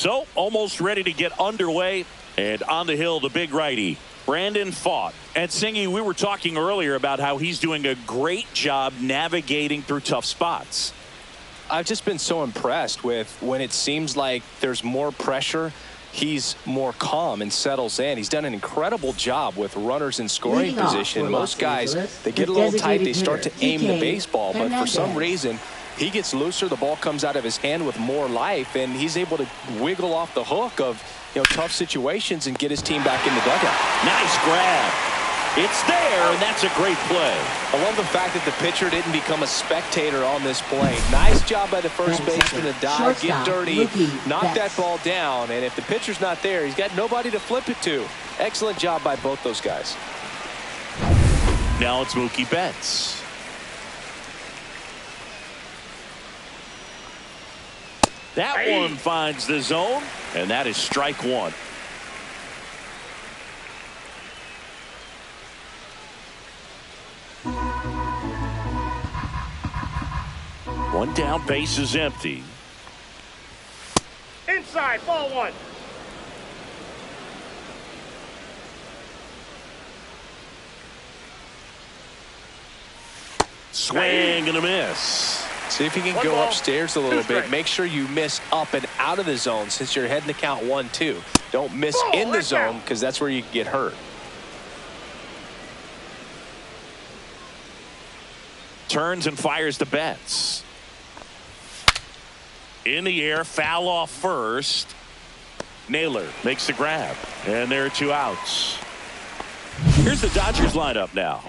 So almost ready to get underway, and on the hill the big righty Brandon Pfaadt. And Singy, we were talking earlier about how he's doing a great job navigating through tough spots. I've just been so impressed with when it seems like there's more pressure, he's more calm and settles in. He's done an incredible job with runners in scoring position. Most guys, they get a little tight, they start to aim the baseball, but for some reason he gets looser, the ball comes out of his hand with more life, and he's able to wiggle off the hook of tough situations and get his team back in the dugout. Nice grab. It's there, and that's a great play. I love the fact that the pitcher didn't become a spectator on this play. Nice job by the first baseman to dive, get dirty, knock that ball down, and if the pitcher's not there, he's got nobody to flip it to. Excellent job by both those guys. Now it's Mookie Betts. That one finds the zone, and that is strike one. One down, base is empty. Inside, ball one. Swing and a miss. See if you can go upstairs a little bit. Make sure you miss up and out of the zone since you're heading to count 1-2. Don't miss in the zone because that's where you can get hurt. Turns and fires to Betts. In the air, foul off first. Naylor makes the grab, and there are two outs. Here's the Dodgers lineup now.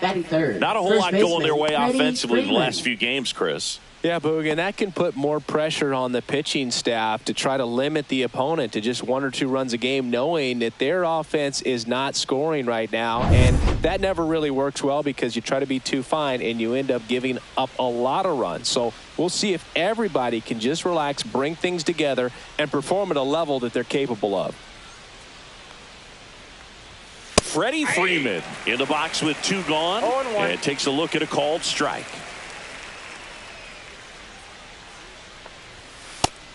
Not a whole lot going their way offensively in the last few games, Chris. Yeah, Boog, and that can put more pressure on the pitching staff to try to limit the opponent to just 1 or 2 runs a game, knowing that their offense is not scoring right now. And that never really works well because you try to be too fine and you end up giving up a lot of runs. So we'll see if everybody can just relax, bring things together, and perform at a level that they're capable of. Freddie Freeman in the box with 2 gone, and takes a look at a called strike.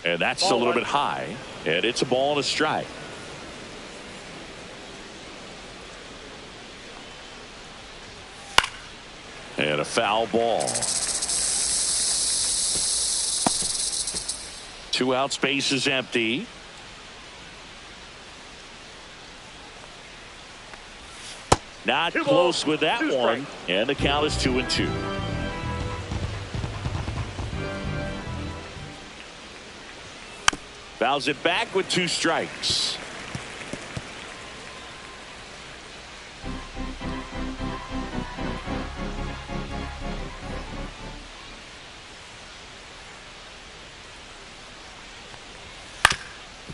And that's a little bit high, and it's a ball and a strike. And a foul ball. 2 out, space is empty. Not close with that one, and the count is 2-2. Fouls it back with 2 strikes.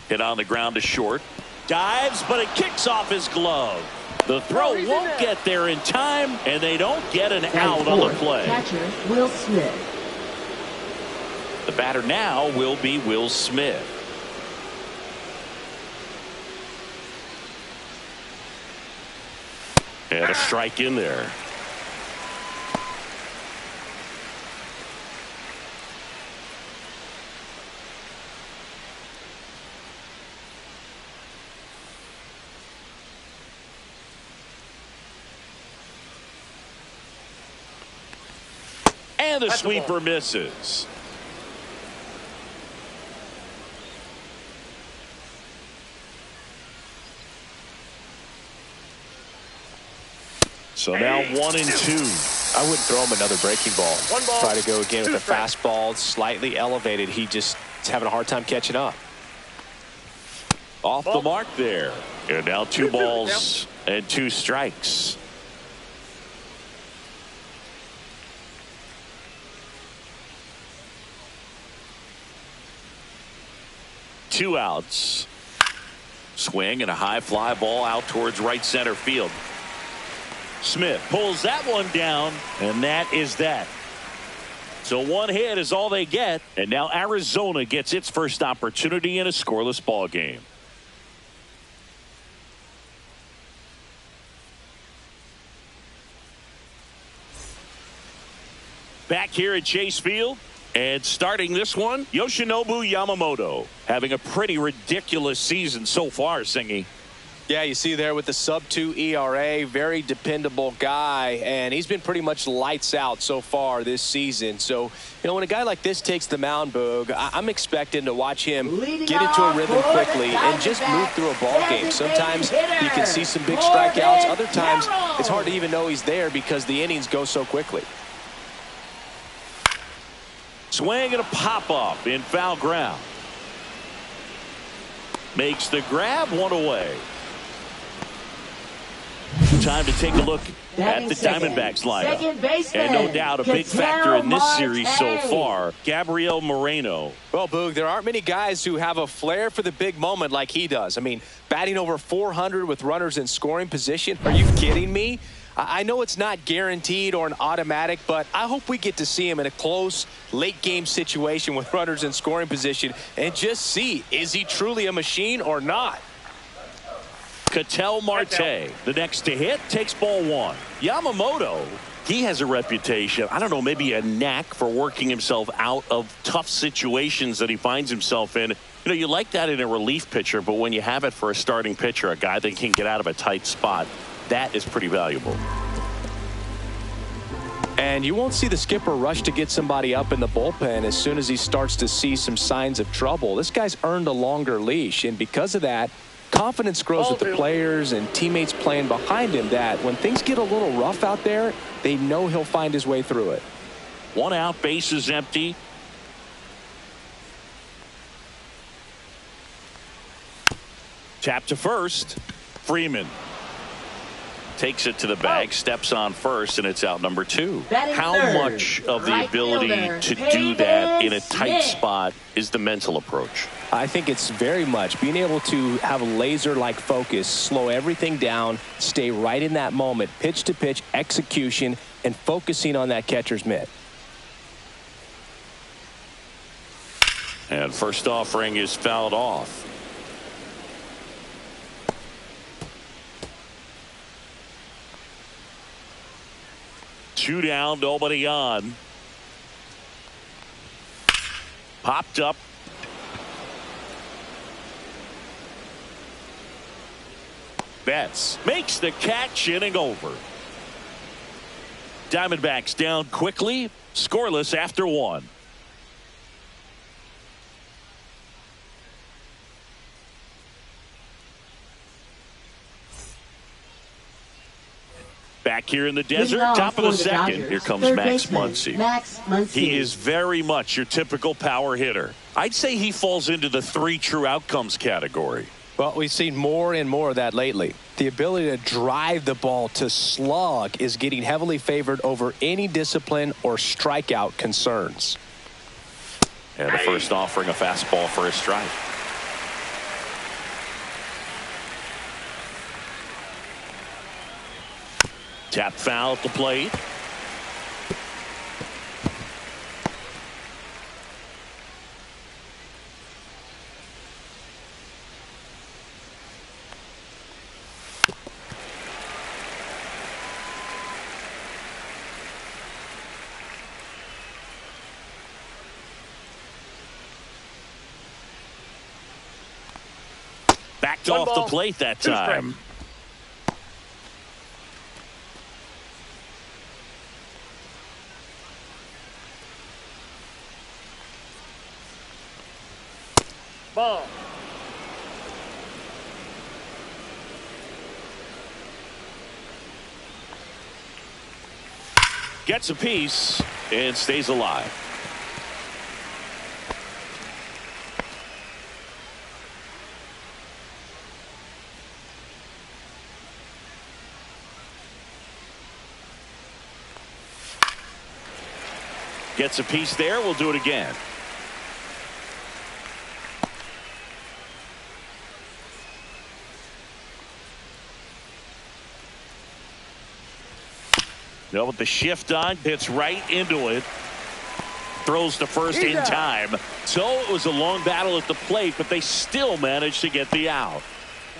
Hit on the ground to short. Dives, but it kicks off his glove. The throw won't get there in time, and they don't get an out on the play. Catcher Will Smith. The batter now will be Will Smith. And a strike in there. And the sweeper misses. So now 1-2. I wouldn't throw him another breaking ball. Try to go again with a fastball slightly elevated. He just is having a hard time catching up. Off the mark there. And now 2 balls and 2 strikes. Two outs. Swing and a high fly ball out towards right center field. Smith pulls that one down, and that is that. So 1 hit is all they get, and now Arizona gets its first opportunity in a scoreless ball game. Back here at Chase Field, And starting this one, Yoshinobu Yamamoto, having a pretty ridiculous season so far, Singy. Yeah, you see there with the sub-2 ERA, very dependable guy, and he's been pretty much lights out so far this season. So, when a guy like this takes the mound, Boog, I'm expecting to watch him get into a rhythm quickly and just move through a ball game. Sometimes you can see some big strikeouts. Other times it's hard to even know he's there because the innings go so quickly. Swing and a pop-up in foul ground. Makes the grab, one away. Time to take a look at the Diamondbacks lineup. And no doubt a big factor in this series so far, Gabriel Moreno. Well, Boog, there aren't many guys who have a flair for the big moment like he does. I mean, batting over 400 with runners in scoring position. Are you kidding me? I know it's not guaranteed or an automatic, but I hope we get to see him in a close, late-game situation with runners in scoring position and just see, is he truly a machine or not? Ketel Marte, the next to hit, takes ball one. Yamamoto, he has a reputation, I don't know, maybe a knack for working himself out of tough situations that he finds himself in. You like that in a relief pitcher, but when you have it for a starting pitcher, a guy that can get out of a tight spot, that is pretty valuable. And you won't see the skipper rush to get somebody up in the bullpen as soon as he starts to see some signs of trouble. This guy's earned a longer leash, and because of that, confidence grows with the players and teammates playing behind him that when things get a little rough out there, they know he'll find his way through it. One out, base is empty. Tap to first. Freeman takes it to the bag, steps on first, and it's out number two. How much of the ability to do that in a tight spot is the mental approach? I think it's very much being able to have laser-like focus, slow everything down, stay right in that moment, pitch-to-pitch execution, and focusing on that catcher's mitt. And first offering is fouled off. Two down, nobody on. Popped up. Betts makes the catch, inning over. Diamondbacks down quickly, scoreless after one. Back here in the desert, top of the second. Here comes Max Muncy. He is very much your typical power hitter. I'd say he falls into the three true outcomes category. Well, we've seen more and more of that lately. The ability to drive the ball to slug is getting heavily favored over any discipline or strikeout concerns. And the first offering, a fastball for a strike. Tap foul at the plate. Backed off the plate that time. Ball. Gets a piece and stays alive. Gets a piece there. We'll do it again. With the shift on, hits right into it. Throws to first in time. So it was a long battle at the plate, but they still managed to get the out.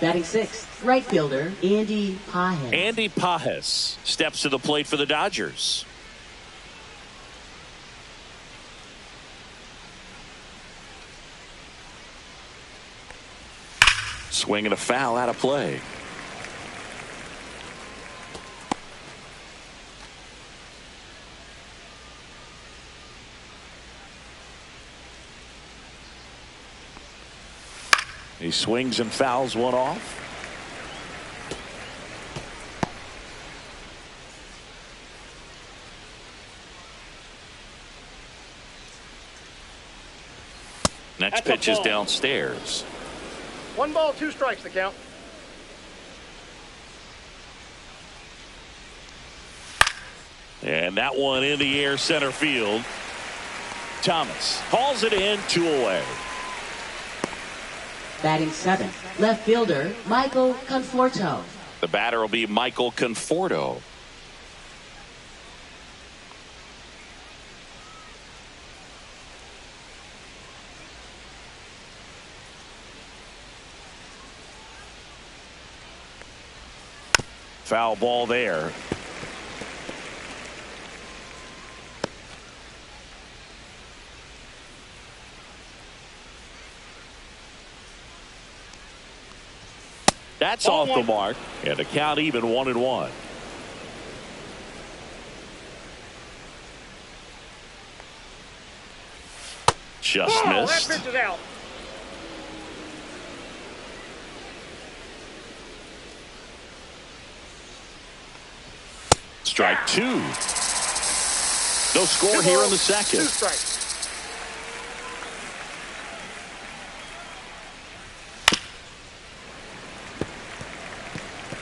Batting sixth, right fielder, Andy Pajes. Andy Pajes steps to the plate for the Dodgers. Swing and a foul out of play. He swings and fouls one off. Next pitch is downstairs. 1 ball, 2 strikes the count. And that one in the air center field. Thomas hauls it in, 2 away. Batting 7th, left fielder Michael Conforto. The batter will be Michael Conforto. Foul ball there. That's off the mark, and the count even 1-1. Just missed. That pitch is out. Strike 2. No score here in the second. 2 strikes.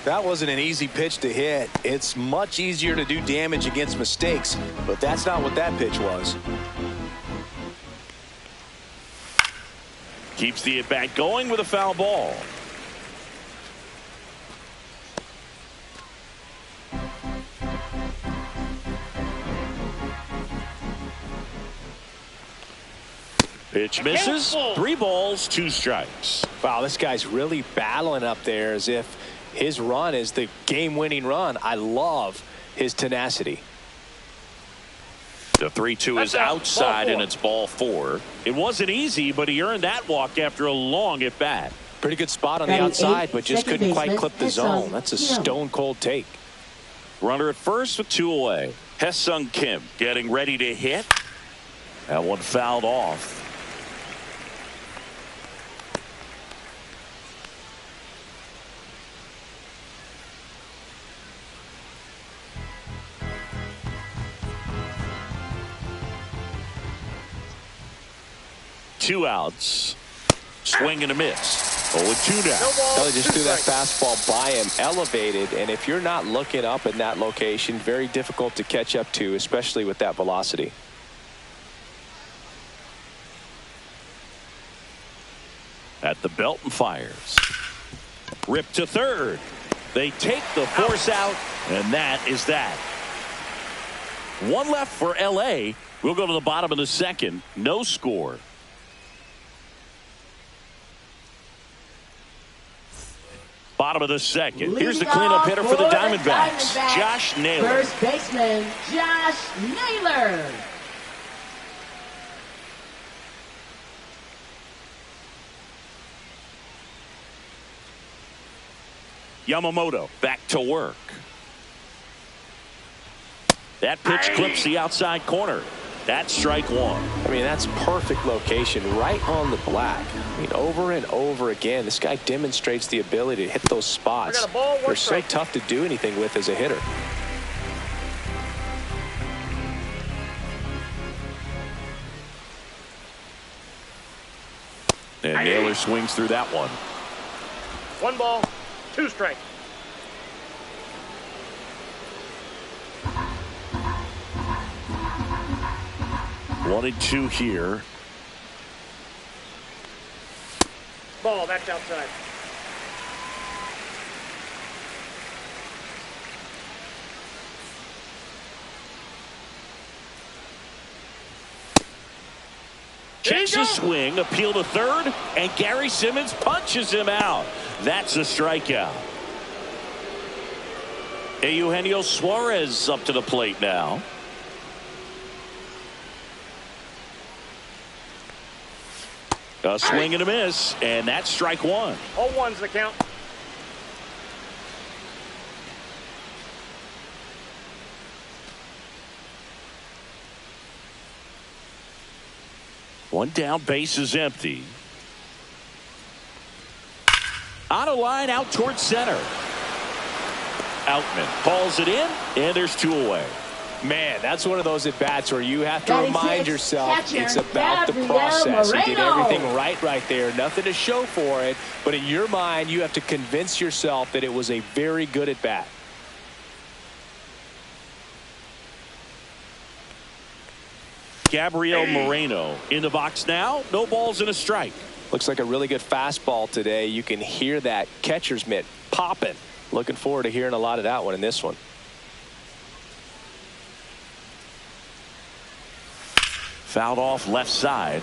That wasn't an easy pitch to hit. It's much easier to do damage against mistakes, but that's not what that pitch was. Keeps the at-bat going with a foul ball. Pitch misses. 3 balls, 2 strikes. Wow, this guy's really battling up there as if his run is the game-winning run. I love his tenacity. The 3-2 is outside, and it's ball 4. It wasn't easy, but he earned that walk after a long at-bat. Pretty good spot on the outside, but just couldn't quite clip the zone. That's a stone-cold take. Runner at first with 2 away. Hesung Kim getting ready to hit. That one fouled off. Two outs. Swing and a miss. 0-2 now. They just threw that fastball by him, elevated, and if you're not looking up in that location, very difficult to catch up to, especially with that velocity. At the belt and fires. Ripped to third. They take the force out, and that is that. 1 left for LA. We'll go to the bottom of the second. No score. Bottom of the second. Here's the cleanup hitter for the Diamondbacks, Josh Naylor. First baseman, Josh Naylor. Yamamoto back to work. That pitch clips the outside corner. That's strike 1. I mean, that's perfect location, right on the black. I mean, over and over again, this guy demonstrates the ability to hit those spots. They're so tough to do anything with as a hitter. And Naylor swings through that one. 1 ball, 2 strikes. 1-2 here. Ball, that's outside. Checks his swing, appeal to third, and Gary Simmons punches him out. That's a strikeout. Eugenio Suarez up to the plate now. A swing and a miss, and that's strike one. All ones the count. One down, base is empty. On a line out towards center. Outman hauls it in, and there's two away. Man, that's one of those at-bats where you have to remind yourself catcher, it's about the Gabriel process. He did Moreno. everything right there. Nothing to show for it. But in your mind, you have to convince yourself that it was a very good at-bat. Gabriel Moreno in the box now. No balls and a strike. Looks like a really good fastball today. You can hear that catcher's mitt popping. Looking forward to hearing a lot of that one in this one. Fouled off left side.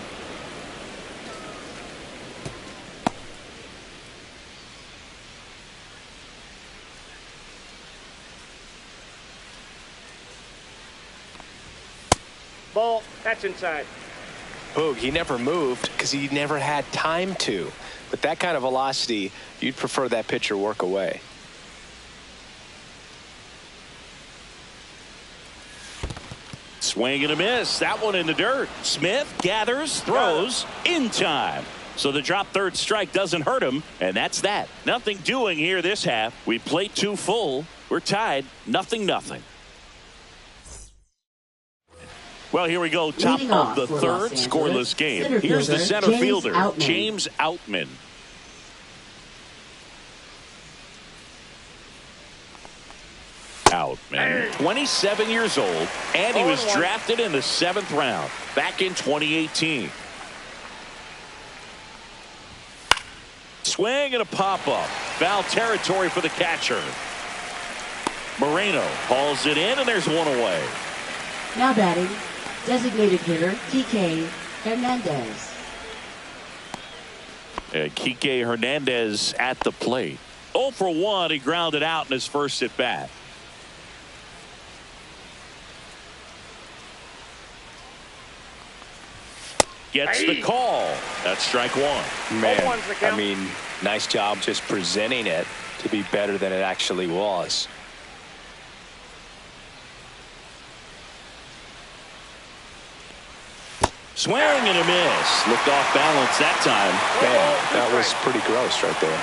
Ball, that's inside. Boog, he never moved because he never had time to. But that kind of velocity, you'd prefer that pitcher work away. Swing and a miss. That one in the dirt. Smith gathers, throws in time. So the drop third strike doesn't hurt him, and that's that. Nothing doing here this half. We played two full. We're tied 0-0. Well, here we go. Top of the third, scoreless game. Here's the center fielder, James Outman. Outman, 27 years old, and he was drafted in the 7th round back in 2018. Swing and a pop-up. Foul territory for the catcher. Moreno hauls it in, and there's one away. Now batting, designated hitter Kike Hernandez. Kike Hernandez at the plate. 0 for 1. He grounded out in his first at bat. Gets the call. That's strike one. Man, I mean, nice job just presenting it to be better than it actually was. Swing and a miss. Looked off balance that time. Man, that was pretty gross right there.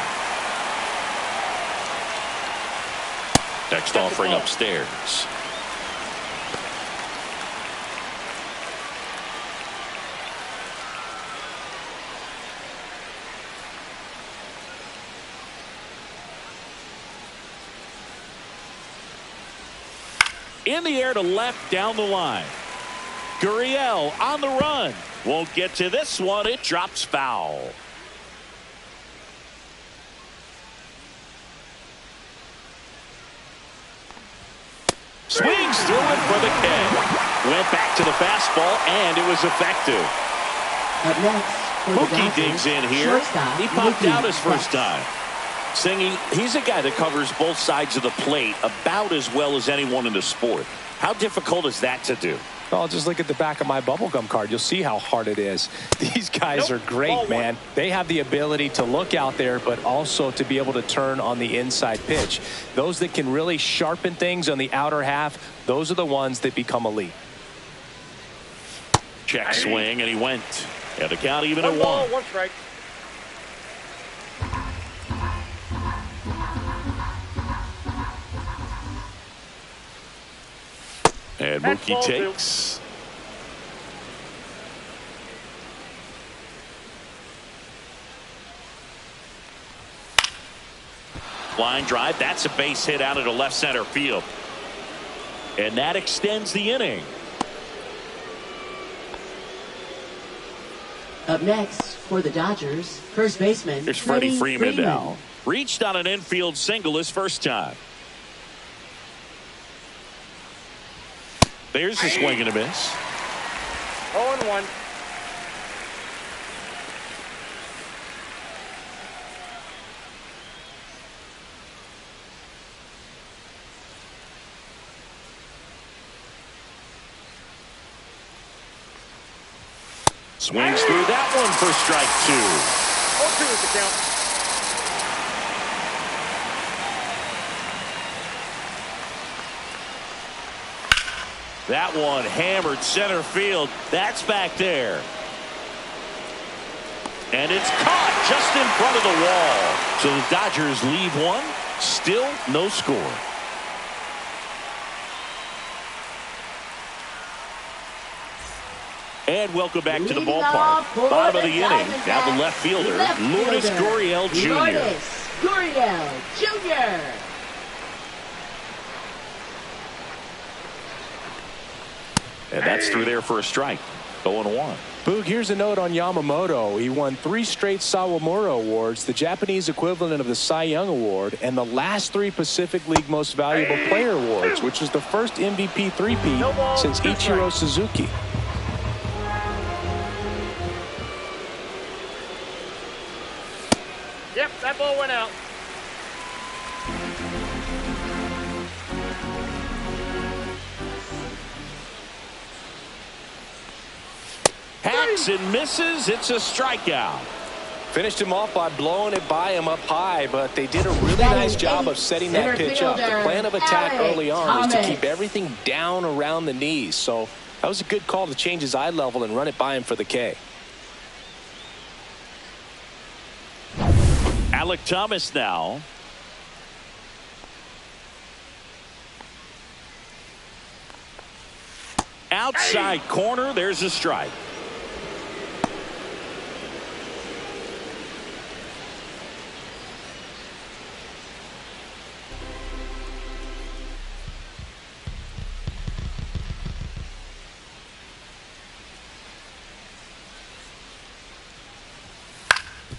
Next offering upstairs. In the air to left down the line. Gurriel on the run. Won't get to this one. It drops foul. Swings through it for the K. Went back to the fastball, and it was effective. Up next, Mookie digs in here. He popped out his first time. Singing, he's a guy that covers both sides of the plate about as well as anyone in the sport. How difficult is that to do? Well, just look at the back of my bubblegum card. You'll see how hard it is. These guys are great, man. They have the ability to look out there, but also to be able to turn on the inside pitch. Those that can really sharpen things on the outer half, those are the ones that become elite. Check swing, and he went. And the count even at 1. 1 strike. And Mookie takes. Line drive. That's a base hit out into left center field. And that extends the inning. Up next for the Dodgers, first baseman. Here's Freddie Freeman now. Reached on an infield single his first time. There's a swing and a miss. 0-1. Swings through that one for strike 2. 0-2 is the count. That one hammered center field. That's back there. And it's caught just in front of the wall. So the Dodgers leave one. Still no score. And welcome back to the ballpark. Bottom of the inning. Now the left fielder, Lourdes Gurriel Jr. Lourdes Gurriel Jr. And that's through there for a strike. 0-1. Boog, here's a note on Yamamoto. He won 3 straight Sawamura Awards, the Japanese equivalent of the Cy Young Award, and the last 3 Pacific League Most Valuable Player Awards, which was the first MVP three-peat since Ichiro Suzuki. Yep, that ball went out. Hacks and misses. It's a strikeout. Finished him off by blowing it by him up high, but they did a really nice job of setting that pitch up. The plan of attack early on was to keep everything down around the knees. So that was a good call to change his eye level and run it by him for the K. Alec Thomas now. Outside corner. There's a strike.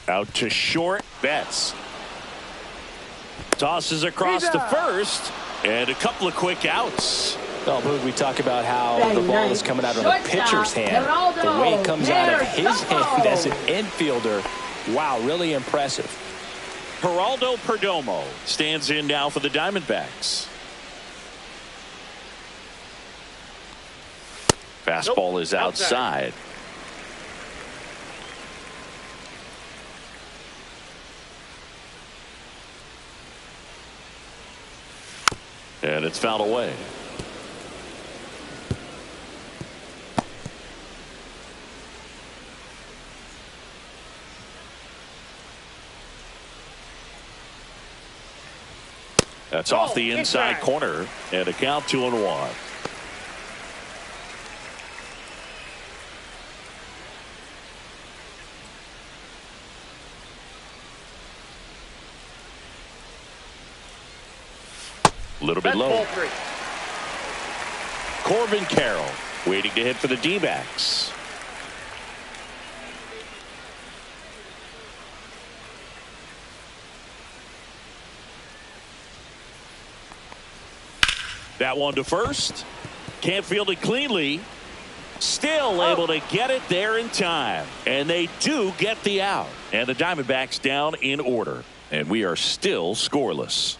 Out to short. Betts tosses across to first, and a couple of quick outs. Oh, Boog, we talk about how the ball is coming out of the pitcher's hand. The way it comes out of his hand as an infielder. Wow, really impressive. Geraldo Perdomo stands in now for the Diamondbacks. Fastball is outside. And it's fouled away. That's off the inside corner, and a count 2-1. A little bit low. Corbin Carroll waiting to hit for the D-backs. That one to first. Can't field it cleanly. Still able to get it there in time. And they do get the out. And the Diamondbacks down in order. And we are still scoreless.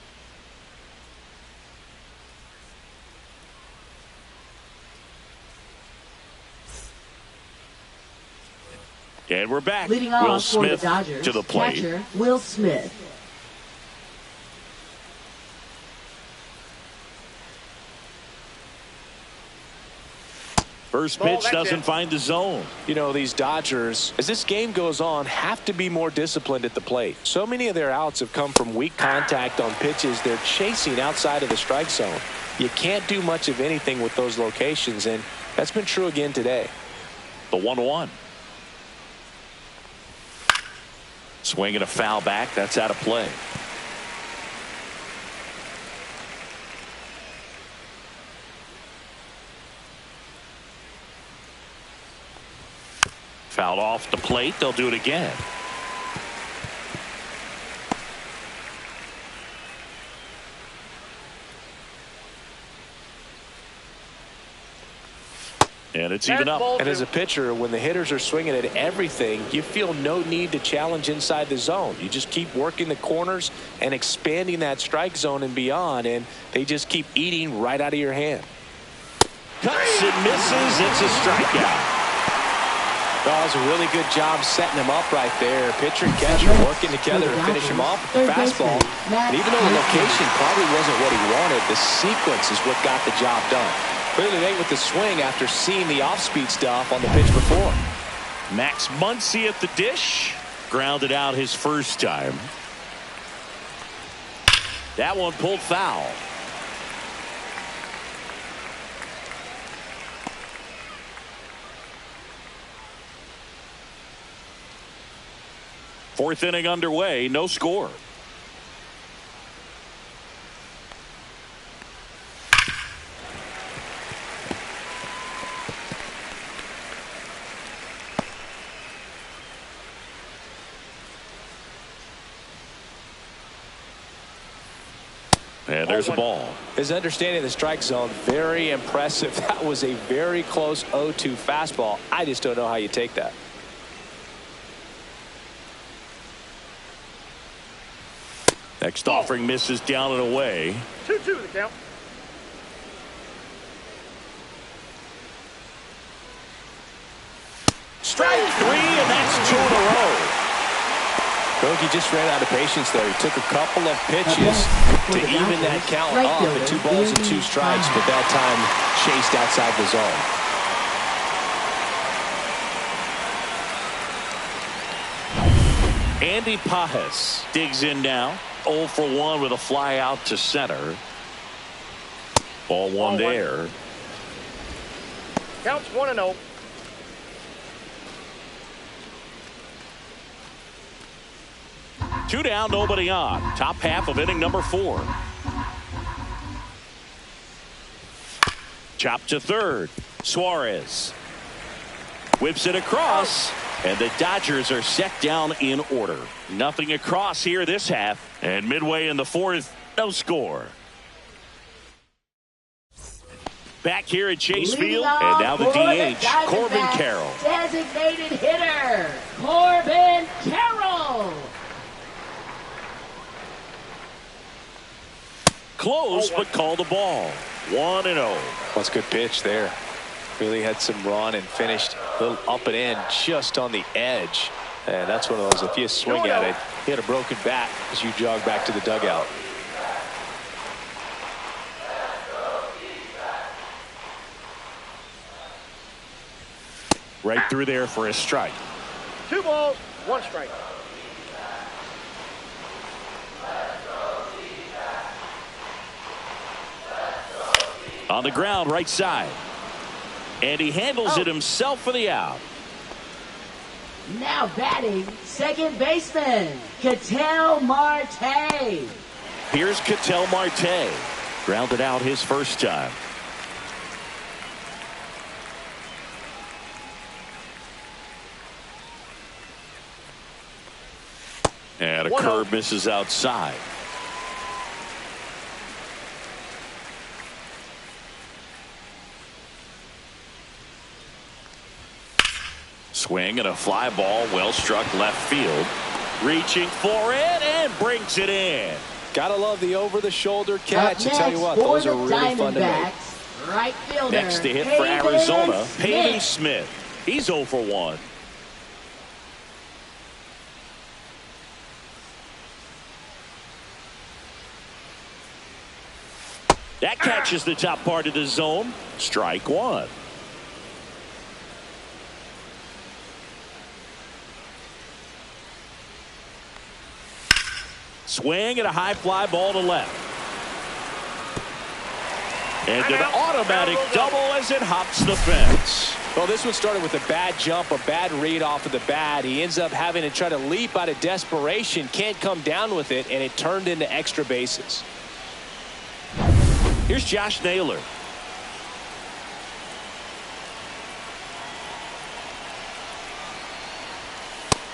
And we're back. Leading Will off Smith for the Dodgers, to the plate. Catcher Will Smith. First pitch doesn't find the zone. You know, these Dodgers, as this game goes on, have to be more disciplined at the plate. So many of their outs have come from weak contact on pitches they're chasing outside of the strike zone. You can't do much of anything with those locations, and that's been true again today. The 1-1. Swinging a foul back. That's out of play. Fouled off the plate. They'll do it again. And it's even up. And as a pitcher, when the hitters are swinging at everything, you feel no need to challenge inside the zone. You just keep working the corners and expanding that strike zone and beyond, and they just keep eating right out of your hand. Cuts and misses. It's a strikeout. That was a really good job setting him up right there. Pitcher and catcher working together to finish him off with the fastball. And even though the location probably wasn't what he wanted, the sequence is what got the job done. Clearly late with the swing after seeing the off-speed stuff on the pitch before. Max Muncy at the dish. Grounded out his first time. That one pulled foul. Fourth inning underway, no score. And there's a ball. His understanding of the strike zone, very impressive. That was a very close 0-2 fastball. I just don't know how you take that. Next offering misses down and away. 2-2 the count. Strike three, and that's 2 in a row. Bogey just ran out of patience there. He took a couple of pitches to even that count up at 2 balls and 2 strikes, but that time chased outside the zone. Andy Pajes digs in now. 0 for 1 with a fly out to center. Ball one there. Counts 1-0. Two down, nobody on. Top half of inning number 4. Chop to third. Suarez whips it across, and the Dodgers are set down in order. Nothing across here this half, and midway in the 4th, no score. Back here at Chase Field, and now the DH, Corbin Carroll. Designated hitter, Corbin Carroll. Close, but called a ball. 1-0. That's a good pitch there. Really had some run and finished a little up and in just on the edge. And that's one of those, if you swing at it, hit a broken bat as you jog back to the dugout. Right through there for a strike. 2 balls, 1 strike. On the ground, right side. And he handles it himself for the out. Now batting, second baseman, Ketel Marte. Here's Ketel Marte. Grounded out his first time. And a curve misses outside. Swing and a fly ball, well struck left field. Reaching for it and brings it in. Gotta love the over-the-shoulder catch. I tell you what, those are really fun to make. Right fielder, next to hit for Arizona, Peyton Smith. He's 0 for 1. That catches the top part of the zone. Strike 1. Swing and a high fly ball to left. And an automatic double as it hops the fence. Well, this one started with a bad jump, a bad read off of the bat. He ends up having to try to leap out of desperation, can't come down with it, and it turned into extra bases. Here's Josh Naylor.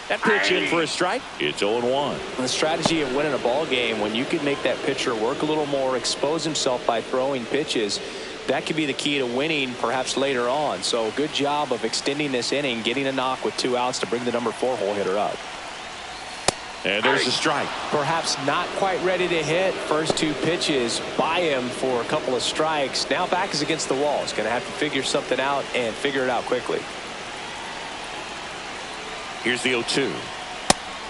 That pitch in for a strike. It's 0-1. The strategy of winning a ball game, when you can make that pitcher work a little more, expose himself by throwing pitches, that could be the key to winning perhaps later on. So good job of extending this inning, getting a knock with 2 outs to bring the number 4 hole hitter up. And there's a strike. Perhaps not quite ready to hit. First 2 pitches by him for a couple of strikes. Now back is against the wall. He's going to have to figure something out and figure it out quickly. Here's the 0-2.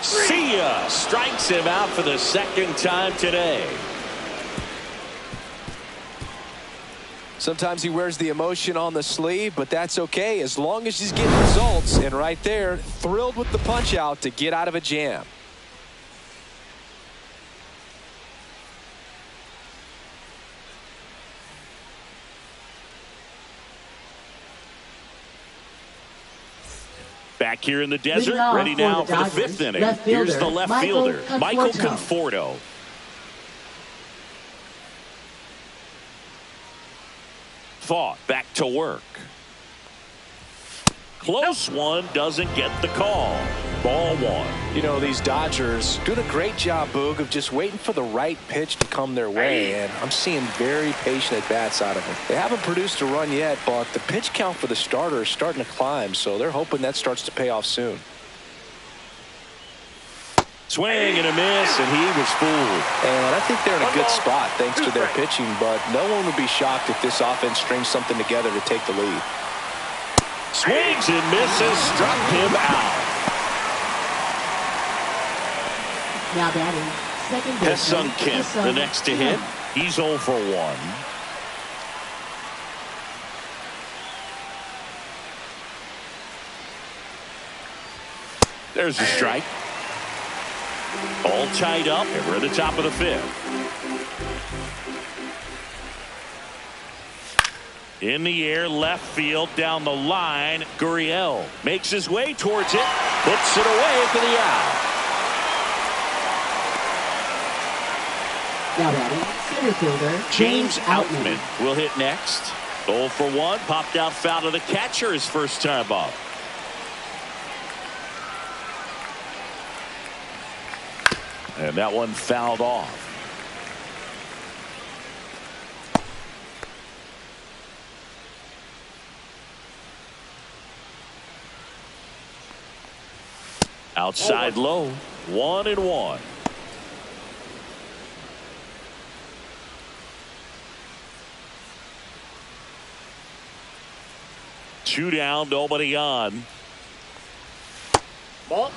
See ya! Strikes him out for the second time today. Sometimes he wears the emotion on the sleeve, but that's okay as long as he's getting results. And right there, thrilled with the punch out to get out of a jam. Back here in the desert, ready now for the fifth inning. Here's the left fielder, Michael Conforto. Thought back to work. Close one, doesn't get the call. Ball one. You know, these Dodgers doing a great job, Boog, of just waiting for the right pitch to come their way, and I'm seeing very patient at-bats out of them. They haven't produced a run yet, but the pitch count for the starter is starting to climb, so they're hoping that starts to pay off soon. Swing and a miss, and he was fooled. And I think they're in a good spot thanks to their pitching, but no one would be shocked if this offense strings something together to take the lead. Swings and misses, struck him out. Now batting, second baseman, Hesung Kim, the next to hit. He's 0 for 1. There's the strike. All tied up, and we're at the top of the fifth. In the air, left field, down the line. Gurriel makes his way towards it, puts it away for the out. Now batting, center fielder, James Outman will hit next. 0 for 1, popped out foul to the catcher his first time up. And that one fouled off. Outside low, 1-1. Two down, nobody on. Ball.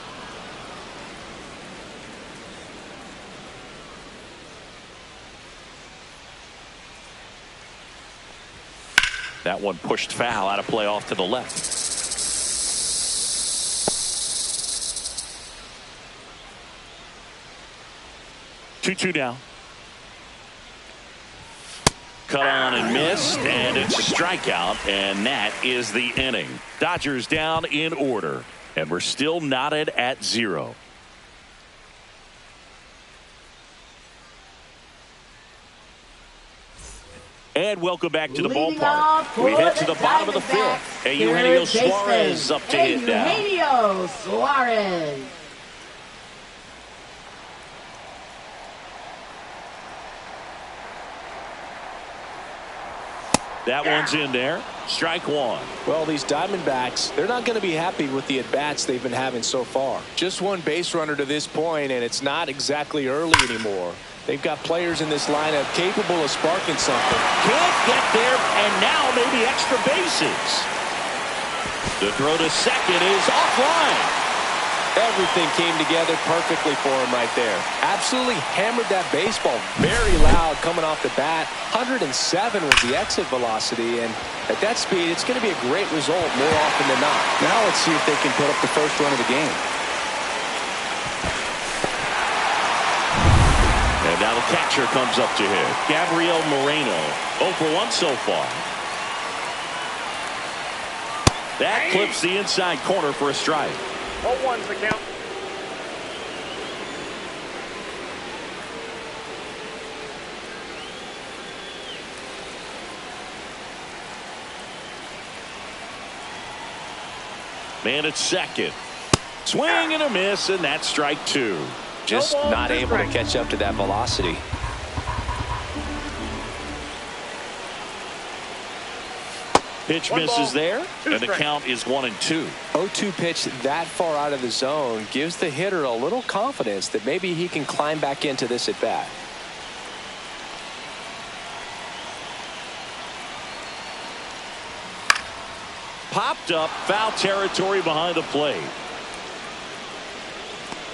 That one pushed foul, out of play off to the left. Two down. Cut on and missed, and it's a strikeout, and that is the inning. Dodgers down in order, and we're still knotted at 0. And welcome back to the ballpark. We head to the bottom of the fifth. Eugenio Suarez up to hit now. Eugenio Suarez. That one's in there. Strike one. Well, these Diamondbacks, they're not going to be happy with the at-bats they've been having so far. Just one base runner to this point, and it's not exactly early anymore. They've got players in this lineup capable of sparking something. Can't get there, and now maybe extra bases. The throw to second is offline. Everything came together perfectly for him right there. Absolutely hammered that baseball very loud coming off the bat. 107 was the exit velocity, and at that speed, it's going to be a great result more often than not. Now let's see if they can put up the first run of the game. And now the catcher comes up to hit. Gabriel Moreno, 0 for 1 so far. That clips the inside corner for a strike. 0-1's the count. Man at second. Swing and a miss, and that's strike two. Just not able to catch up to that velocity. Pitch misses there, and the count is 1-2. 0-2 pitch that far out of the zone gives the hitter a little confidence that maybe he can climb back into this at bat. Popped up, foul territory behind the plate.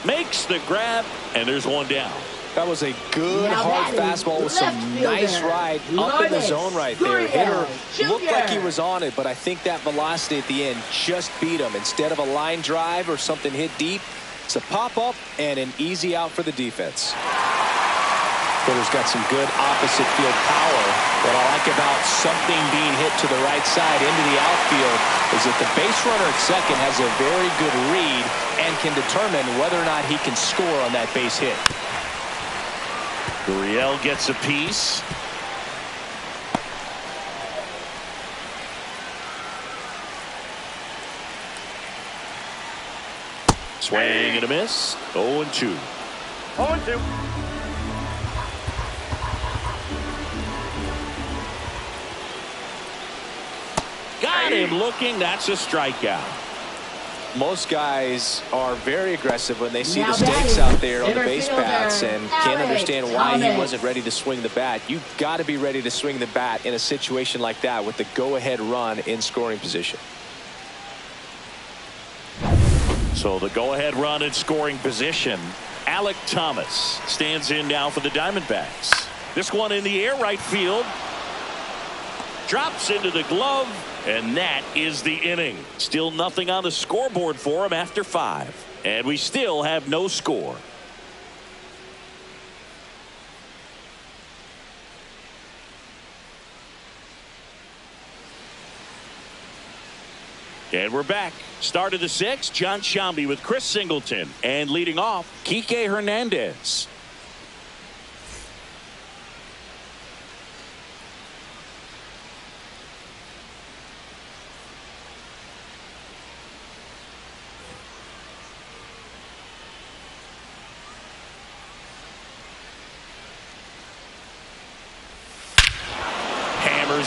Makes the grab, and there's one down. That was a good hard fastball with some nice ride up in the zone right there. Hitter looked like he was on it, but I think that velocity at the end just beat him. Instead of a line drive or something hit deep, it's a pop-up and an easy out for the defense. Hitter's got some good opposite field power. What I like about something being hit to the right side into the outfield is that the base runner at second has a very good read and can determine whether or not he can score on that base hit. Gurriel gets a piece. Swing and a miss. 0-2. 0-2. Got him looking. That's a strikeout. Most guys are very aggressive when they see the stakes out there on the base paths and can't understand why he wasn't ready to swing the bat. You've got to be ready to swing the bat in a situation like that with the go-ahead run in scoring position. So the go-ahead run in scoring position. Alek Thomas stands in now for the Diamondbacks. This one in the air, right field. Drops into the glove. And that is the inning. Still nothing on the scoreboard for him after 5. And we still have no score. And we're back. Start of the 6th, John Shambi with Chris Singleton. And leading off, Kike Hernandez.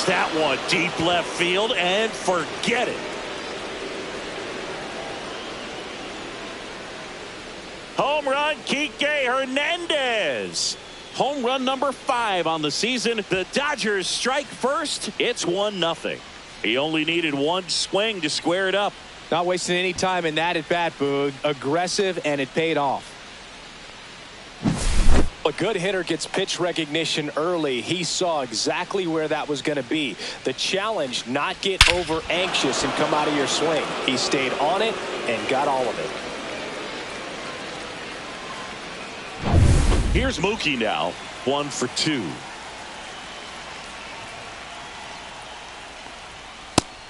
That one deep left field and forget it. Home run, Kike Hernandez. Home run number 5 on the season. The Dodgers strike first. It's 1-0. He only needed one swing to square it up. Not wasting any time in that at bat, Boog. Aggressive, and it paid off. A good hitter gets pitch recognition early. He saw exactly where that was going to be. The challenge, not get over anxious and come out of your swing. He stayed on it and got all of it. Here's Mookie now. 1 for 2.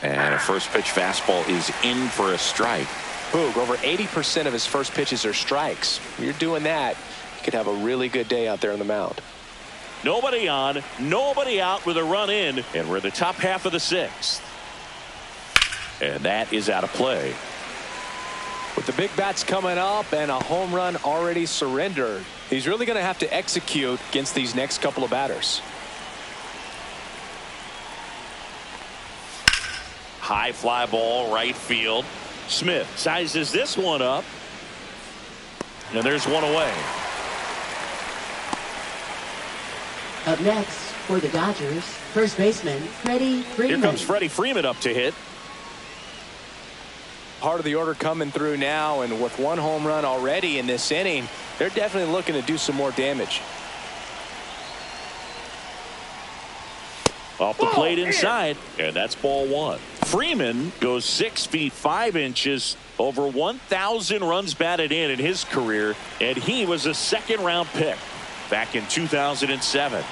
And a first pitch fastball is in for a strike. Boog, over 80% of his first pitches are strikes. When you're doing that, you could have a really good day out there on the mound. Nobody on, nobody out with a run in, and we're in the top half of the 6th. And that is out of play. With the big bats coming up and a home run already surrendered, he's really going to have to execute against these next couple of batters. High fly ball, right field. Smith sizes this one up. And there's one away. Up next for the Dodgers, first baseman Freddie Freeman. Here comes Freddie Freeman up to hit. Part of the order coming through now, and with one home run already in this inning, they're definitely looking to do some more damage. Off the plate inside, and that's ball 1. Freeman goes 6 feet 5 inches, over 1,000 runs batted in his career, and he was a second-round pick back in 2007.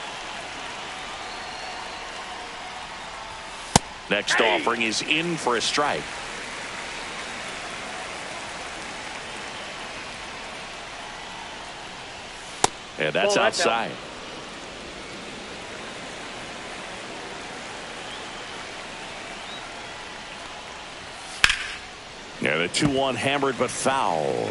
Next offering is in for a strike. And that's outside. Yeah, the 2-1 hammered but foul.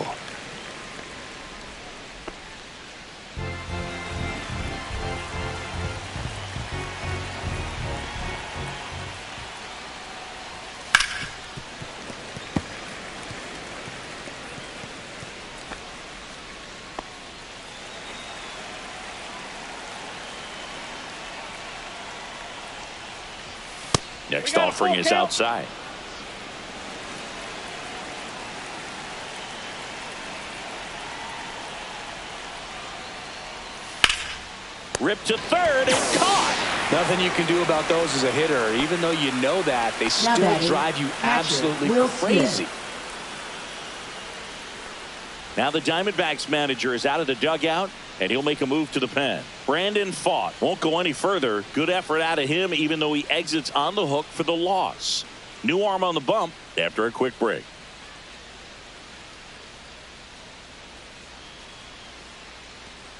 Next offering is outside. Ripped to third and caught. Nothing you can do about those as a hitter. Even though you know that, they still drive you absolutely crazy. Now the Diamondbacks manager is out of the dugout, and he'll make a move to the pen. Brandon Pfaadt won't go any further. Good effort out of him, even though he exits on the hook for the loss. New arm on the bump after a quick break.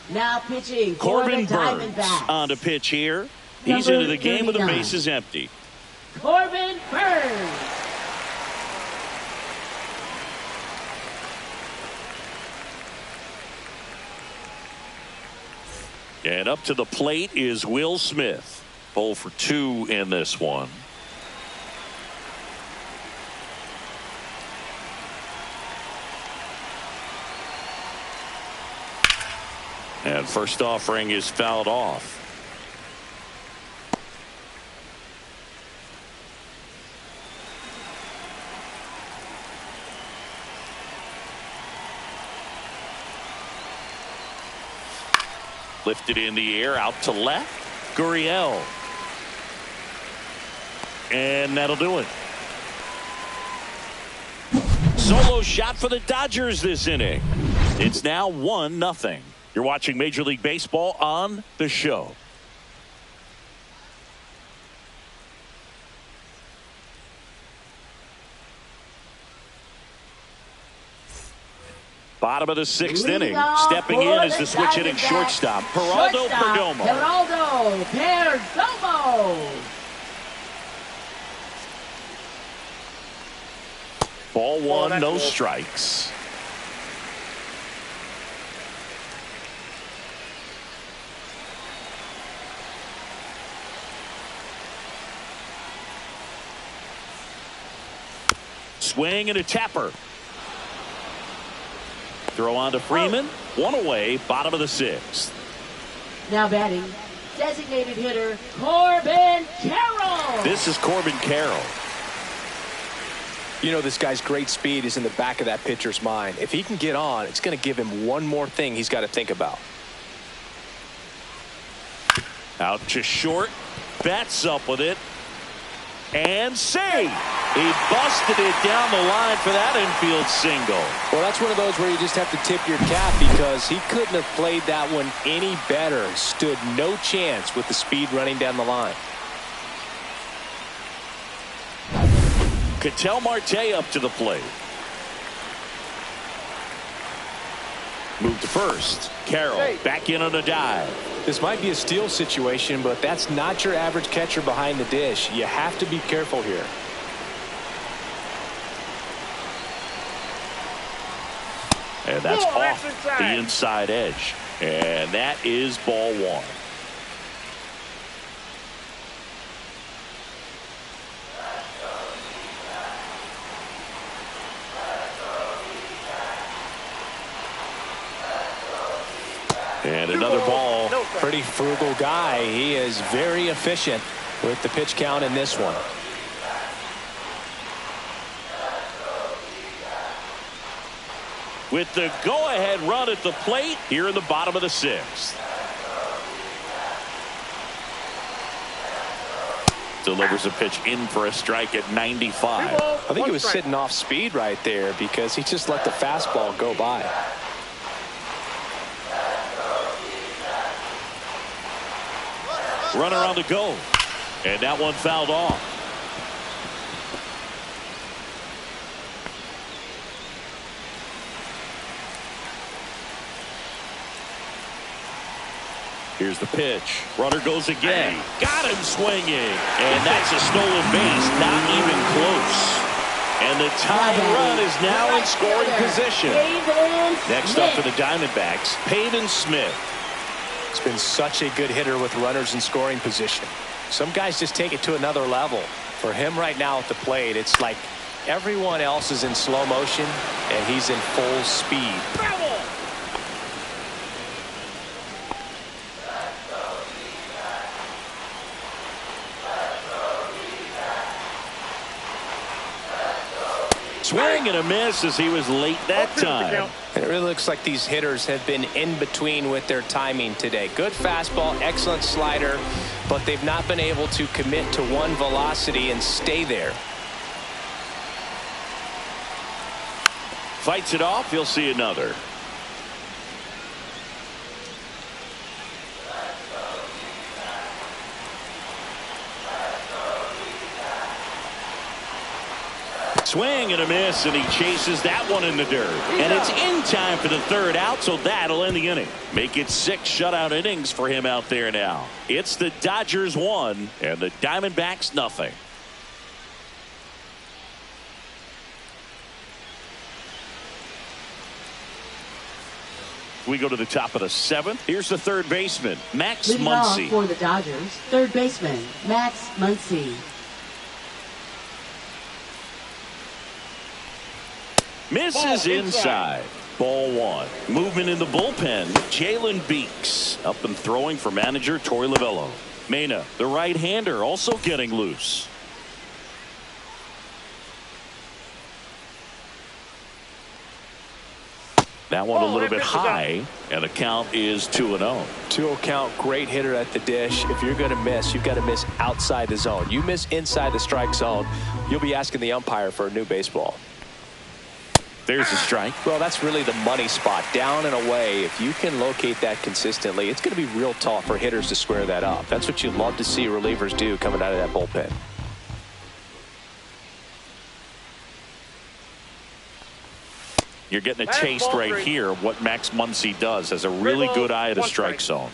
Now pitching Corbin for the Burns Diamondbacks. on to pitch here. He's into the game with the bases empty. Corbin Burns. And up to the plate is Will Smith. 0 for 2 in this one. And first offering is fouled off. Lifted in the air out to left. Gurriel. And that'll do it. Solo shot for the Dodgers this inning. It's now 1-0. You're watching Major League Baseball on The Show. Bottom of the 6th inning. Stepping in is the switch hitting shortstop, Geraldo Perdomo. Geraldo Perdomo. Ball 1, no strikes. Swing and a tapper. Throw on to Freeman. One away, bottom of the 6th. Now batting, designated hitter Corbin Carroll. This is Corbin Carroll. You know, this guy's great speed is in the back of that pitcher's mind. If he can get on, it's going to give him one more thing he's got to think about. Out to short. Bats up with it. And save. He busted it down the line for that infield single. Well, that's one of those where you just have to tip your cap because he couldn't have played that one any better. Stood no chance with the speed running down the line. Ketel Marte up to the plate. Move to first. Carroll back in on a dive. This might be a steal situation, but that's not your average catcher behind the dish. You have to be careful here. And that's off the inside edge. And that is ball 1. And another ball. Pretty frugal guy. He is very efficient with the pitch count in this one. With the go-ahead run at the plate here in the bottom of the 6th. Delivers a pitch in for a strike at 95. I think he was sitting off speed right there because he just let the fastball go by. Runner on the go. And that one fouled off. Here's the pitch. Runner goes again. Got him swinging. And that's a stolen base. Not even close. And the tying run is now in scoring position. Next up for the Diamondbacks, Pavin Smith. He's been such a good hitter with runners in scoring position. Some guys just take it to another level. For him right now at the plate, it's like everyone else is in slow motion and he's in full speed. Swing and a miss as he was late that time. And it really looks like these hitters have been in between with their timing today. Good fastball, excellent slider, but they've not been able to commit to one velocity and stay there. Fights it off. You'll see another. Swing and a miss, and he chases that one in the dirt. And it's in time for the third out, so that'll end the inning. Make it 6 shutout innings for him out there now. It's the Dodgers 1 and the Diamondbacks nothing. We go to the top of the 7th. Here's the third baseman, Max Leading off Muncy. for the Dodgers, third baseman, Max Muncy. Misses inside. Ball 1. Movement in the bullpen. Jalen Beeks up and throwing for manager Torey Lovullo. Mena, the right-hander, also getting loose. That one a little bit high, and the count is 2-0. 2-0 count, great hitter at the dish. If you're going to miss, you've got to miss outside the zone. You miss inside the strike zone, you'll be asking the umpire for a new baseball. There's a strike. Well, that's really the money spot, down and away. If you can locate that consistently, it's going to be real tough for hitters to square that up. That's what you love to see relievers do coming out of that bullpen. You're getting a taste right here of what Max Muncy does. Has a really good eye at the strike zone.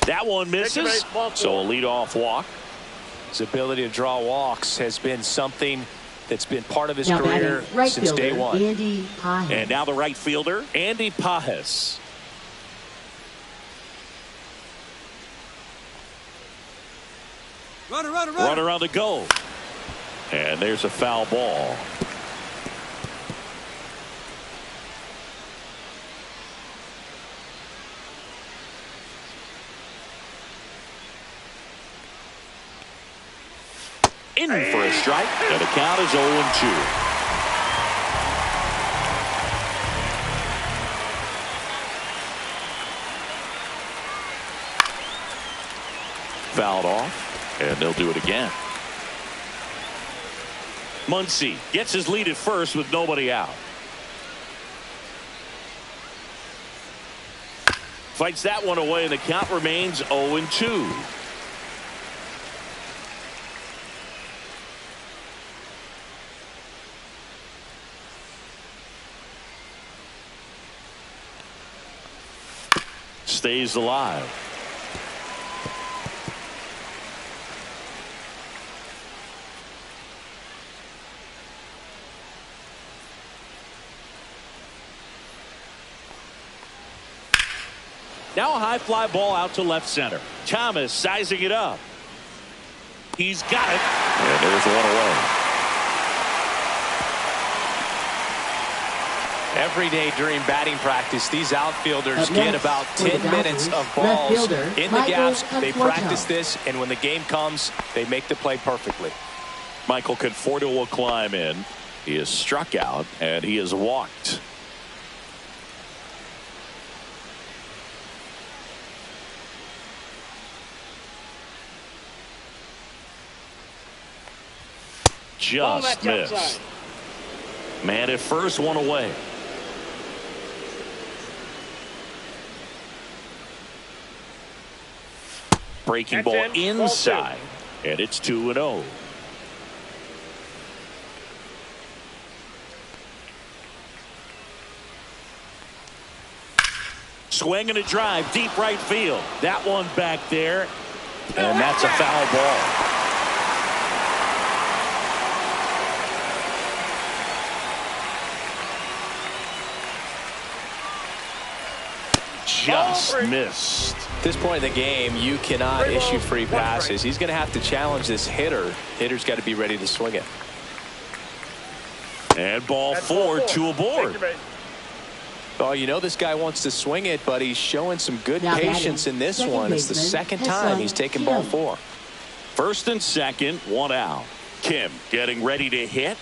That one misses, so a leadoff walk. His ability to draw walks has been something that's been part of his Now career batting, right since fielder, day one. Andy Pajes. And now the right fielder, Andy Pajes. Runner on the go. And there's a foul ball. In for a strike, and the count is 0-2. Fouled off, and they'll do it again. Muncy gets his lead at first with nobody out. Fights that one away, and the count remains 0-2. Stays alive. Now a high fly ball out to left center. Thomas sizing it up. He's got it. And there's one away. Every day during batting practice, these outfielders get about 10 minutes of balls in the gaps. They practice this, and when the game comes, they make the play perfectly. Michael Conforto will climb in. He is struck out, and he is walked. Just missed. Man at first, one away. Breaking ball inside, and it's 2-0. Swing and a drive, deep right field. That one back there, and that's a foul ball. Just missed. At this point in the game, you cannot issue free passes. He's going to have to challenge this hitter. Hitter's got to be ready to swing it. And ball 4, 2 aboard. Oh, you know this guy wants to swing it, but he's showing some good patience in this one. It's the second time he's taken ball 4. First and second, 1 out. Kim getting ready to hit.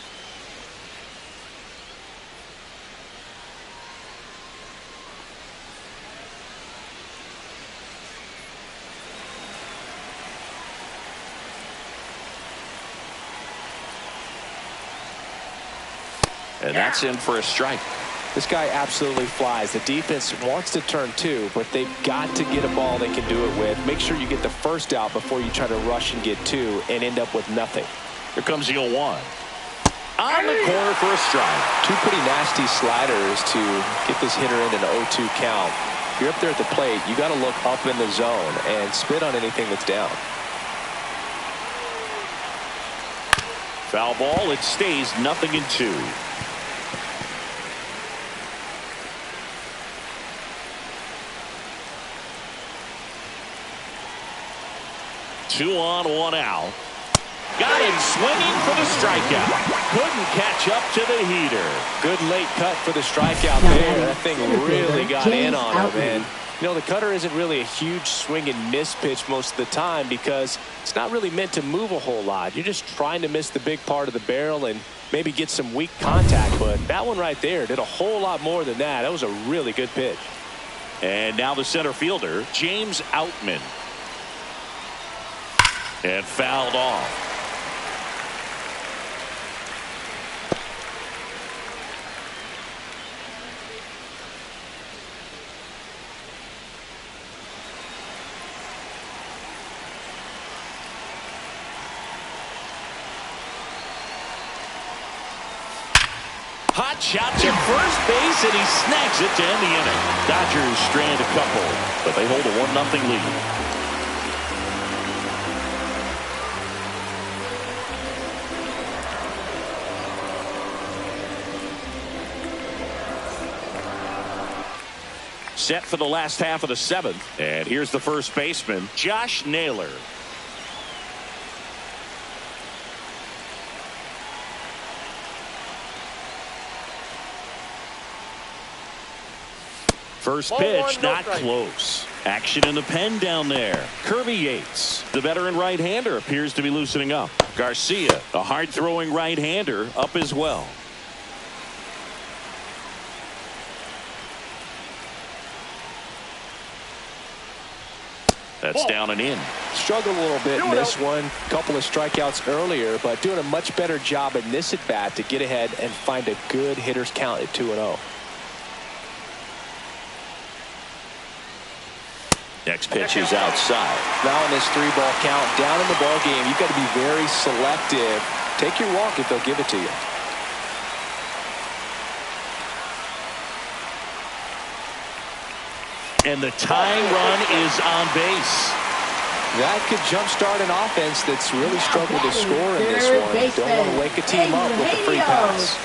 And that's in for a strike. This guy absolutely flies. The defense wants to turn two, but they've got to get a ball they can do it with. Make sure you get the first out before you try to rush and get two and end up with nothing. Here comes the 0-1. On the corner for a strike. Two pretty nasty sliders to get this hitter in an 0-2 count. If you're up there at the plate, you got to look up in the zone and spit on anything that's down. Foul ball. It stays 0-2. 2 on, 1 out. Got him swinging for the strikeout. Couldn't catch up to the heater. Good late cut for the strikeout there. That thing really got in on him. And you know, the cutter isn't really a huge swing and miss pitch most of the time because it's not really meant to move a whole lot. You're just trying to miss the big part of the barrel and maybe get some weak contact. But that one right there did a whole lot more than that. That was a really good pitch. And now the center fielder, James Outman. And fouled off. Hot shot to first base, and he snags it to end the inning. Dodgers strand a couple, but they hold a 1-0 lead. Set for the last half of the 7th. And here's the first baseman, Josh Naylor. First pitch, not close. Action in the pen down there. Kirby Yates, the veteran right-hander, appears to be loosening up. Garcia, a hard-throwing right-hander, up as well. That's down and in. Struggled a little bit in this one. Couple of strikeouts earlier, but doing a much better job in this at-bat to get ahead and find a good hitter's count at 2-0. Next pitch is outside. Now in this 3-ball count, down in the ball game, you've got to be very selective. Take your walk if they'll give it to you. And the tying run is on base. That could jumpstart an offense that's really struggled to score in this one. Don't want to wake a team up with the free pass.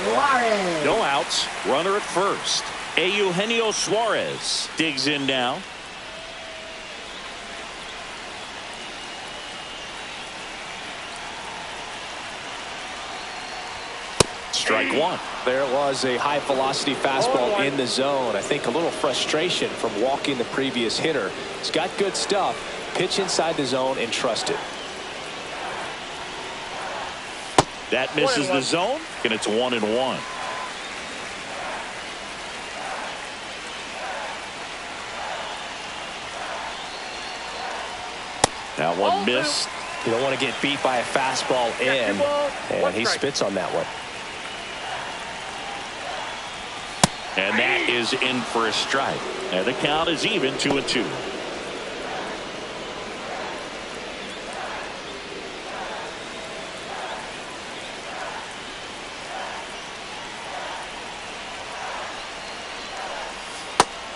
No outs. Runner at first. Eugenio Suarez digs in now. Strike one. There was a high velocity fastball in the zone. I think a little frustration from walking the previous hitter. He's got good stuff. Pitch inside the zone and trust it. That misses the zone, and it's 1-1. That one missed. You don't want to get beat by a fastball in, and he spits on that one. And that is in for a strike. And the count is even 2-2.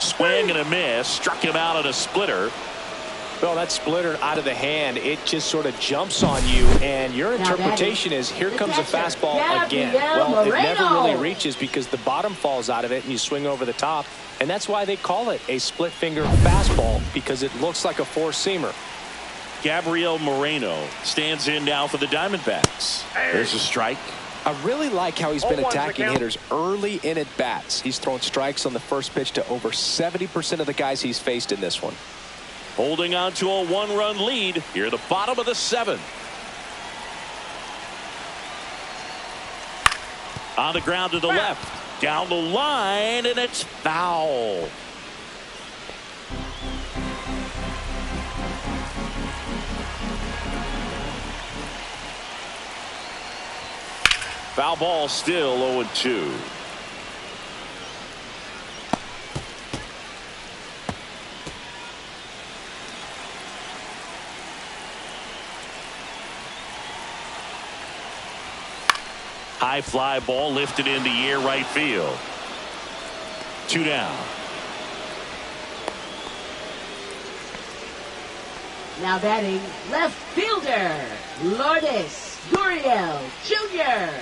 Swing and a miss. Struck him out at a splitter. Well, that splitter out of the hand, it just sort of jumps on you, and your interpretation is here comes a fastball again. Well, it never really reaches because the bottom falls out of it and you swing over the top, and that's why they call it a split finger fastball, because it looks like a four-seamer. Gabriel Moreno stands in now for the Diamondbacks. There's a strike. I really like how he's been attacking hitters early in at bats. He's thrown strikes on the first pitch to over 70% of the guys he's faced in this one. Holding on to a 1-run lead here at the bottom of the 7th. On the ground to the left. Down the line, and it's foul. Foul ball, still 0-2. High fly ball lifted in the air, right field. 2 down. Now batting, left fielder, Lourdes Gurriel Jr.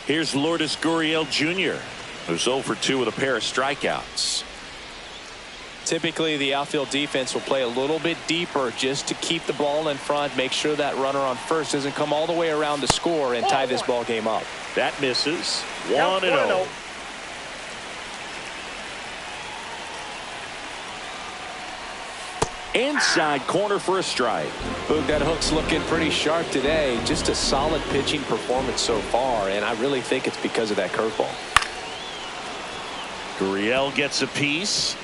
Here's Lourdes Gurriel Jr., who's 0 for 2 with a pair of strikeouts. Typically, the outfield defense will play a little bit deeper just to keep the ball in front, make sure that runner on first doesn't come all the way around to score and tie this ball game up. That misses. 1-0. Inside corner for a strike. Boog, that hook's looking pretty sharp today. Just a solid pitching performance so far, and I really think it's because of that curveball. Gurriel gets a piece.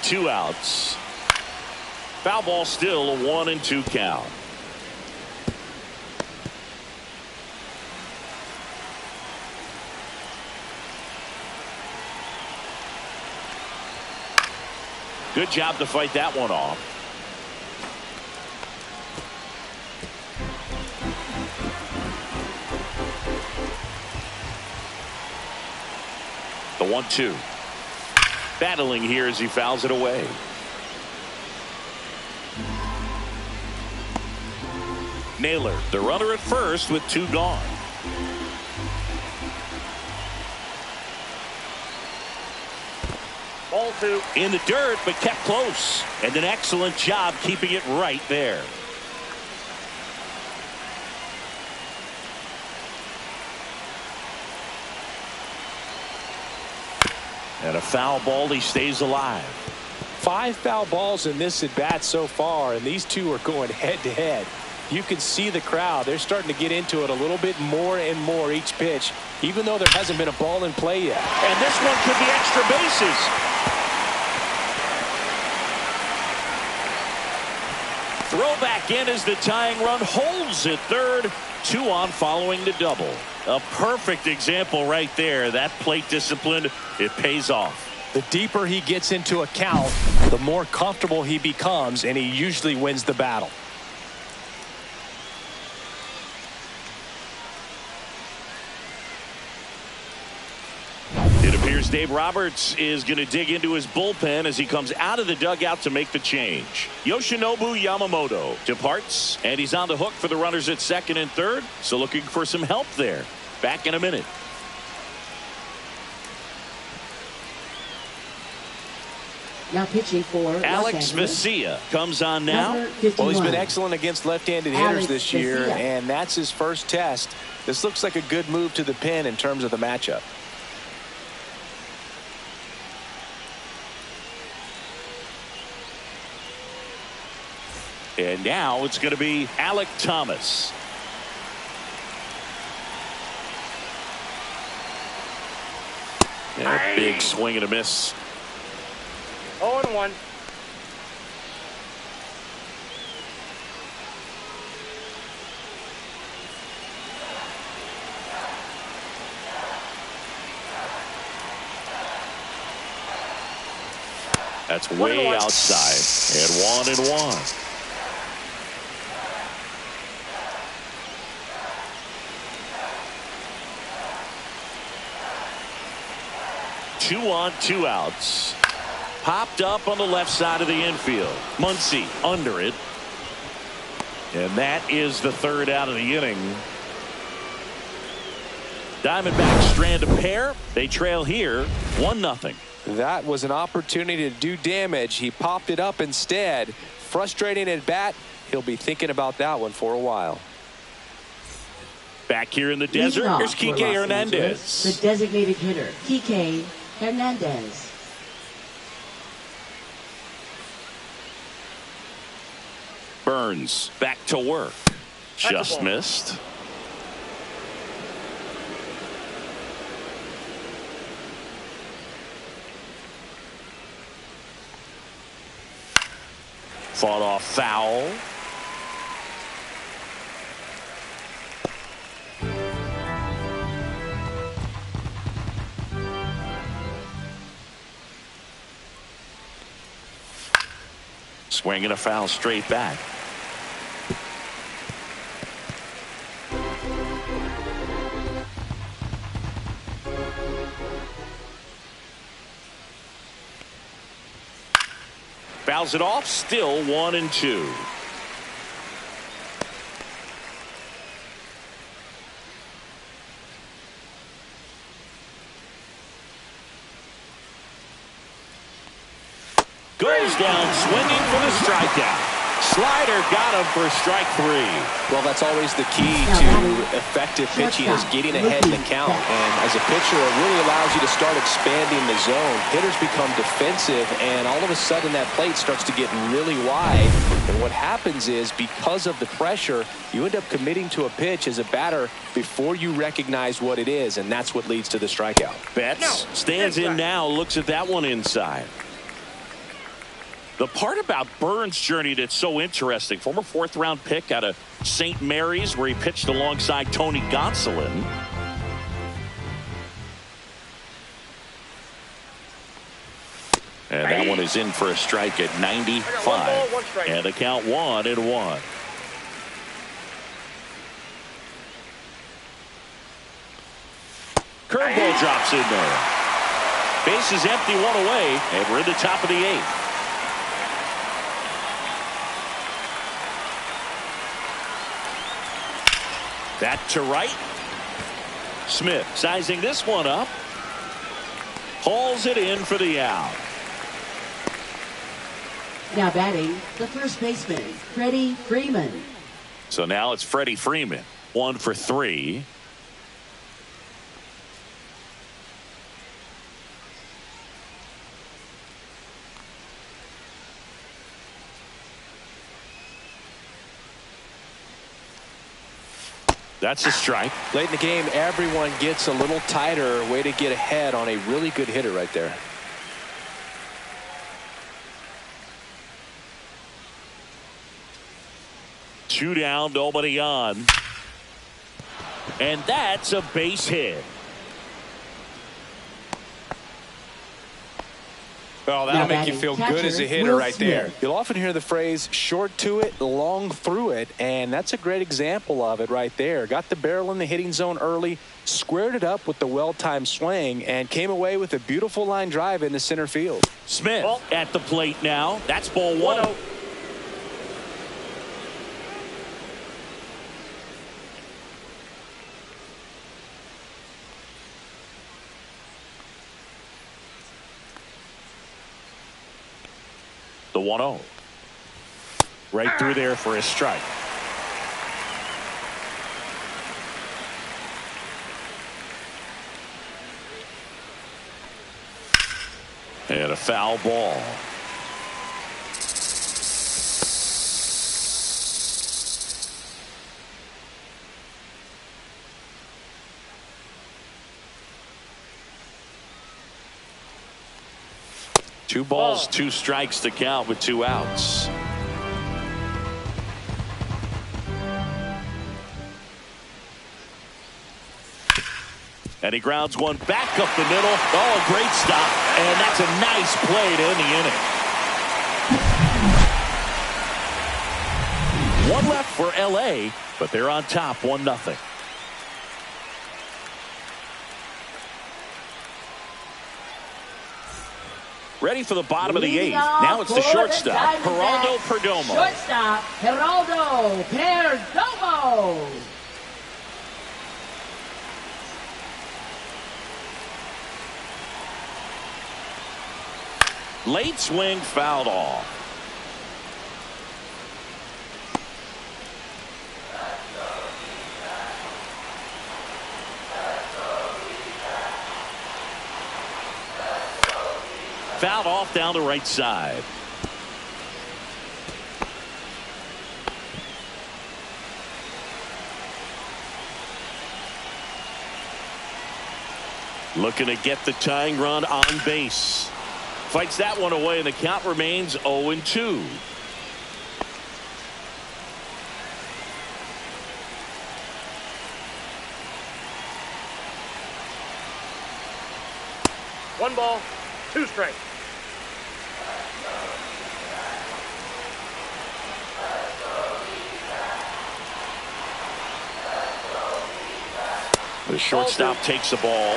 Two outs. Foul ball, still a 1-2 count. Good job to fight that one off. The 1-2. Battling here as he fouls it away. Naylor, the runner at first with 2 gone. Ball 2. In the dirt, but kept close. And an excellent job keeping it right there. And a foul ball, he stays alive. 5 foul balls in this at bat so far, and these two are going head to head. You can see the crowd. They're starting to get into it a little bit more and more each pitch, even though there hasn't been a ball in play yet. And this one could be extra bases. Throw back in as the tying run holds at third. 2 on following the double. A perfect example right there. That plate discipline, it pays off. The deeper he gets into a count, the more comfortable he becomes, and he usually wins the battle. It appears Dave Roberts is going to dig into his bullpen as he comes out of the dugout to make the change. Yoshinobu Yamamoto departs, and he's on the hook for the runners at second and third, so looking for some help there. Back in a minute. Now pitching for Alex Vesia comes on now. Well, he's been excellent against left-handed hitters this year, Vesia. and that's his first test. This looks like a good move to the pin in terms of the matchup. And now it's going to be Alek Thomas. And a big swing and a miss. 0-1. That's way outside. And 1-1. Two on, 2 outs. Popped up on the left side of the infield. Muncy under it. And that is the 3rd out of the inning. Diamondbacks strand a pair. They trail here 1-0. That was an opportunity to do damage. He popped it up instead. Frustrating at bat. He'll be thinking about that one for a while. Back here in the desert, here's Kike Hernandez. The designated hitter, Kike Hernandez. Burns back to work. Just missed. Fought off foul. Swing and a foul straight back. Fouls it off, still 1-2. Goes down swinging for the strikeout. Slider got him for strike 3. Well, that's always the key to effective pitching, is getting ahead in the count. And as a pitcher, it really allows you to start expanding the zone. Hitters become defensive, and all of a sudden that plate starts to get really wide. And what happens is, because of the pressure, you end up committing to a pitch as a batter before you recognize what it is, and that's what leads to the strikeout. Betts stands in now, looks at that one inside. The part about Burns' journey that's so interesting, former 4th-round pick out of St. Mary's, where he pitched alongside Tony Gonsolin. And that one is in for a strike at 95. One ball, one strike. And the count 1-1. Curveball drops in there. Base is empty, 1 away, and we're in the top of the 8th. That to right. Smith sizing this one up. Hauls it in for the out. Now batting, the first baseman, Freddie Freeman. So now it's Freddie Freeman. 1 for 3. That's a strike. Late in the game, everyone gets a little tighter. Way to get ahead on a really good hitter right there. Two down, nobody on. And that's a base hit. Oh, that'll make you feel good as a hitter right there. You'll often hear the phrase short to it, long through it, and that's a great example of it right there. Got the barrel in the hitting zone early, squared it up with the well-timed swing, and came away with a beautiful line drive into center field. Smith at the plate now. That's ball 1. The 1-0. Right through there for a strike. And a foul ball. Two balls, 2 strikes to count with 2 outs. And he grounds one back up the middle. Oh, a great stop. And that's a nice play to end the inning. 1 left for LA, but they're on top 1-0. Ready for the bottom of the 8th. Now it's the shortstop, Geraldo Perdomo. Shortstop, Geraldo Perdomo. Late swing fouled off. Fouled off down the right side. Looking to get the tying run on base. Fights that one away, and the count remains 0-2. One ball, two strikes. The shortstop takes the ball.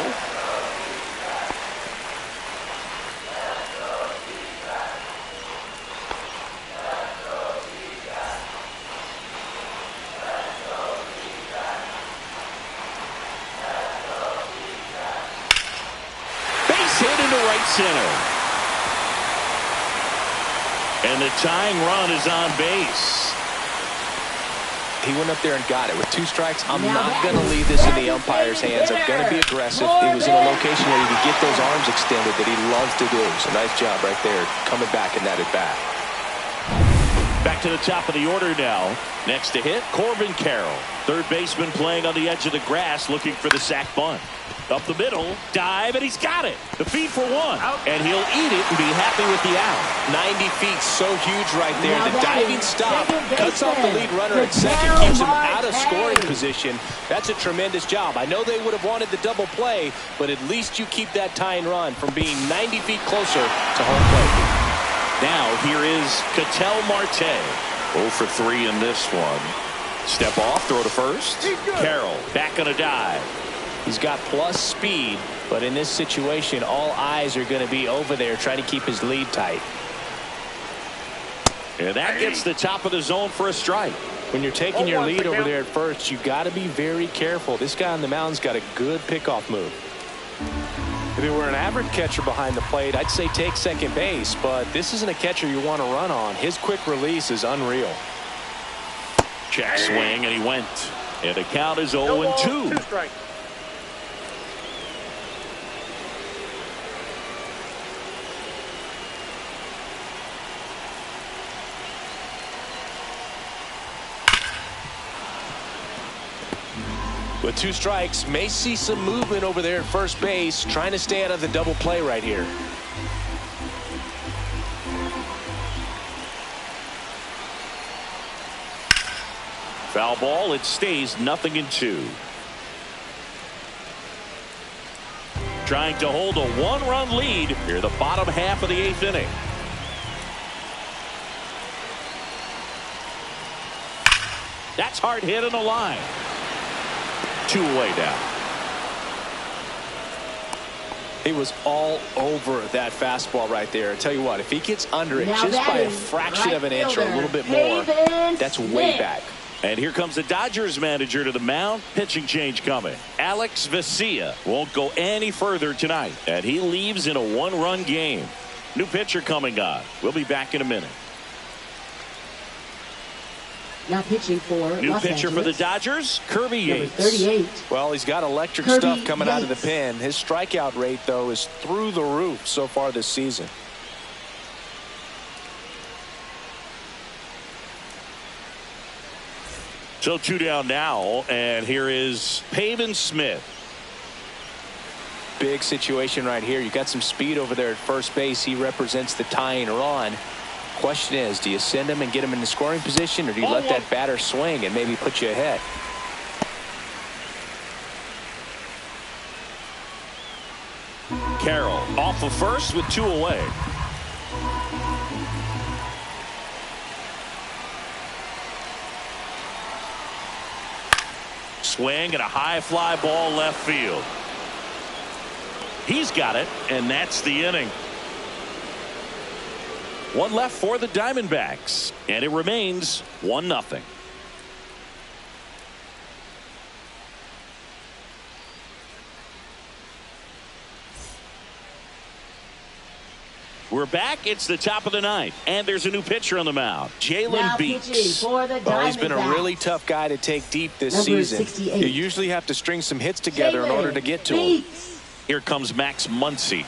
Base hit into right center. And the tying run is on base. He went up there and got it with 2 strikes. I'm not going to leave this in the umpire's hands. I'm going to be aggressive. It was in a location where he could get those arms extended that he loves to do. So nice job right there coming back in that at bat. Back to the top of the order now. Next to hit, Corbin Carroll. Third baseman playing on the edge of the grass looking for the sac bunt. Up the middle, dive, and he's got it. The feed for 1. And he'll eat it and be happy with the out. 90 feet, so huge right there. The diving stop cuts off the lead runner at second, keeps him out of scoring position. That's a tremendous job. I know they would have wanted the double play, but at least you keep that tying run from being 90 feet closer to home plate. Now here is Ketel Marte. 0 for 3 in this one. Step off, throw to first. Carroll back on a dive. He's got plus speed, but in this situation, all eyes are going to be over there trying to keep his lead tight. And that gets the top of the zone for a strike. When you're taking your lead over there at first, you've got to be very careful. This guy on the mound's got a good pickoff move. If it were an average catcher behind the plate, I'd say take second base, but this isn't a catcher you want to run on. His quick release is unreal. Check swing, and he went. And the count is 0-2. 2 strikes. With 2 strikes, may see some movement over there at first base, trying to stay out of the double play right here. Foul ball, it stays 0-2. Trying to hold a 1-run lead here, the bottom half of the 8th inning. That's hard hit on the line. 2 away now. He was all over that fastball right there. I tell you what, if he gets under it just by a fraction of an inch or a little bit more, that's way back. And here comes the Dodgers manager to the mound. Pitching change coming. Alex Vesia won't go any further tonight, and he leaves in a 1-run game. New pitcher coming on. We'll be back in a minute. Now pitching for New Los pitcher Angeles. for the Dodgers, Kirby Yates. 38. Well, he's got electric Kirby stuff coming out of the Yates. pen. His strikeout rate, though, is through the roof so far this season. So 2 down now, and here is Pavin Smith. Big situation right here. You got some speed over there at first base. He represents the tying run. Question is, do you send him and get him in the scoring position, or do you let that batter swing and maybe put you ahead? Carroll off of first with 2 away. Swing and a high fly ball left field. He's got it, and that's the inning. 1 left for the Diamondbacks, and it remains 1-0. We're back. It's the top of the 9th, and there's a new pitcher on the mound, Jalen Beeks. Well, he's been a really tough guy to take deep this Number season. 68. You usually have to string some hits together in order to get to him. Here comes Max Muncy.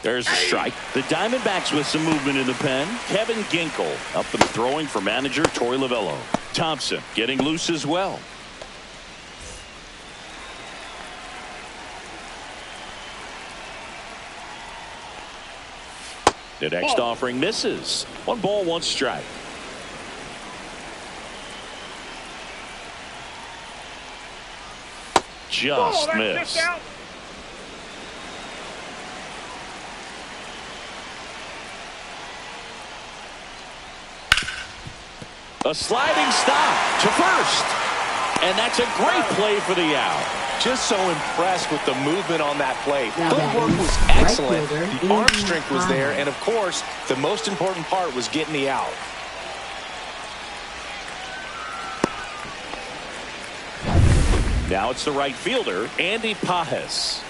There's a strike. The Diamondbacks with some movement in the pen. Kevin Ginkel up and throwing for manager Torey Lovullo. Thompson getting loose as well. The next offering misses. 1 ball, 1 strike. Just missed. A sliding stop to first. And that's a great play for the out. Just so impressed with the movement on that play. Footwork was excellent. The arm strength was there. And, of course, the most important part was getting the out. Now it's the right fielder, Andy Pajes.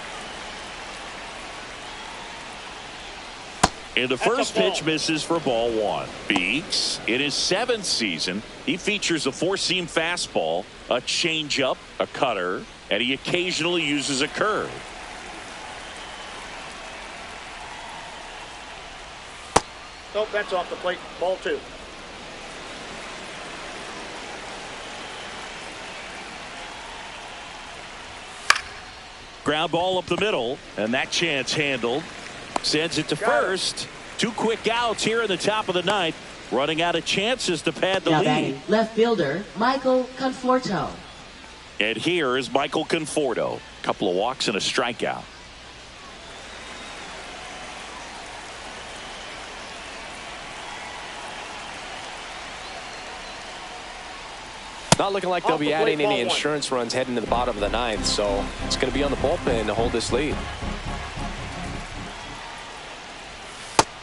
And the first pitch misses for ball 1. Beeks, in his 7th season, he features a 4-seam fastball, a changeup, a cutter, and he occasionally uses a curve. Nope, that's off the plate. Ball 2. Ground ball up the middle, and that chance handled. Sends it to first. 2 quick outs here in the top of the 9th. Running out of chances to pad the lead. Left fielder, Michael Conforto. And here is Michael Conforto. Couple of walks and a strikeout. Not looking like they'll be adding any insurance runs heading to the bottom of the 9th, so it's going to be on the bullpen to hold this lead.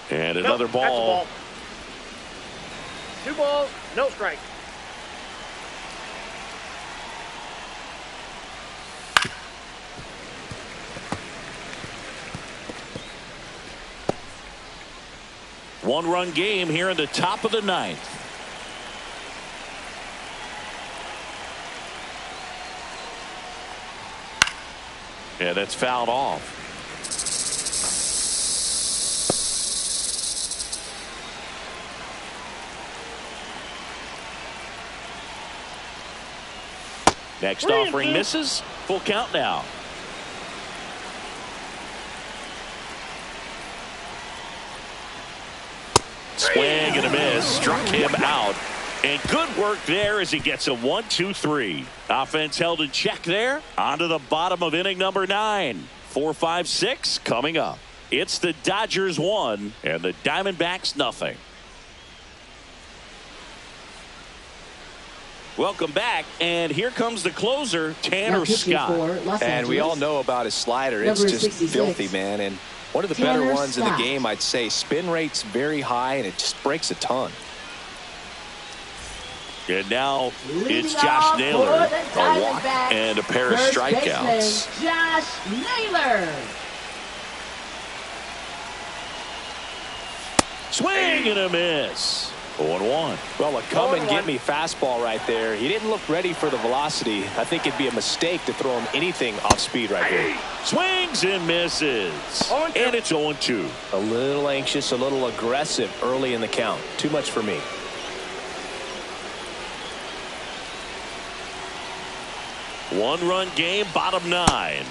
And another ball. 2 balls, no strike. One-run game here in the top of the 9th. Yeah, that's fouled off. Next offering misses. Full count now. Swing and a miss. Struck him out. And good work there as he gets a 1-2-3. Offense held in check there. On to the bottom of inning number 9. 4-5-6 coming up. It's the Dodgers 1 and the Diamondbacks nothing. Welcome back, and here comes the closer, Tanner Scott. And we all know about his slider. It's just filthy, man. And one of the better ones in the game, I'd say. Spin rate's very high, and it just breaks a ton. And now it's Josh Naylor, a walk and a pair of strikeouts. Josh Naylor. Swing and a miss. 0-1. Well, a come-and-get-me fastball right there. He didn't look ready for the velocity. I think it'd be a mistake to throw him anything off speed right here. Swings and misses. And it's 0-2. A little anxious, a little aggressive early in the count. Too much for me. One-run game, bottom 9.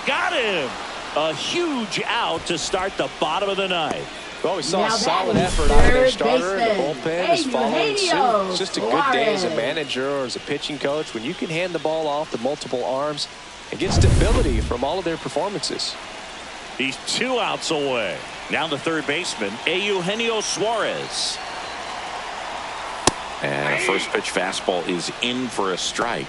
Got him. A huge out to start the bottom of the 9th. Well, we saw a solid effort out of their starter. The bullpen is following suit. It's just a good day as a manager or as a pitching coach when you can hand the ball off to multiple arms and get stability from all of their performances. He's 2 outs away. Now the third baseman, Eugenio Suarez. And a first pitch fastball is in for a strike.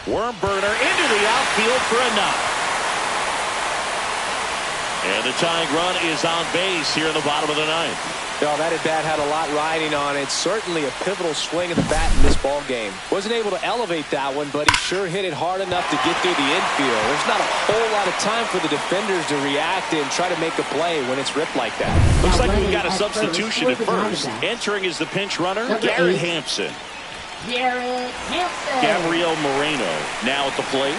Worm burner into the outfield for a knock. And the tying run is on base here in the bottom of the 9th. Well, that at-bat had a lot riding on it. Certainly a pivotal swing of the bat in this ball game. Wasn't able to elevate that one, but he sure hit it hard enough to get through the infield. There's not a whole lot of time for the defenders to react and try to make a play when it's ripped like that. Looks like we've got a substitution at first. Entering is the pinch runner, Gary Hampson. Jared Hampton. Gabriel Moreno now at the plate.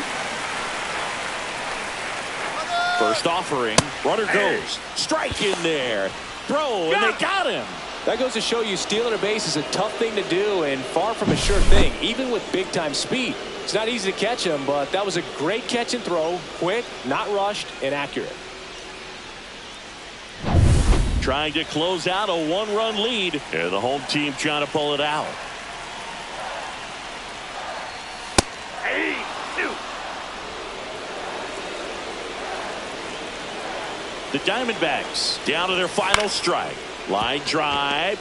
First offering. Runner goes. Strike in there. Throw, and they got him. That goes to show you stealing a base is a tough thing to do and far from a sure thing, even with big-time speed. It's not easy to catch him, but that was a great catch and throw. Quick, not rushed, and accurate. Trying to close out a one-run lead, and the home team trying to pull it out. The Diamondbacks down to their final strike. Line drive.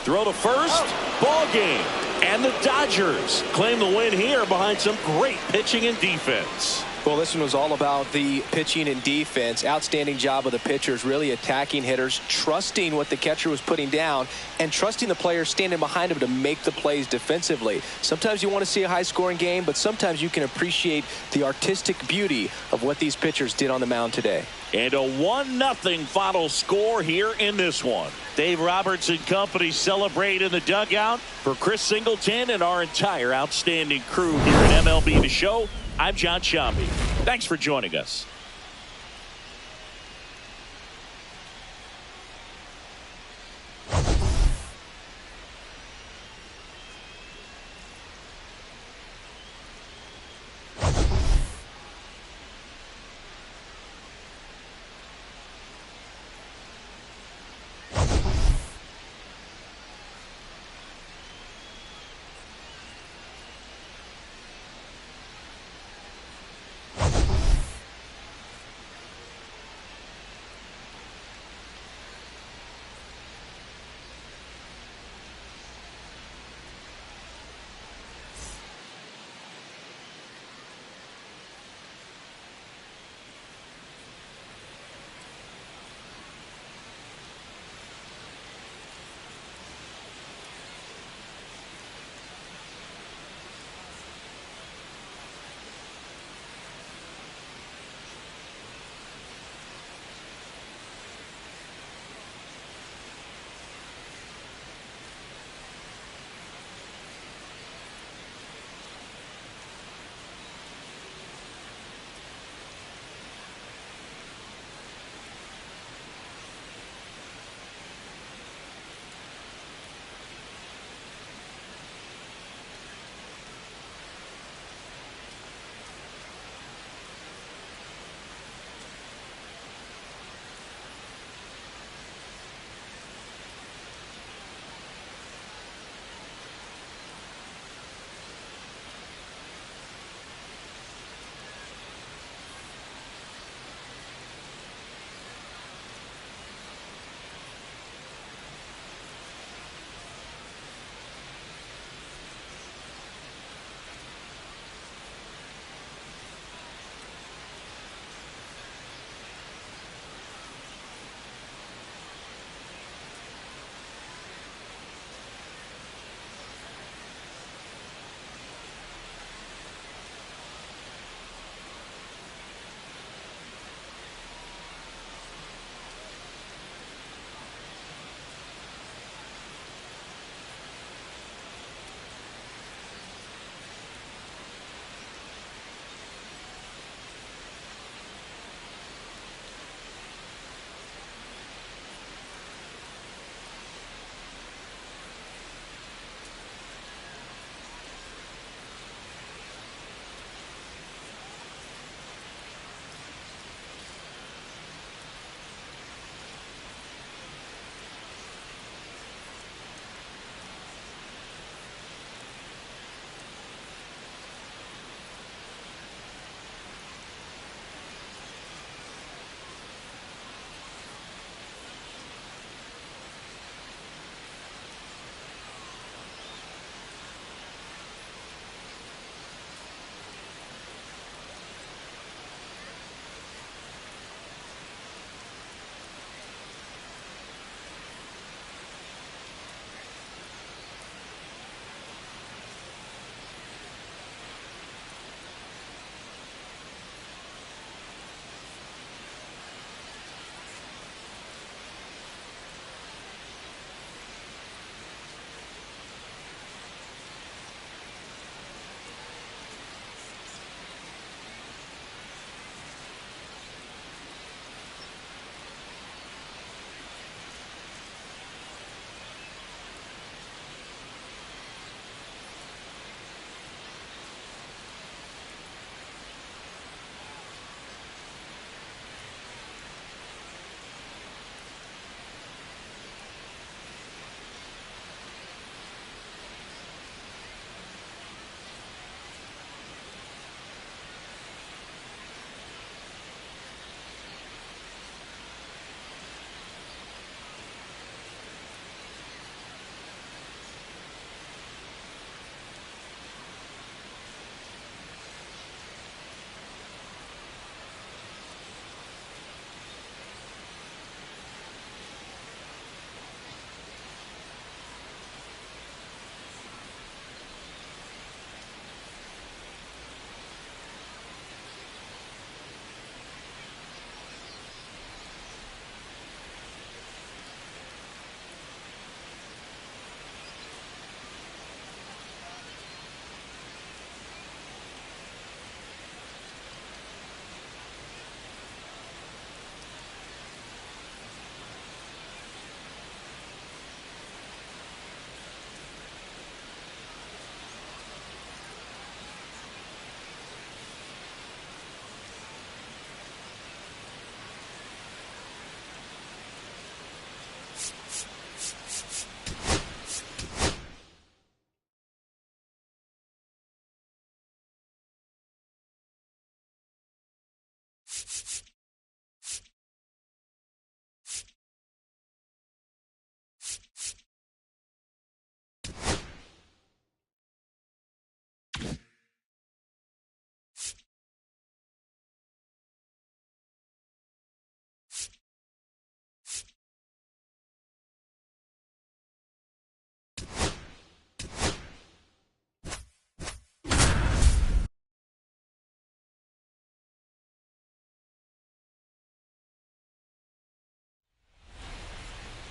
Throw to first. Ball game. And the Dodgers claim the win here behind some great pitching and defense. Well, this one was all about the pitching and defense. Outstanding job of the pitchers, really attacking hitters, trusting what the catcher was putting down, and trusting the players standing behind him to make the plays defensively. Sometimes you want to see a high-scoring game, but sometimes you can appreciate the artistic beauty of what these pitchers did on the mound today. And a 1-0 final score here in this one. Dave Roberts and company celebrate in the dugout. For Chris Singleton and our entire outstanding crew here at MLB The Show, I'm John Shambi. Thanks for joining us.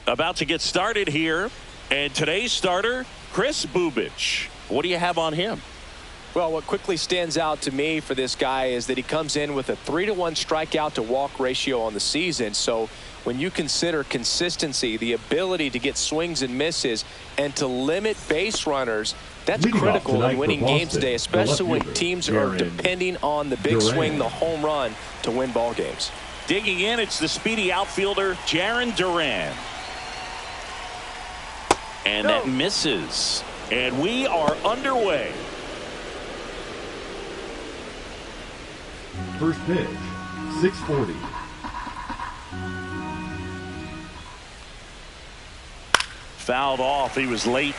About to get started here. And today's starter, Chris Bubich. What do you have on him? Well, what quickly stands out to me for this guy is that he comes in with a 3-to-1 strikeout to walk ratio on the season. So when you consider consistency, the ability to get swings and misses and to limit base runners, that's critical in winning games today, especially when teams are depending on the big swing, the home run, to win ball games. Digging in, it's the speedy outfielder, Jarren Duran. And that misses. And we are underway. First pitch, 6:40. Fouled off. He was late.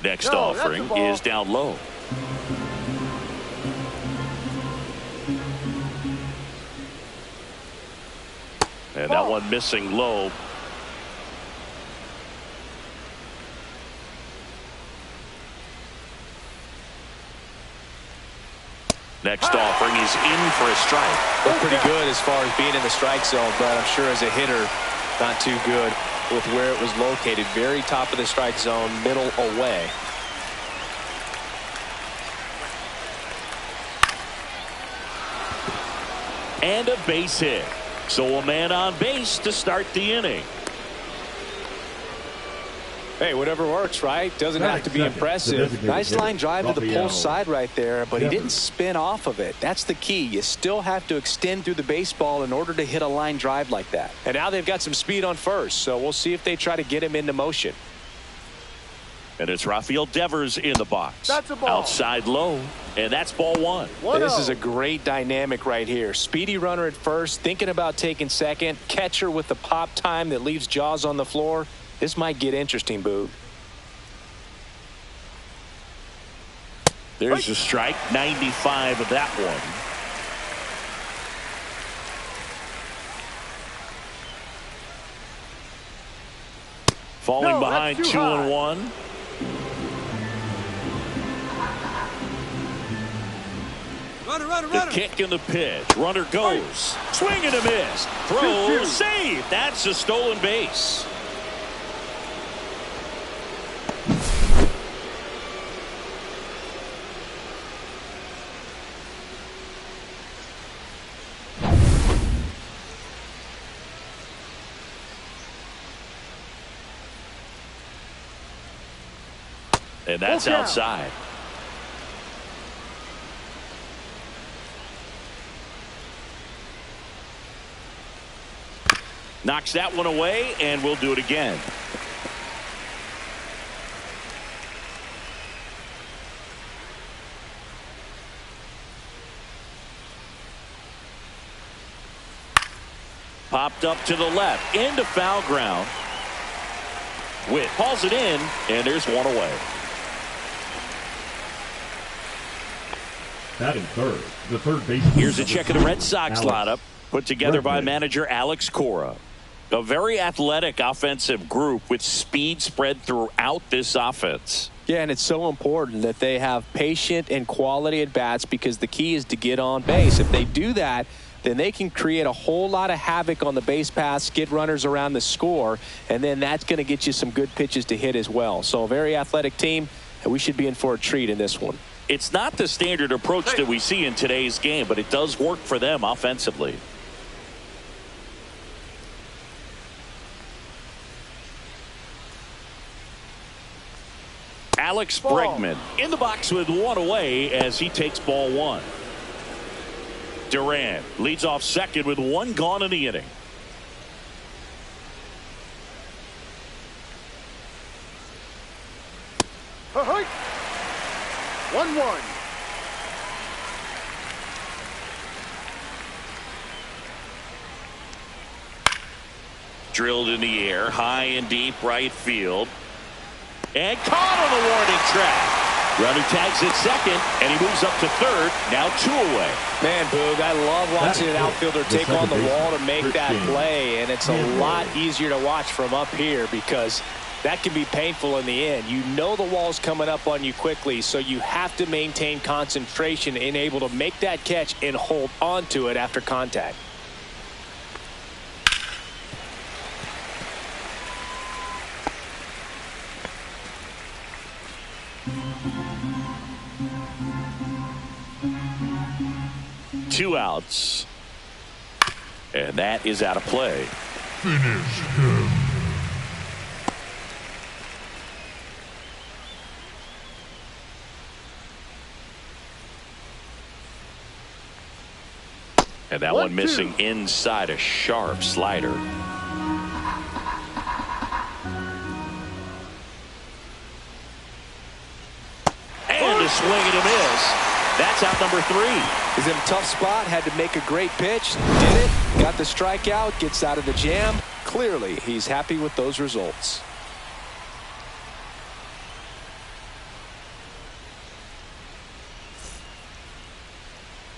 Next offering is down low. And that one missing low. Next offering, he's in for a strike. Looked pretty good as far as being in the strike zone, but I'm sure as a hitter, not too good with where it was located. Very top of the strike zone, middle away. And a base hit. So a man on base to start the inning. Hey, whatever works, right? Doesn't have to be impressive. Nice line drive to the pull side right there, but he didn't spin off of it. That's the key. You still have to extend through the baseball in order to hit a line drive like that. And now they've got some speed on first, so we'll see if they try to get him into motion. And it's Rafael Devers in the box. That's a ball. Outside low, and that's ball one. This is a great dynamic right here. Speedy runner at first, thinking about taking second. Catcher with the pop time that leaves Jaws on the floor. This might get interesting, Boog. There's a strike, 95 of that one. Falling behind 2-1. The kick and the pitch. Runner goes. Swing and a miss. Throw, save. That's a stolen base. And that's outside. Knocks that one away, and we'll do it again. Popped up to the left, into foul ground. Witt hauls it in, and there's one away. Batting third, the third base. Here's a check of the Red Sox lineup, put together by manager Alex Cora. A very athletic offensive group with speed spread throughout this offense. Yeah, and it's so important that they have patient and quality at bats because the key is to get on base. If they do that, then they can create a whole lot of havoc on the base paths, get runners around the score, and then that's going to get you some good pitches to hit as well. So a very athletic team, and we should be in for a treat in this one. It's not the standard approach that we see in today's game, but it does work for them offensively. Alex Bregman in the box with one away as he takes ball one. Duran leads off second with one gone in the inning. Hi. 1-1. Drilled in the air, high and deep right field. And caught on the warning track. Runner tags at second, and he moves up to third. Now 2 away. Man, Boog, I love watching an outfielder take on the wall to make that play, and it's a lot easier to watch from up here because that can be painful in the end. You know the wall's coming up on you quickly, so you have to maintain concentration and able to make that catch and hold on to it after contact. Two outs. And that is out of play. Finish him. And that one missing inside, a sharp slider. And a swing and a miss. That's out number 3. He's in a tough spot, had to make a great pitch, did it, got the strikeout, gets out of the jam. Clearly, he's happy with those results.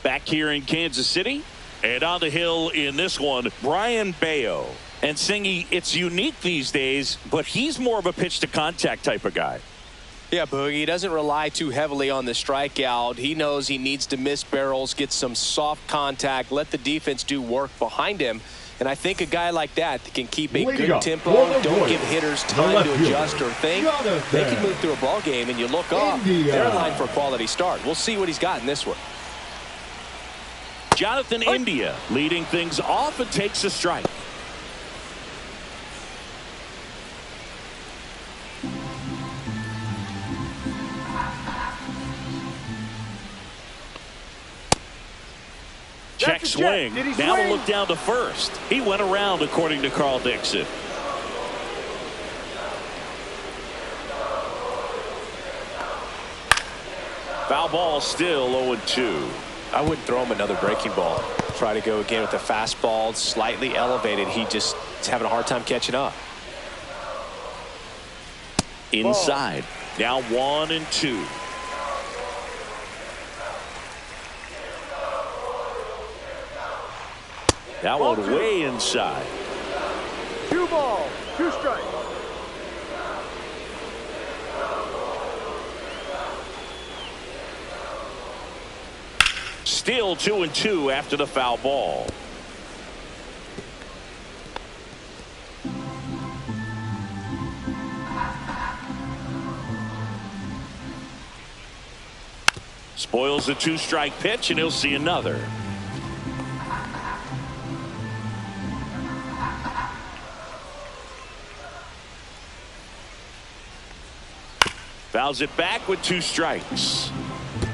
Back here in Kansas City, and on the hill in this one, Brian Bayo. And Singy, it's unique these days, but he's more of a pitch to contact type of guy. Yeah, Boogie, he doesn't rely too heavily on the strikeout. He knows he needs to miss barrels, get some soft contact, let the defense do work behind him. And I think a guy like that can keep a good tempo, don't give hitters time to adjust or think. They can move through a ball game, and you look up, they're in line for a quality start. We'll see what he's got in this one. Jonathan India leading things off and takes a strike. Check swing. Now a look down to first. He went around, according to Carl Dixon. Foul ball, still 0-2. I wouldn't throw him another breaking ball. Try to go again with the fastball, slightly elevated. He just is having a hard time catching up. Inside. Now 1-2. That one way inside. 2 balls, 2 strikes. Still 2-2 after the foul ball. Spoils the 2-strike pitch, and he'll see another. Fouls it back with 2 strikes.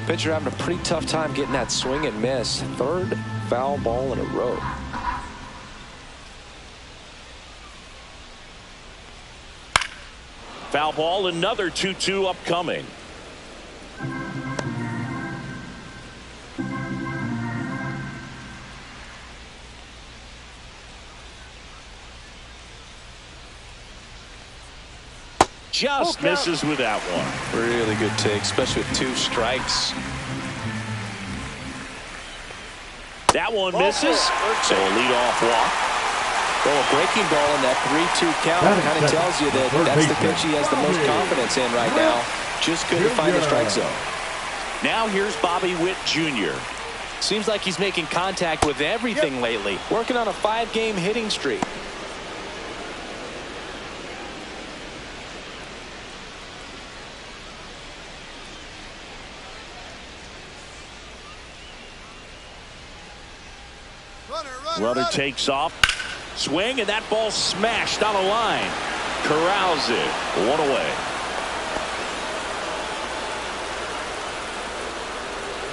Pitcher having a pretty tough time getting that swing and miss. 3rd foul ball in a row. Foul ball, another 2-2 upcoming. Just misses with that one. Really good take, especially with 2 strikes. That one misses. So a leadoff walk. Well, a breaking ball in that 3-2 count kind of tells you that that's the pitch he has the most confidence in right now. Just couldn't find the strike zone. Now here's Bobby Witt Jr. Seems like he's making contact with everything lately. Working on a 5-game hitting streak. Runner takes off. Swing, and that ball smashed on a line. Corrals it. 1 away.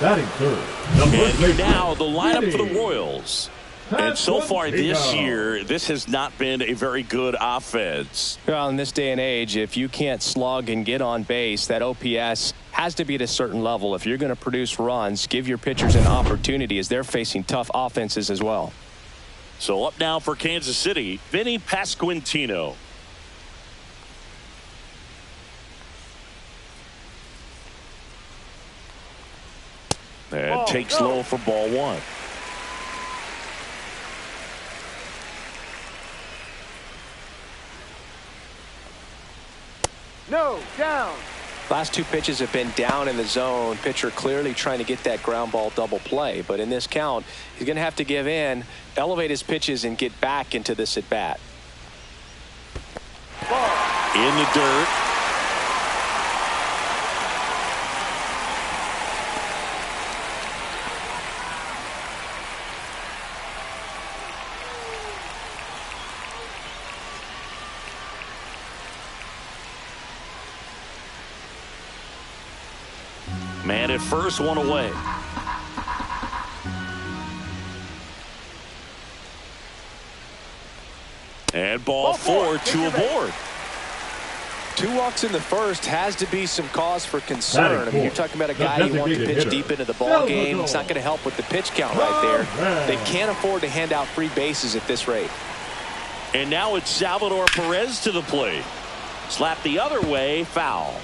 Batting third. And now the lineup for the Royals. And so far this year, this has not been a very good offense. Well, in this day and age, if you can't slug and get on base, that OPS has to be at a certain level. If you're going to produce runs, give your pitchers an opportunity as they're facing tough offenses as well. So up now for Kansas City, Vinny Pasquantino. takes low for ball one. No, down. Last two pitches have been down in the zone. Pitcher clearly trying to get that ground ball double play. But in this count, he's going to have to give in, elevate his pitches, and get back into this at bat. In the dirt. Man at first, one away. And ball four, two aboard. 2 walks in the first has to be some cause for concern. I mean, you're talking about a guy you want to pitch deep into the ball game. It's not going to help with the pitch count right there. They can't afford to hand out free bases at this rate. And now it's Salvador Perez to the plate. Slap the other way, foul.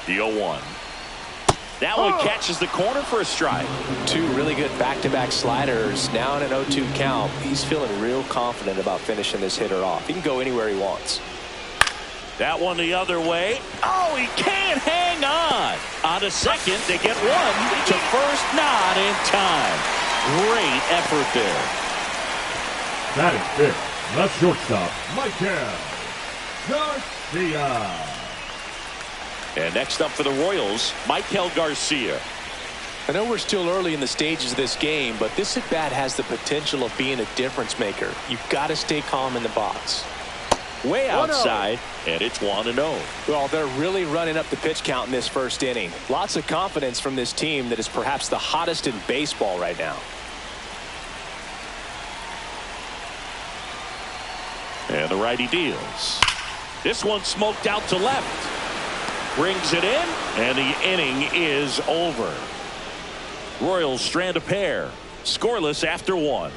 The 0-1. That one catches the corner for a strike. 2 really good back-to-back sliders. Now in an 0-2 count. He's feeling real confident about finishing this hitter off. He can go anywhere he wants. That one the other way. Oh, he can't hang on. On to second, they get one. To first, not in time. Great effort there. Batting fifth, the shortstop, Michael Garcia. And next up for the Royals, Michael Garcia. I know we're still early in the stages of this game, but this at-bat has the potential of being a difference maker. You've got to stay calm in the box. Way outside, and it's 1-0. Well, they're really running up the pitch count in this first inning. Lots of confidence from this team that is perhaps the hottest in baseball right now. And the righty deals. This one smoked out to left. Brings it in, and the inning is over. Royals strand a pair. Scoreless after 1.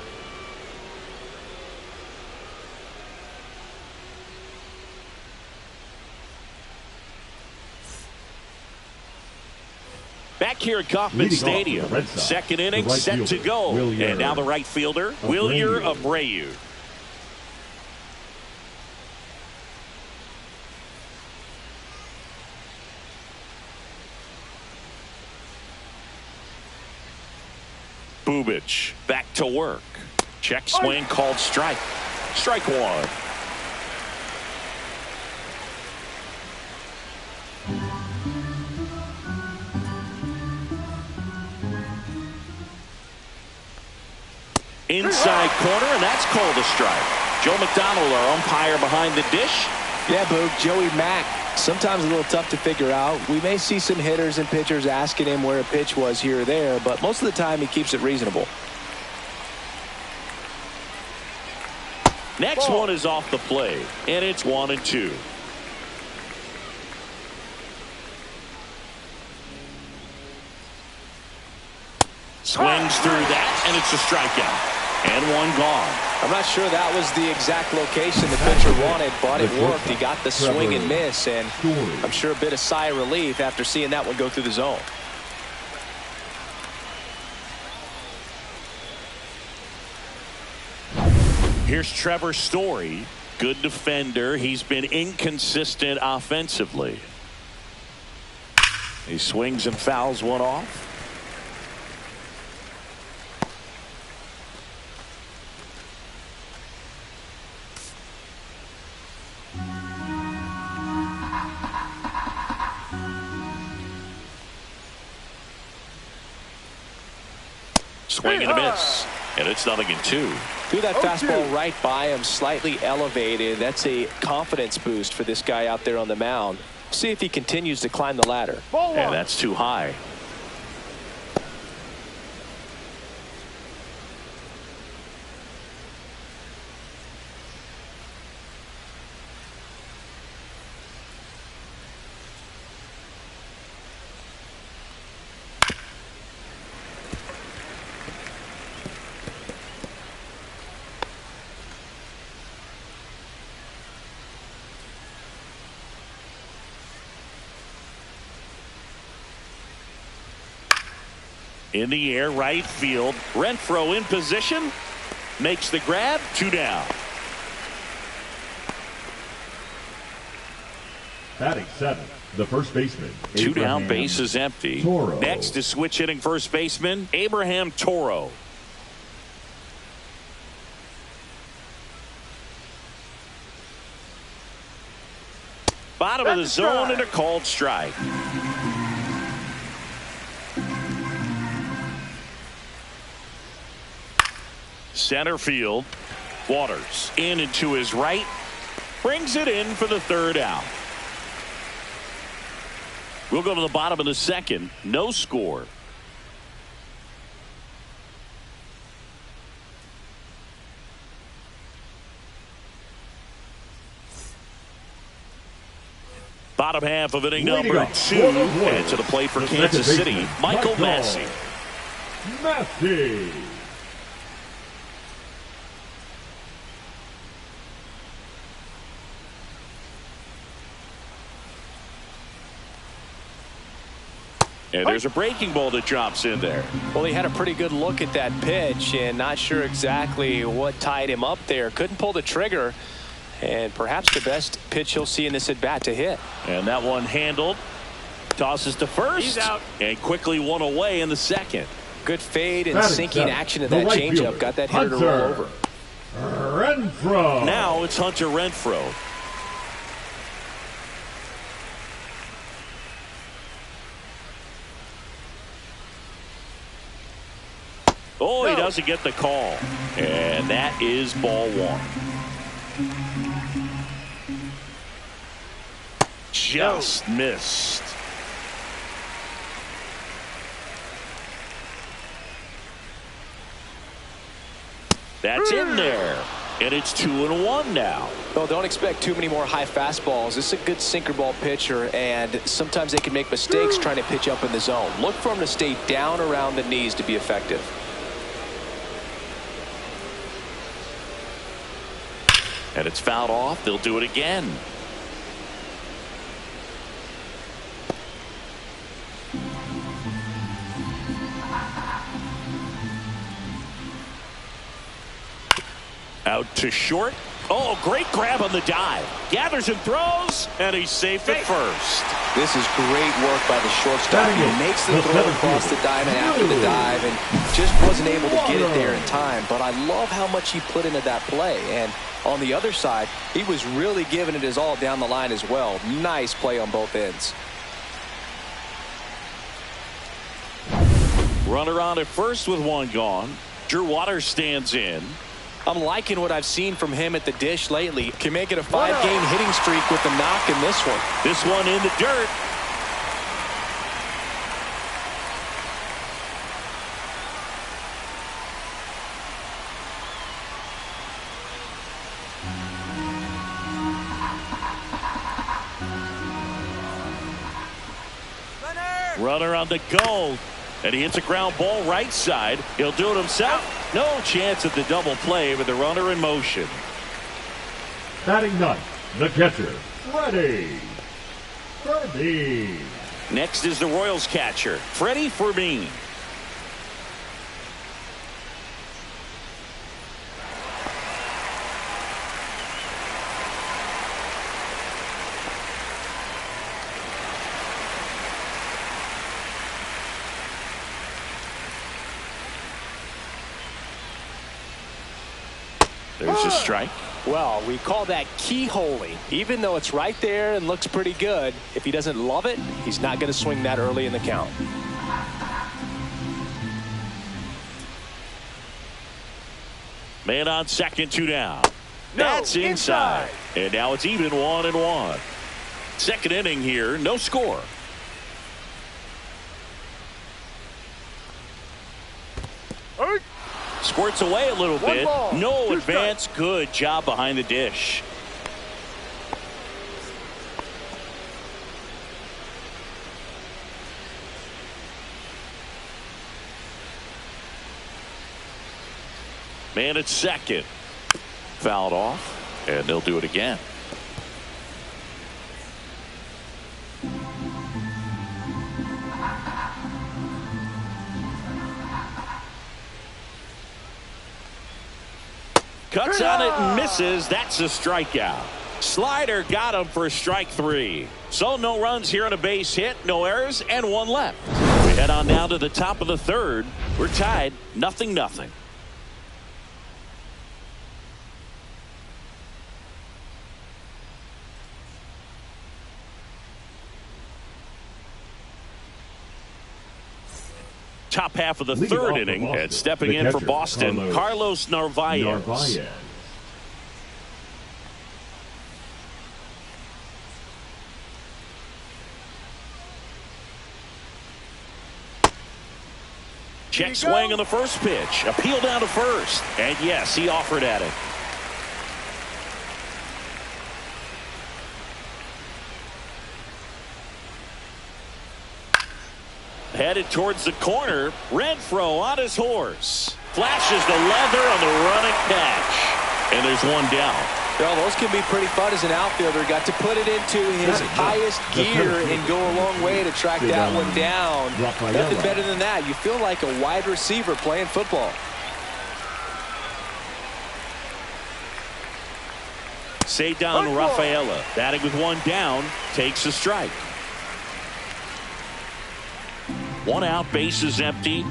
Back here at Kauffman Stadium. Second inning set to go. And now the right fielder, Wilyer Abreu. Bubich back to work. Check swing called strike. Strike one. Inside corner, and that's called a strike. Joe McDonald, our umpire behind the dish. Yeah, Boog, Joey Mack, sometimes a little tough to figure out. We may see some hitters and pitchers asking him where a pitch was here or there, but most of the time he keeps it reasonable. Next one is off the plate, and it's 1-2. Swings through that, and it's a strikeout. And one gone. I'm not sure that was the exact location the pitcher wanted, but it worked. He got the swing and miss, and I'm sure a bit of sigh of relief after seeing that one go through the zone. Here's Trevor Story. Good defender. He's been inconsistent offensively. He swings and fouls one off. Swing and a miss, and it's 0-2. Threw that fastball right by him, slightly elevated. That's a confidence boost for this guy out there on the mound. See if he continues to climb the ladder. And that's too high. In the air, right field. Renfroe in position. Makes the grab. 2 down. Batting 7, the first baseman. 2 down, Abraham base is empty. Toro. Next is switch hitting first baseman Abraham Toro. Bottom of the zone and a called strike. Center field. Waters in and to his right. Brings it in for the 3rd out. We'll go to the bottom of the 2nd. No score. Bottom half of inning number 2. And to the plate for Kansas City, Michael Massey. Massey. And there's a breaking ball that drops in there. Well, he had a pretty good look at that pitch and not sure exactly what tied him up there. Couldn't pull the trigger. And perhaps the best pitch he'll see in this at bat to hit. And that one handled. Tosses to first. He's out. And quickly one away in the 2nd. Good fade and sinking action of that right changeup. fielder, Got that hitter to roll over. Renfroe. Now it's Hunter Renfroe. Oh, he doesn't get the call. And that is ball 1. Just missed. That's in there. And it's 2-1 now. Well, don't expect too many more high fastballs. This is a good sinker ball pitcher, and sometimes they can make mistakes trying to pitch up in the zone. Look for him to stay down around the knees to be effective. And it's fouled off. They'll do it again. Out to short. Oh, great grab on the dive. Gathers and throws, and he's safe at first. This is great work by the shortstop. He makes the throw across the diamond after the dive and just wasn't able to get it there in time. But I love how much he put into that play. And on the other side, he was really giving it his all down the line as well. Nice play on both ends. Runner on at first with one gone. Drew Waters stands in. I'm liking what I've seen from him at the dish lately. Can make it a 5-game hitting streak with the knock in this one. This one in the dirt. Runner on the go. And he hits a ground ball right side. He'll do it himself. No chance at the double play with the runner in motion. Batting 9th, the catcher, Freddie Fermin. Next is the Royals catcher, Freddie Fermin. There's a strike. Well, we call that keyholing. Even though it's right there and looks pretty good, if he doesn't love it, he's not going to swing that early in the count. Man on second, 2 down. That's inside. And now it's even 1-1. Second inning here, no score. Squirts away a little bit. No advance. Good job behind the dish. Man at second. Fouled off. And they'll do it again. Cuts on it and misses. That's a strikeout. Slider got him for strike 3. So no runs here on a base hit, no errors, and 1 left. We head on down to the top of the 3rd. We're tied 0-0. Top half of the 3rd inning, and stepping in for Boston, Carlos Narvaez. Check swing on the first pitch. Appeal down to first. And yes, he offered at it. Headed towards the corner. Renfroe on his horse. Flashes the leather on the running catch. And there's 1 down. Well, those can be pretty fun as an outfielder. Got to put it into his highest gear and go a long way to track that one down. Nothing better than that. You feel like a wide receiver playing football. Cedar Rafaela, batting with 1 down, takes a strike. 1 out, bases empty.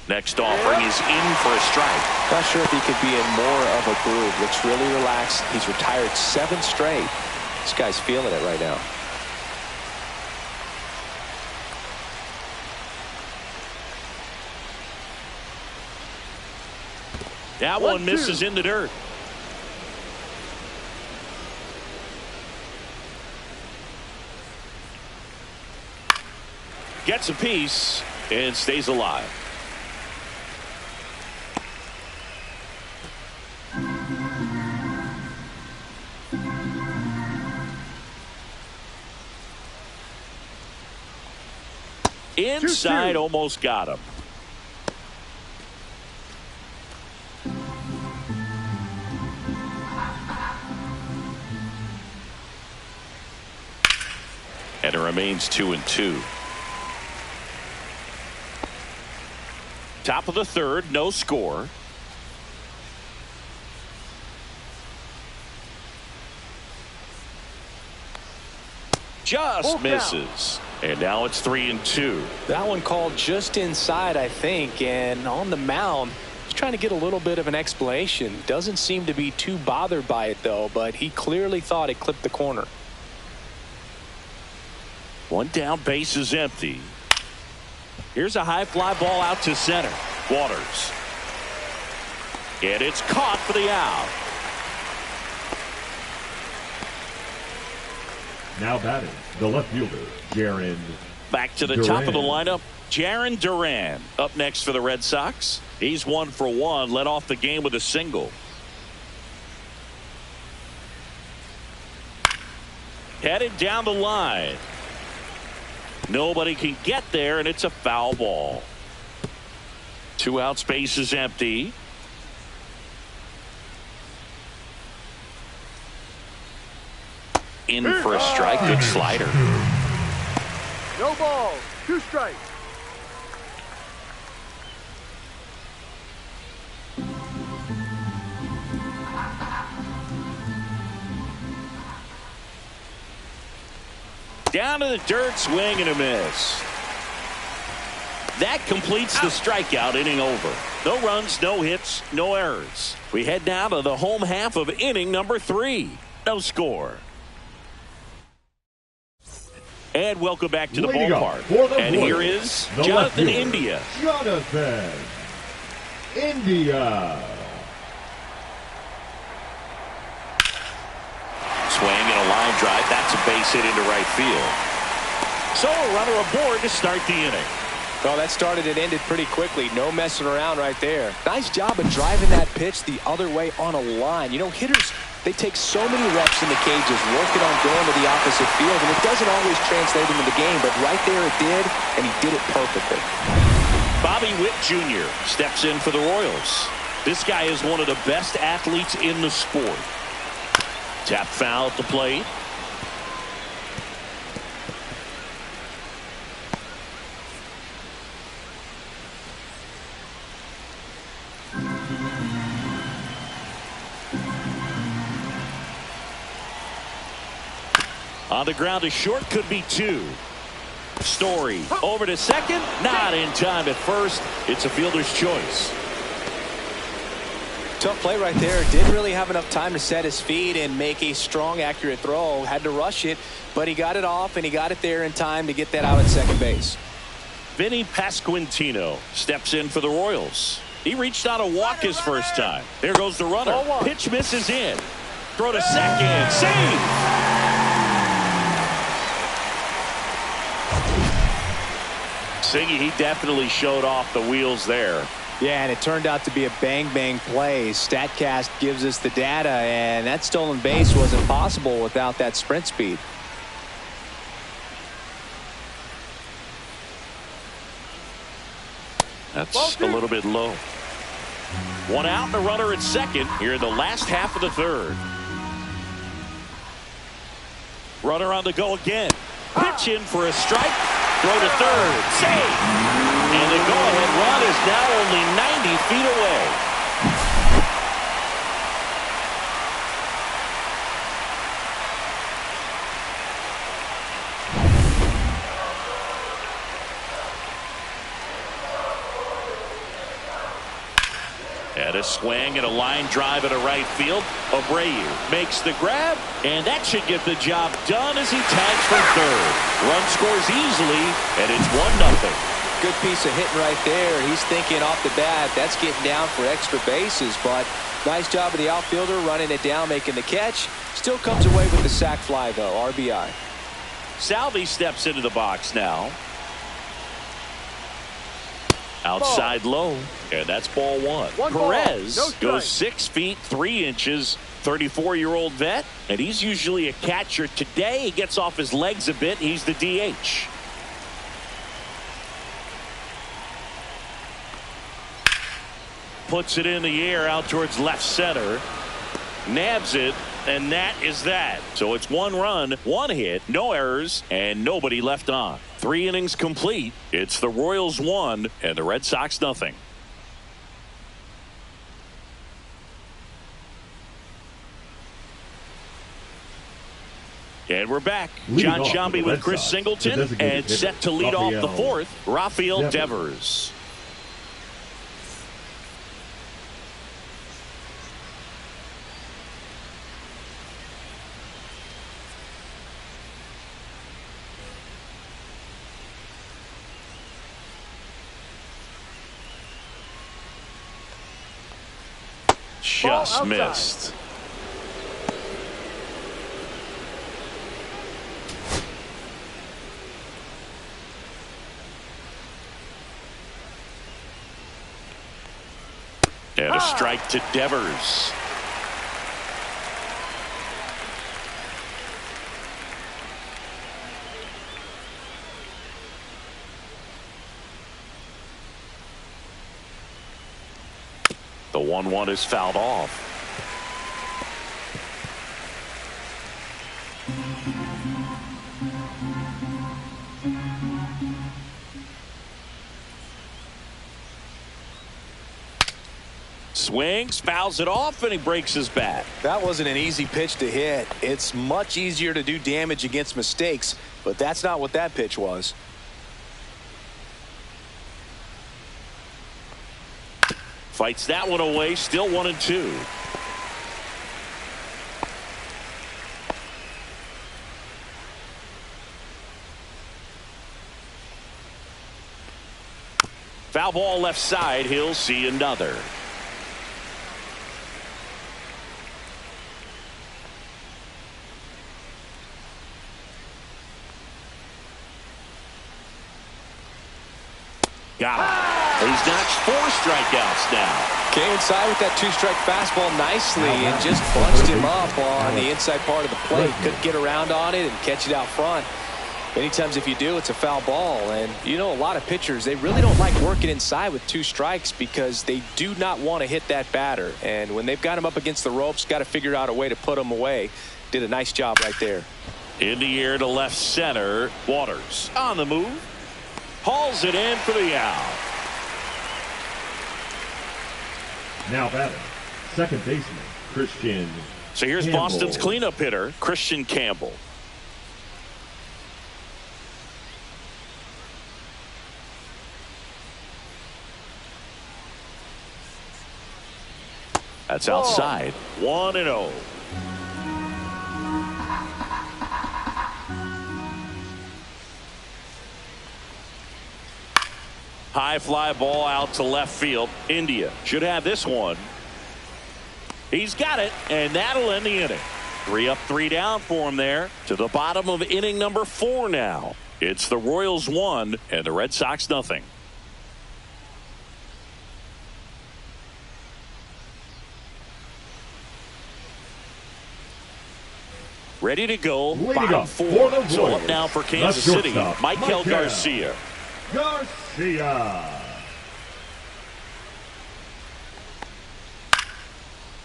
Next offering is in for a strike. Not sure if he could be in more of a groove. Looks really relaxed. He's retired 7 straight. This guy's feeling it right now. That one misses in the dirt. Gets a piece and stays alive. Inside, almost got him. And it remains 2-2. Top of the 3rd, no score. Just misses. And now it's 3-2. That one called just inside, I think, and on the mound, he's trying to get a little bit of an explanation. Doesn't seem to be too bothered by it, though, but he clearly thought it clipped the corner. 1 down, base is empty. Here's a high fly ball out to center. Waters. And it's caught for the out. Now batting, the left fielder, Jaron. Back to the top of the lineup, Jaron Duran. Up next for the Red Sox. He's 1 for 1, led off the game with a single. Headed down the line. Nobody can get there, and it's a foul ball. 2 out, space is empty. In for a strike. Good slider. No ball. 2 strikes. Down to the dirt, swing and a miss. That completes the strikeout inning over. No runs, no hits, no errors. We head now to the home half of inning number 3. No score. And welcome back to the ballpark. And here is Jonathan India. Jonathan India. Swing and a line drive. That's a base hit into right field. So a runner aboard to start the inning. Well, that started and ended pretty quickly. No messing around right there. Nice job of driving that pitch the other way on a line. You know, hitters, they take so many reps in the cages working on going to the opposite field, and it doesn't always translate into the game, but right there it did, and he did it perfectly. Bobby Witt Jr. steps in for the Royals. This guy is one of the best athletes in the sport. Tap foul at the plate. On the ground to short, could be 2. Story over to second, not in time at first. It's a fielder's choice. Tough play right there. Didn't really have enough time to set his feet and make a strong, accurate throw. Had to rush it, but he got it off, and he got it there in time to get that out at second base. Vinny Pasquantino steps in for the Royals. He reached out a walk his first time. There goes the runner. Pitch misses in. Throw to second. Save! Singy, he definitely showed off the wheels there. Yeah, and it turned out to be a bang-bang play. StatCast gives us the data, and that stolen base wasn't possible without that sprint speed. That's a little bit low. 1 out and a runner at second here in the last half of the third. Runner on the go again. Pitch in for a strike. Throw to third. Save. And the go-ahead run is now only 90 feet away. And a swing and a line drive at a right field. Abreu makes the grab, and that should get the job done as he tags for third. Run scores easily, and it's 1-0. Good piece of hitting right there. He's thinking off the bat, that's getting down for extra bases, but nice job of the outfielder running it down, making the catch. Still comes away with the sac fly, though. RBI. Salvi steps into the box now. Outside low, and that's ball 1. Perez goes 6 feet 3 inches. 34-year-old vet, and he's usually a catcher. Today he gets off his legs a bit. He's the DH. Puts it in the air out towards left center. Nabs it, and that is that. So it's 1 run, 1 hit, no errors, and nobody left on. 3 innings complete. It's the Royals 1 and the Red Sox nothing. And we're back. John Sciambi with Chris Singleton, and set to lead off the 4th, Rafael Devers. Just missed. And a strike to Devers. The 1-1 is fouled off. Swings, fouls it off, and he breaks his bat. That wasn't an easy pitch to hit. It's much easier to do damage against mistakes, but that's not what that pitch was. Fights that one away, still 1-2. Foul ball left side, he'll see another. Got him. He's notched 4 strikeouts now. Came inside with that 2-strike fastball nicely and just bunched him up on the inside part of the plate. Couldn't get around on it and catch it out front. Many times if you do, it's a foul ball. And you know, a lot of pitchers, they really don't like working inside with 2 strikes because they do not want to hit that batter. And when they've got him up against the ropes, got to figure out a way to put him away. Did a nice job right there. In the air to left center. Waters on the move. Hauls it in for the out. Now batting, second baseman, Christian So here's Campbell. Boston's cleanup hitter, Christian Campbell. That's outside. 1-0. High fly ball out to left field. India should have this one. He's got it, and that'll end the inning. 3 up, 3 down for him there. To the bottom of inning number 4 now. It's the Royals 1 and the Red Sox nothing. Ready to go. Bottom 4. So up now for Kansas City, Michael Garcia. Garcia.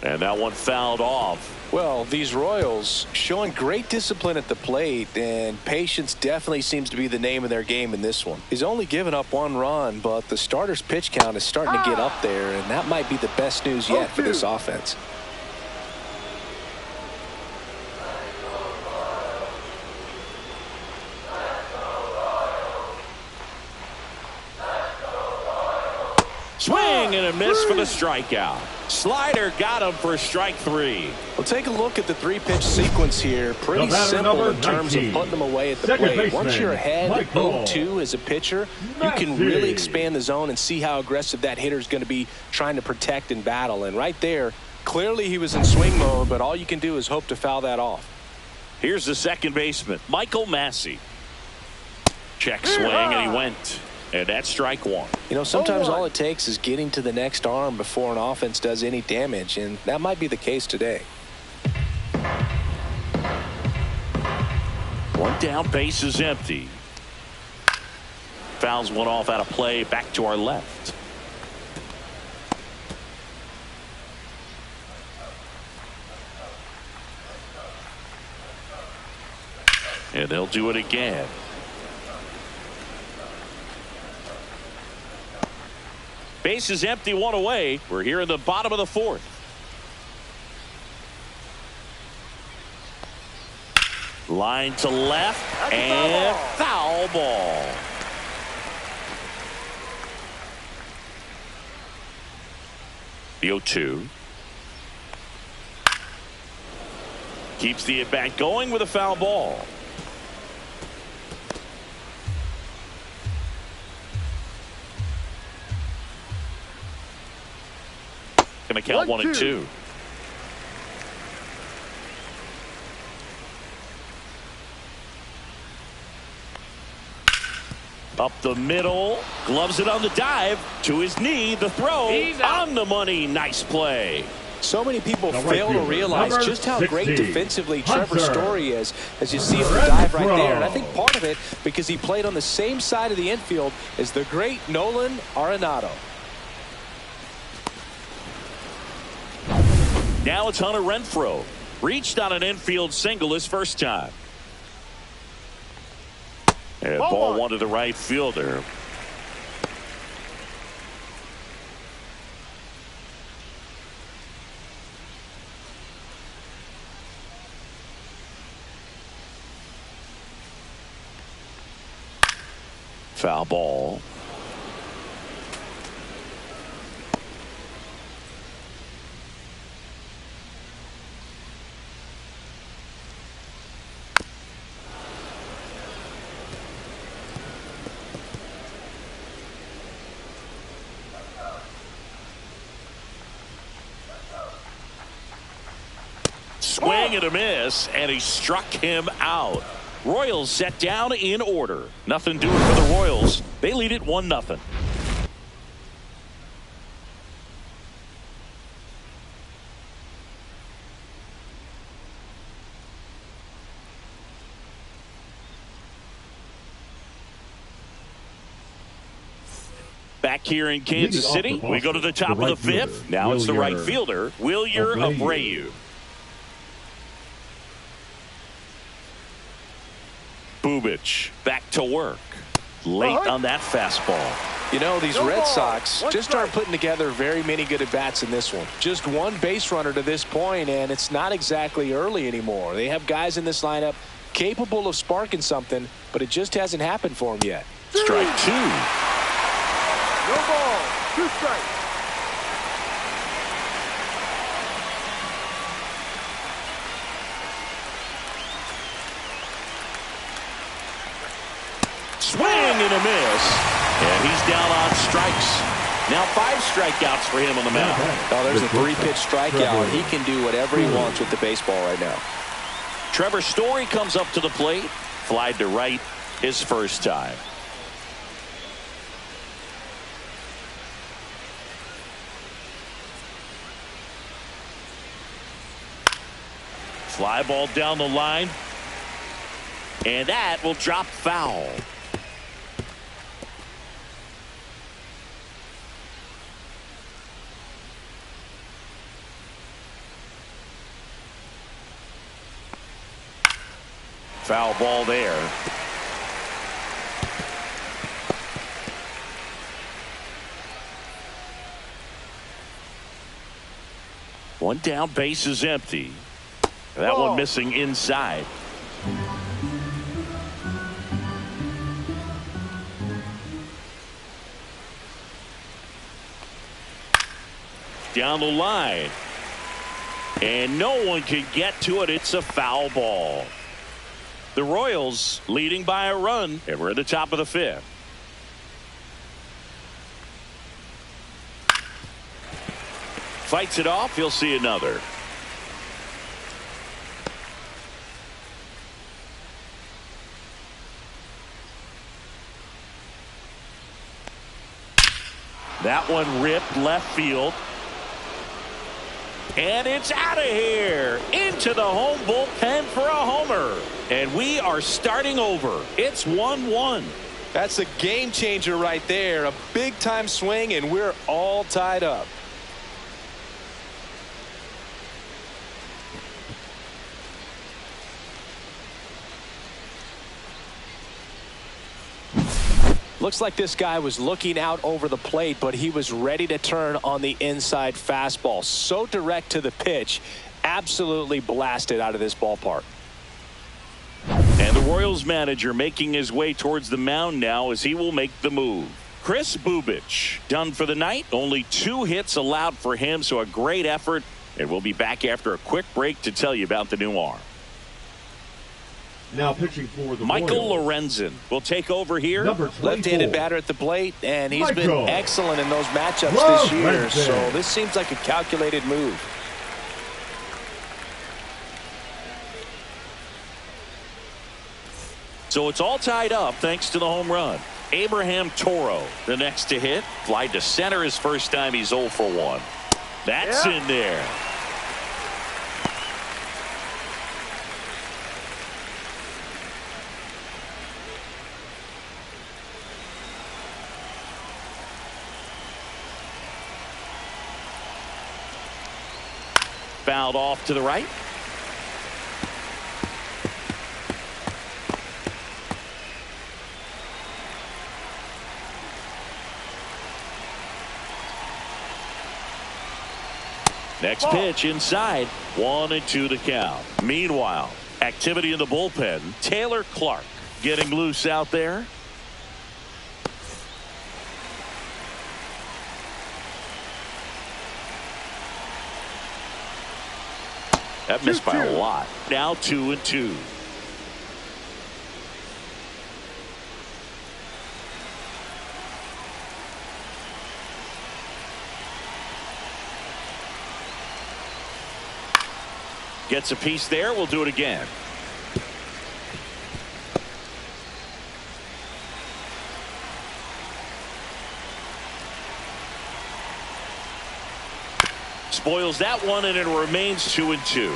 And that one fouled off. Well, these Royals showing great discipline at the plate, and patience definitely seems to be the name of their game in this one. He's only given up 1 run, but the starter's pitch count is starting to get up there, and that might be the best news yet for this offense. Swing and a miss for the strikeout. Slider got him for strike 3. Well, take a look at the 3-pitch sequence here. Pretty simple in terms of putting them away at the plate. Once you're ahead 0-2 as a pitcher, you can really expand the zone and see how aggressive that hitter is going to be trying to protect and battle. And right there, clearly he was in swing mode, but all you can do is hope to foul that off. Here's the second baseman, Michael Massey. Check swing, and he went. And that's strike 1. You know, sometimes all it takes is getting to the next arm before an offense does any damage, and that might be the case today. 1 down, base is empty. Fouls one off out of play, back to our left. And they'll do it again. Base is empty, 1 away. We're here in the bottom of the 4th. Line to left and foul ball. The 0-2. Keeps the at-bat going with a foul ball. Going to count 1 and 2. Up the middle, gloves it on the dive to his knee. The throw on the money. Nice play. So many people fail to realize just how great defensively Trevor Story is, as you see him dive right there. And I think part of it because he played on the same side of the infield as the great Nolan Arenado. Now it's Hunter Renfroe. Reached on an infield single his first time. And ball 1 to the right fielder. Foul ball. Swing and a miss, and he struck him out. Royals set down in order. Nothing doing for the Royals. They lead it 1-0. Back here in Kansas City, we go to the top of the 5th. Now it's the right fielder, Wilyer Abreu. Bubich back to work. Late on that fastball. You know, these No Red ball. Sox One just strike. aren't putting together very many good at-bats in this one. Just one base runner to this point, and it's not exactly early anymore. They have guys in this lineup capable of sparking something, but it just hasn't happened for them yet. Strike two. No ball. 2 strikes. Swing and a miss. And he's down on strikes. Now 5 strikeouts for him on the mound. Oh, there's a 3-pitch strikeout. He can do whatever he wants with the baseball right now. Trevor Story comes up to the plate. Flied to right his first time. Fly ball down the line. And that will drop foul. Foul ball there. One down, base is empty. That one missing inside. Down the line. And no one can get to it. It's a foul ball. The Royals leading by a run, and we're at the top of the 5th. Fights it off. He'll see another. That one ripped left field. And it's out of here. Into the home bullpen for a homer. And we are starting over. It's 1-1. That's a game changer right there. A big time swing, and we're all tied up. Looks like this guy was looking out over the plate, but he was ready to turn on the inside fastball. So direct to the pitch. Absolutely blasted out of this ballpark. And the Royals manager making his way towards the mound now as he will make the move. Chris Bubich done for the night. Only 2 hits allowed for him, so a great effort. And we'll be back after a quick break to tell you about the new arm. Now pitching for the Michael Royals, Lorenzen will take over here. number 24. Left-handed batter at the plate, and he's been Michael excellent in those matchups this year. Lorenzen. So this seems like a calculated move. So it's all tied up thanks to the home run. Abraham Toro, the next to hit. Fly to center his first time. He's 0 for 1. That's in there. Fouled off to the right. Next pitch inside. 1-2 the count. Meanwhile, activity in the bullpen. Taylor Clark getting loose out there. That missed by a lot. Now 2-2. Gets a piece there. We'll do it again. Spoils that one, and it remains 2-2.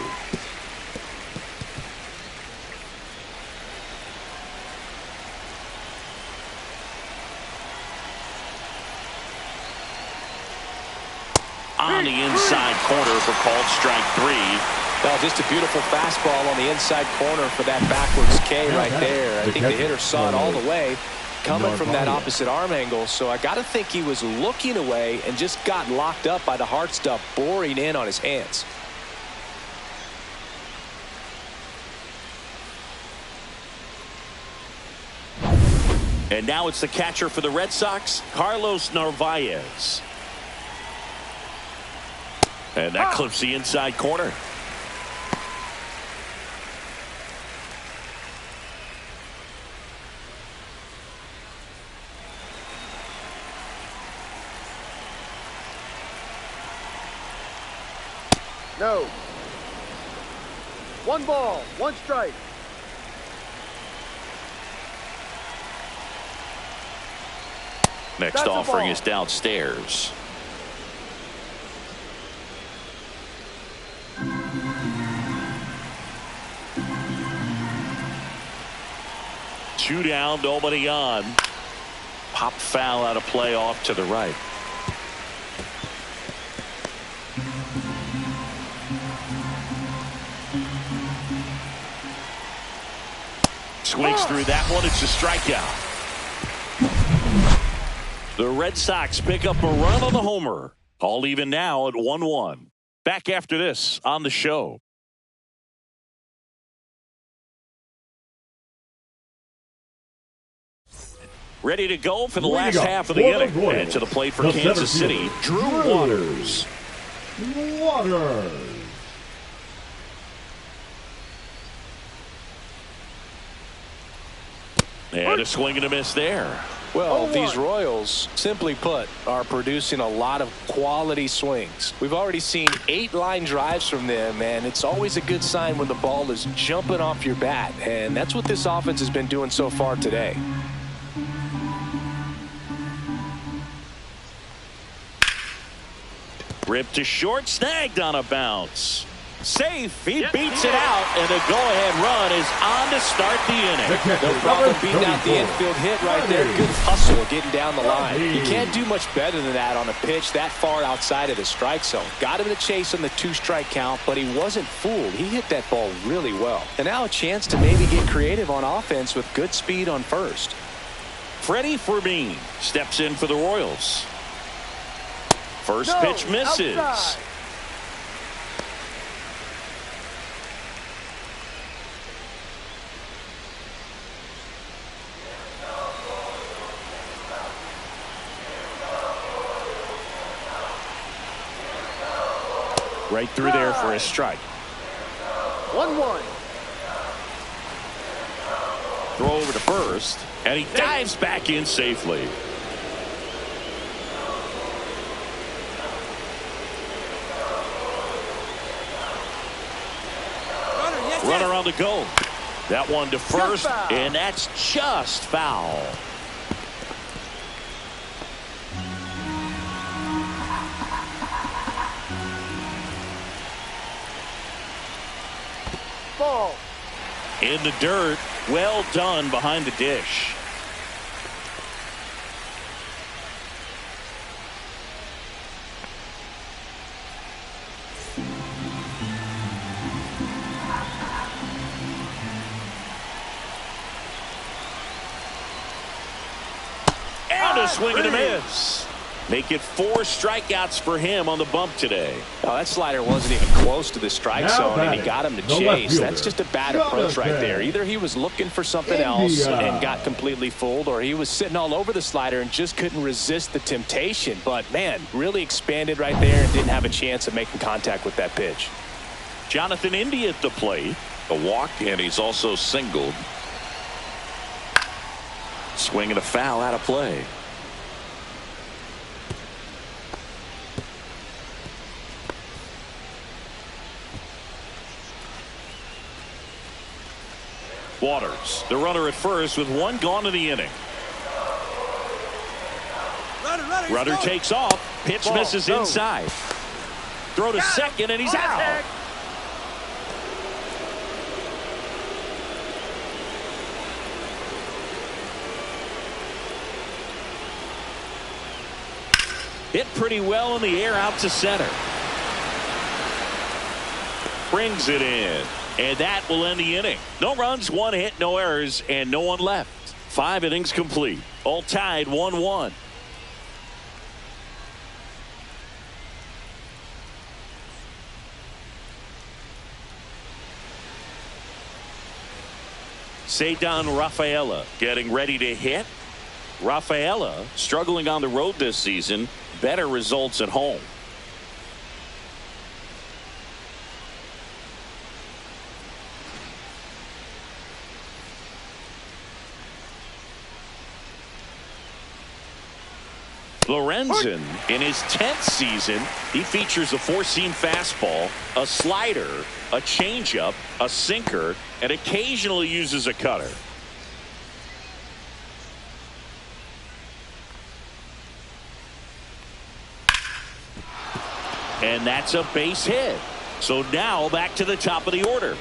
On the inside corner for called strike 3. Well, just a beautiful fastball on the inside corner for that backwards K right there. I think the hitter saw it all the way. coming from that Narvaez. opposite arm angle, so I got to think he was looking away and just got locked up by the hard stuff boring in on his hands. And now it's the catcher for the Red Sox, Carlos Narvaez. And that clips the inside corner. No. 1 ball, 1 strike. Next That's a offering ball. is downstairs. Two down, nobody on. Pop foul out of play off to the right. Swings through that one. It's a strikeout. The Red Sox pick up a run on the homer. All even now at 1-1. Back after this on the show. Ready to go for the last half of the inning. And to the plate for Kansas City, Drew Waters. And a swing and a miss there. Well, these Royals, simply put, are producing a lot of quality swings. We've already seen 8 line drives from them, and it's always a good sign when the ball is jumping off your bat. And that's what this offense has been doing so far today. Ripped to short, snagged on a bounce. Safe, he beats it out, and the go-ahead run is on to start the inning. No problem beating out the infield hit right there. Good hustle getting down the line. You can't do much better than that on a pitch that far outside of the strike zone. Got him to chase on the 2-strike count, but he wasn't fooled. He hit that ball really well. And now a chance to maybe get creative on offense with good speed on first. Freddie Fermin steps in for the Royals. First pitch misses. Outside. Right through there for a strike. 1-1. Throw over to first, and he dives back in safely. Runner on the go. That one to first, and that's just foul. Ball. In the dirt, well done behind the dish. And a swing and a miss. Make it 4 strikeouts for him on the bump today. Oh, that slider wasn't even close to the strike zone, and he got him to chase. That's just a bad approach right there. Either he was looking for something else and got completely fooled, or he was sitting all over the slider and just couldn't resist the temptation. But, man, really expanded right there and didn't have a chance of making contact with that pitch. Jonathan India at the plate. A walk, and he's also singled. Swing and a foul out of play. Waters, the runner at first with 1 gone in the inning. Runner takes off. Pitch misses inside. Throw to second, and he's out. Hit pretty well in the air out to center. Brings it in. And that will end the inning. No runs, 1 hit, no errors, and no one left. 5 innings complete. All tied 1-1. Ceddanne Rafaela getting ready to hit. Rafaela struggling on the road this season. Better results at home. Lorenzen, in his 10th season, he features a four-seam fastball, a slider, a changeup, a sinker, and occasionally uses a cutter. And that's a base hit. So now back to the top of the order.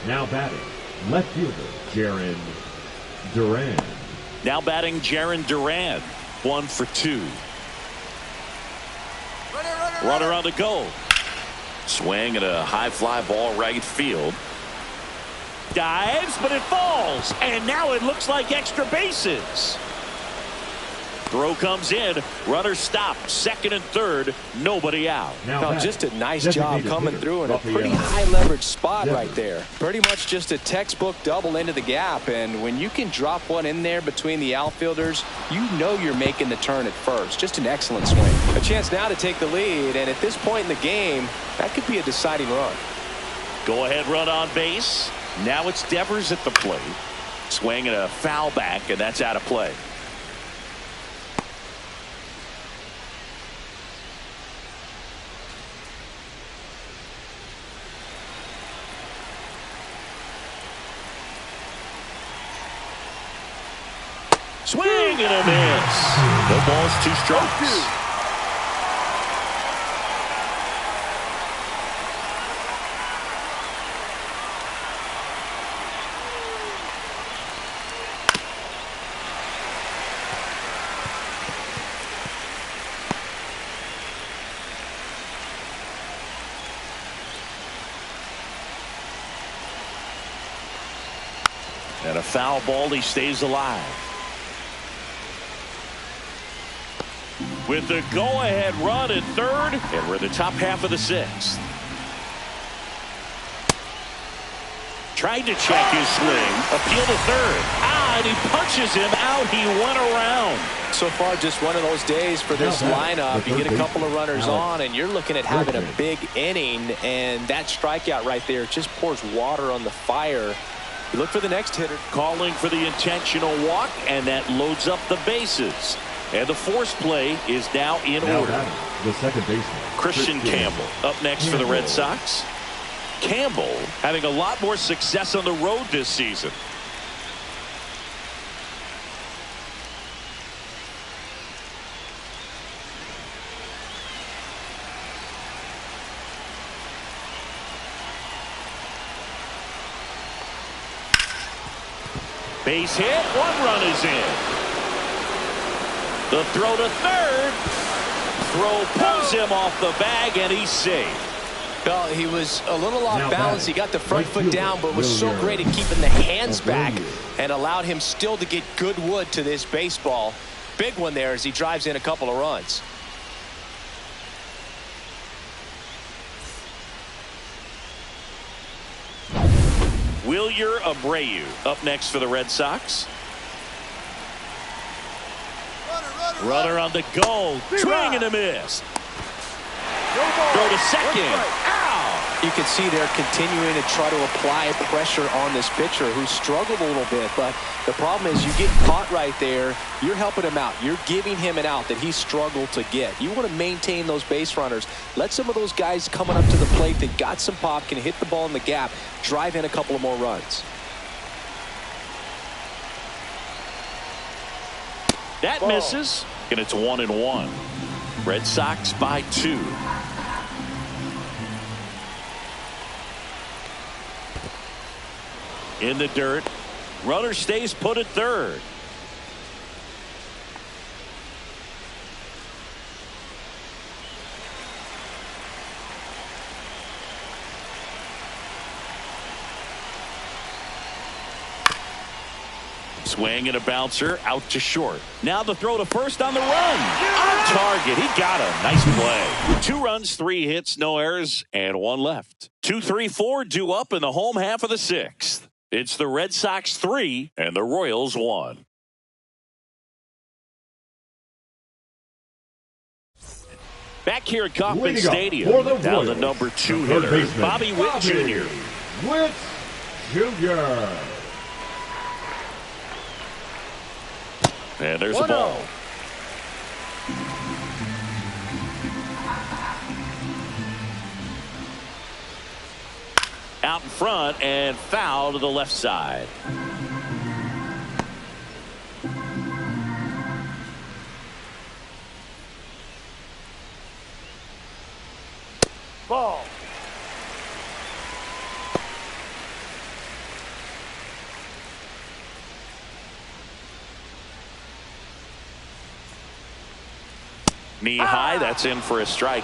Now batting, left fielder, Jaron Duran. Now batting Jaron Duran, 1 for 2. Runner on the go. Swing and a high fly ball right field. Dives, but it falls. And now it looks like extra bases. Throw comes in. Runner stopped. Second and third. Nobody out. Now just a nice job coming through in a pretty high leverage spot right there. Pretty much just a textbook double into the gap. And when you can drop one in there between the outfielders, you know you're making the turn at first. Just an excellent swing. A chance now to take the lead. And at this point in the game, that could be a deciding run. Go ahead run on base. Now it's Devers at the plate. Swing and a foul back, and that's out of play. Swing and a miss. No balls, 2 strikes. And a foul ball, he stays alive. With the go-ahead run at third, and we're in the top half of the 6th. Tried to check his swing, appeal to third. And he punches him out. He went around. So far, just one of those days for this lineup. You get a couple of runners on, and you're looking at having a big inning, and that strikeout right there just pours water on the fire. You look for the next hitter. Calling for the intentional walk, and that loads up the bases. And the force play is now in order. The second baseman, Christian Campbell up next for the Red Sox. Campbell having a lot more success on the road this season. Base hit, 1 run is in. The throw to third. Throw pulls him off the bag, and he's safe. Well, he was a little off balance. He got the front foot down, but was so great at keeping the hands back and allowed him still to get good wood to this baseball. Big one there as he drives in a couple of runs. Wilyer Abreu up next for the Red Sox. Runner on the go. Swing and a miss. Throw to second. Ow! You can see they're continuing to try to apply pressure on this pitcher who struggled a little bit. But the problem is you get caught right there. You're helping him out. You're giving him an out that he struggled to get. You want to maintain those base runners. Let some of those guys coming up to the plate that got some pop, can hit the ball in the gap, drive in a couple of more runs. That misses, and it's 1-1. Red Sox by 2. In the dirt. Runner stays put at third. Swing and a bouncer out to short. Now the throw to first on the run. On target. He got him. Nice play. 2 runs, 3 hits, no errors, and 1 left. 2, 3, 4 due up in the home half of the 6th. It's the Red Sox 3 and the Royals 1. Back here at Kauffman Stadium, now the number 2 hitter, Bobby Witt Jr. Witt Jr. And there's a ball. Out in front and foul to the left side. Ball. Knee high, that's in for a strike.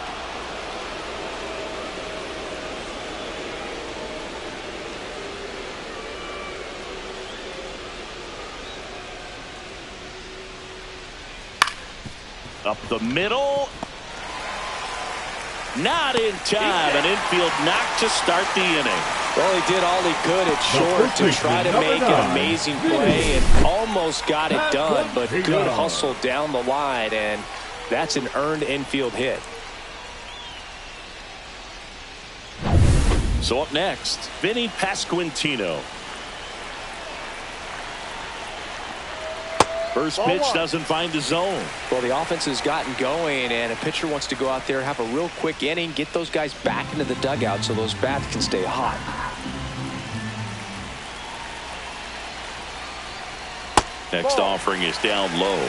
Up the middle. Not in time. An infield knock to start the inning. Well, he did all he could at short to try to make an amazing play and almost got it done, but good hustle down the line, and that's an earned infield hit. So up next, Vinny Pasquantino. First pitch doesn't find the zone. Well, the offense has gotten going, and a pitcher wants to go out there, have a real quick inning, get those guys back into the dugout so those bats can stay hot. Next offering is down low.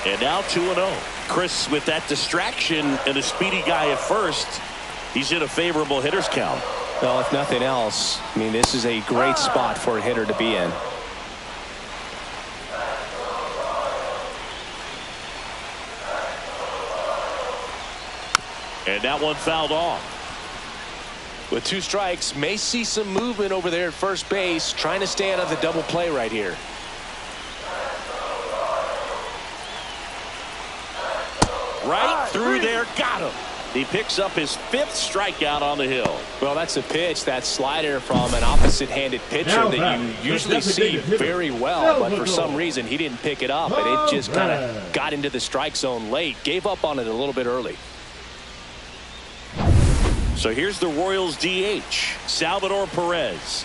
And now 2-0. Chris, with that distraction and a speedy guy at first, he's in a favorable hitter's count. Well, if nothing else, I mean, this is a great spot for a hitter to be in. And that one fouled off. With 2 strikes, may see some movement over there at first base, trying to stay out of the double play right here. Right through there, got him. He picks up his 5th strikeout on the hill. Well, that's a pitch, that slider from an opposite-handed pitcher that you usually see very well, but for some reason he didn't pick it up, and it just kind of got into the strike zone late. Gave up on it a little bit early. So here's the Royals DH, Salvador Perez.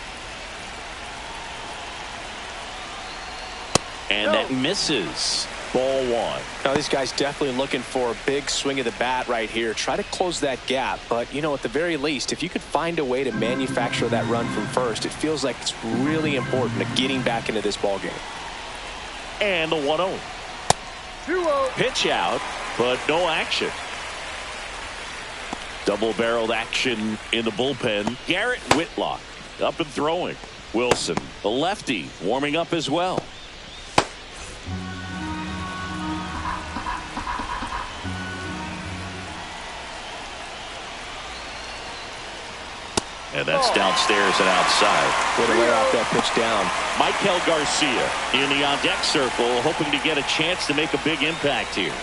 And that misses. Ball 1. Now these guys definitely looking for a big swing of the bat right here. Try to close that gap, but you know, at the very least, if you could find a way to manufacture that run from first, it feels like it's really important to getting back into this ball game. And the 1-0. 2-0. Pitch out, but no action. Double-barreled action in the bullpen. Garrett Whitlock up and throwing. Wilson, the lefty, warming up as well. And that's downstairs and outside. Way to lay off that pitch down. Michael Garcia in the on-deck circle, hoping to get a chance to make a big impact here.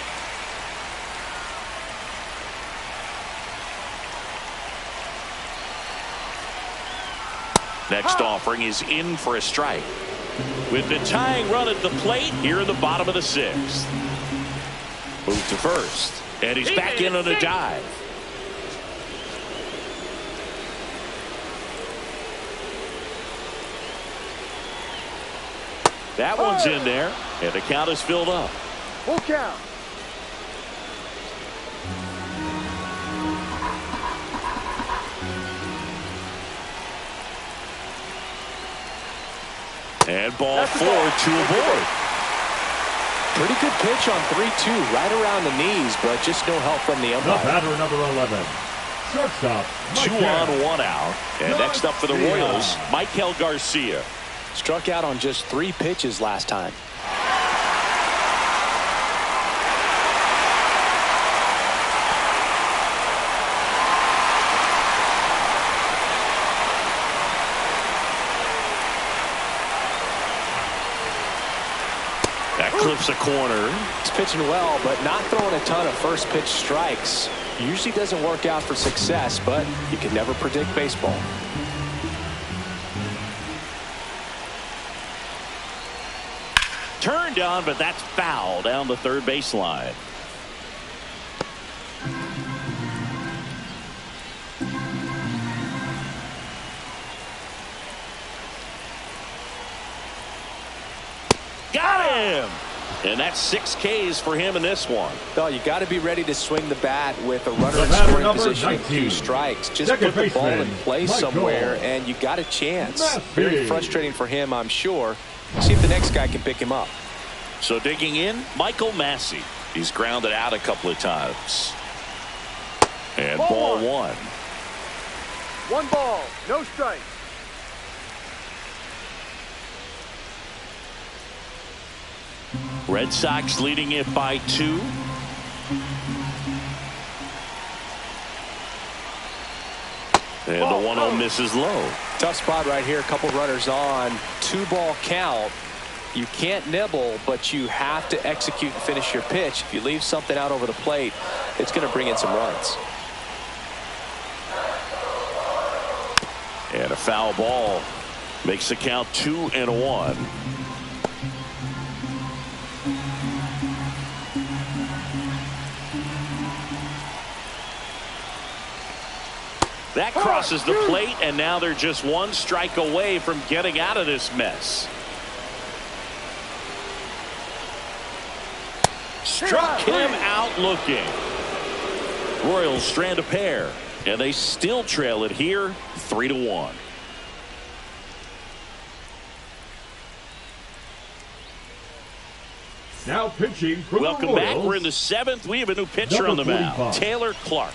Next offering is in for a strike. With the tying run at the plate here in the bottom of the 6th. Move to first. And he's back in on a dive. That one's in there, and the count is filled up. Full count. And ball 4 to a board. Pretty good pitch on 3-2, right around the knees, but just no help from the The umpire. batter, number 11. Shortstop, 2 on, 1 out. And next up for the Royals, Michael Garcia. Struck out on just 3 pitches last time. clips a corner. He's pitching well, but not throwing a ton of first pitch strikes. Usually doesn't work out for success, but you can never predict baseball. Turned on, but that's foul down the third baseline. Got him! And that's 6 Ks for him in this one. Oh, you got to be ready to swing the bat with a runner in scoring position and 2 strikes. Just put the ball in play somewhere, and you got a chance. Very frustrating for him, I'm sure. See if the next guy can pick him up. So digging in, Michael Massey. He's grounded out a couple of times. And ball 1. 1 ball, no strike. Red Sox leading it by 2. And the 1-0 misses low. Tough spot right here. A couple runners on. 2-ball count. You can't nibble, but you have to execute and finish your pitch. If you leave something out over the plate, it's going to bring in some runs. And a foul ball makes the count 2-1. That crosses the plate, and now they're just 1 strike away from getting out of this mess. Struck him out looking. Royals strand a pair, and they still trail it here 3-1. Now pitching for Welcome the back. Royals. We're in the 7th. We have a new pitcher on the mound, Taylor Clark.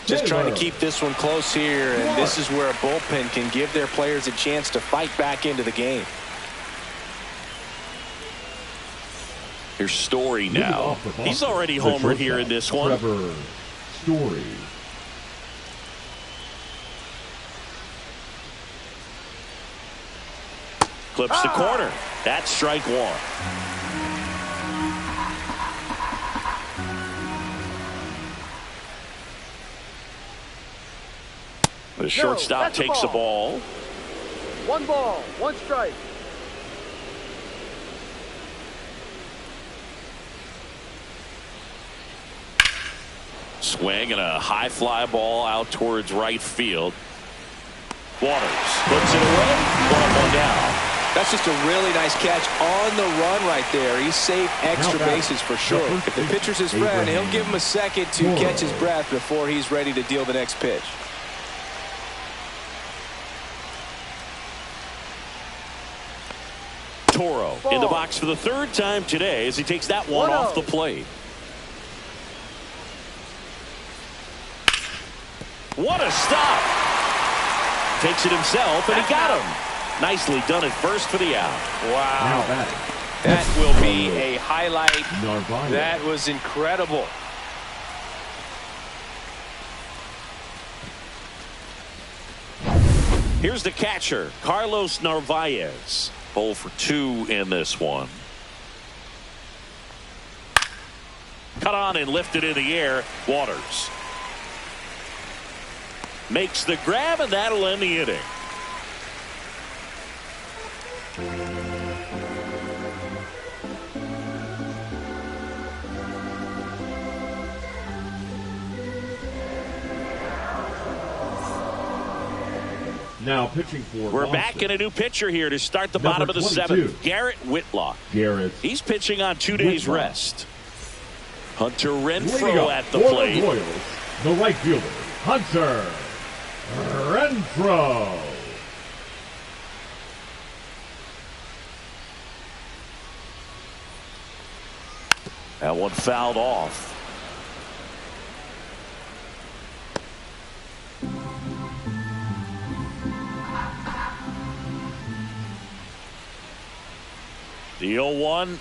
Just trying to keep this one close here, and this is where a bullpen can give their players a chance to fight back into the game. Here's Story now. He's already homered here in this one. Trevor Story. Clips the corner. That's strike 1. The shortstop takes the ball. 1 ball, 1 strike. Swing and a high fly ball out towards right field. Waters puts it away. 1 down. That's just a really nice catch on the run right there. He saved extra bases for sure. If the pitcher's his friend, he'll give him a second to catch his breath before he's ready to deal the next pitch. Toro in the box for the 3rd time today as he takes that one off the plate. What a stop. Takes it himself, and he got him. Nicely done at first for the out. Wow. That will be a highlight. That was incredible. Here's the catcher, Carlos Narvaez. 0 for 2 in this one. Cut on and lifted in the air. Waters makes the grab, and that'll end the inning. Now pitching for We're Boston. back in a new pitcher here to start the bottom of the 7th. Garrett Whitlock. He's pitching on 2 days rest. Hunter Renfroe at the plate. Royals, the right fielder, Hunter Renfroe. That one fouled off. The 0-1.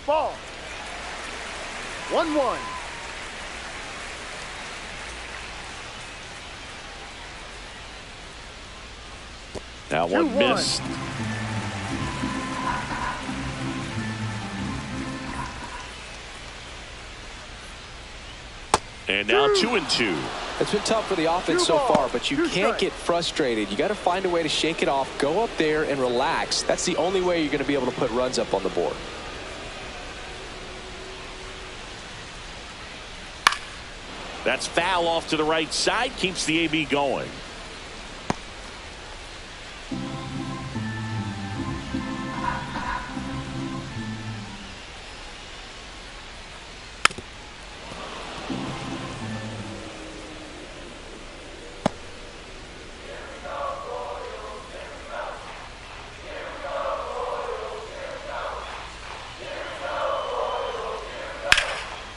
Ball. 1-1. That one missed. And now 2-2. It's been tough for the offense so far, but you can't get frustrated. You got to find a way to shake it off, go up there and relax. That's the only way you're going to be able to put runs up on the board. That's foul off to the right side, keeps the AB going.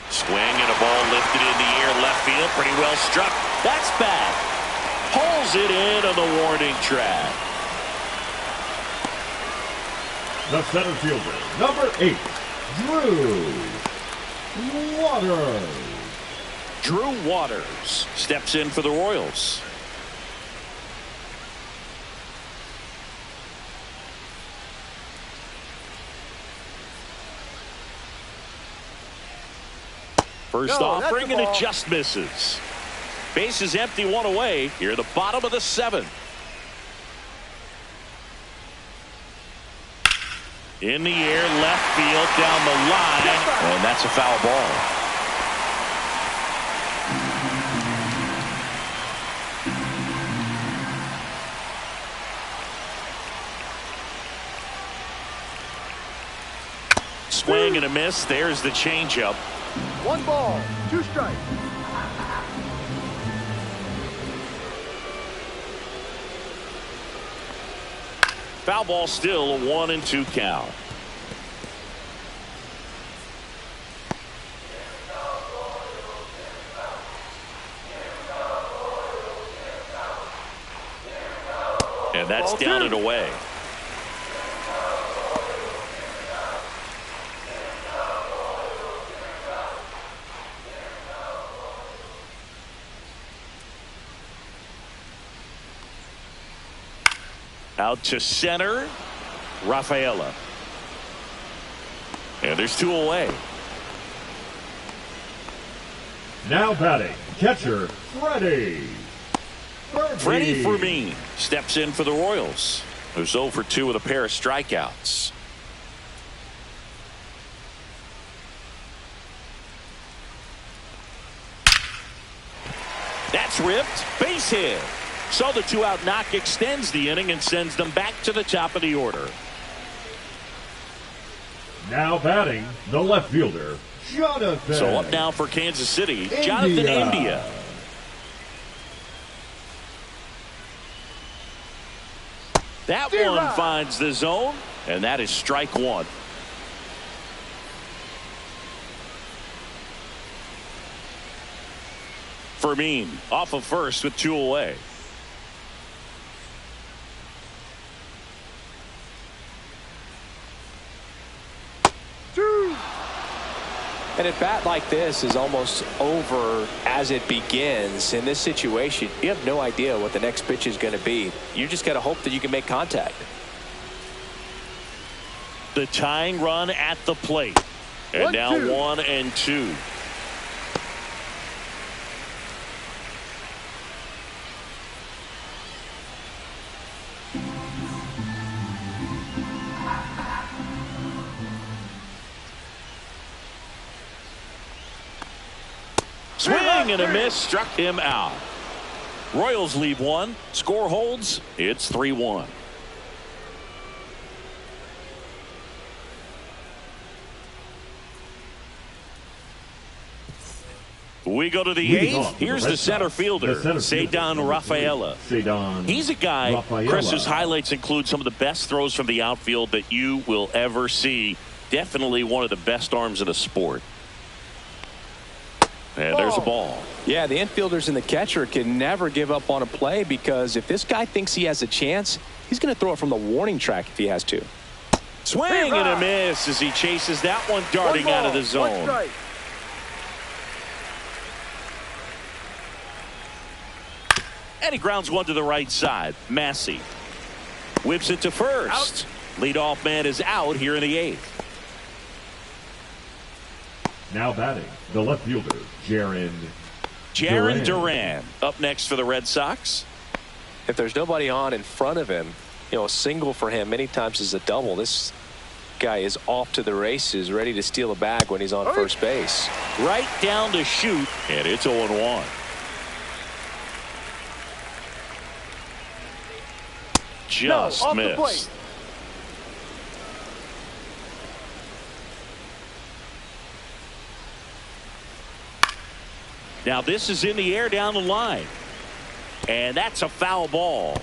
Swing and a ball lifted in the air, left field, pretty well struck. That's back. Pulls it in on the warning track. The center fielder, number 8, Drew Waters. Drew Waters steps in for the Royals. First offering, and it just misses. Base is empty, one away. Here at the bottom of the 7th. In the air, left field, down the line, and that's a foul ball. Swing and a miss. There's the changeup. 1 ball, 2 strikes. Foul ball, still a 1-2 count. And that's down and away. Out to center, Rafaela. And there's 2 away. Now batting, catcher, Freddie. Freddie Fermin steps in for the Royals, who's 0 for 2 with a pair of strikeouts. That's ripped, base hit. So the 2-out knock extends the inning and sends them back to the top of the order. Now batting, the left fielder, Jonathan. So up now for Kansas City, Jonathan India. That one finds the zone, and that is strike 1. Fermin off of first with 2 away. And a bat like this is almost over as it begins. In this situation, you have no idea what the next pitch is going to be. You just got to hope that you can make contact. The tying run at the plate. And now 1-2. Swing and a miss, struck him out. Royals leave 1. Score holds. It's 3-1. We go to the 8th. Here's the center fielder, Ceddanne Rafaela. He's a guy, Chris's highlights include some of the best throws from the outfield that you will ever see. Definitely one of the best arms in the sport. And there's a ball. Yeah, the infielders and the catcher can never give up on a play, because if this guy thinks he has a chance, he's going to throw it from the warning track if he has to. Swing and a miss as he chases that one darting out of the zone. And he grounds one to the right side. Massey whips it to first. Leadoff man is out here in the 8th. Now batting, the left fielder, Jaron Jaron Duran up next for the Red Sox. If there's nobody on in front of him, you know, a single for him many times is a double. This guy is off to the races, ready to steal a bag when he's on first base. Right down to shoot, and it's 0-1. Just missed. Now this is in the air down the line. And that's a foul ball.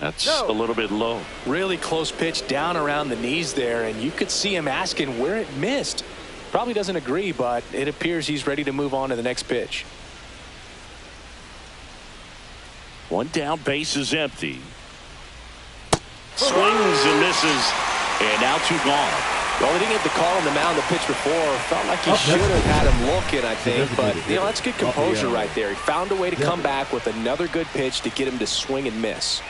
That's a little bit low. Really close pitch down around the knees there, and you could see him asking where it missed. Probably doesn't agree, but it appears he's ready to move on to the next pitch. One down, base is empty. Swings and misses, and now 2 gone. Well, he didn't get the call on the mound the pitch before. Felt like he should have had him looking, I think. But, you know, that's good composure right there. He found a way to come back with another good pitch to get him to swing and miss.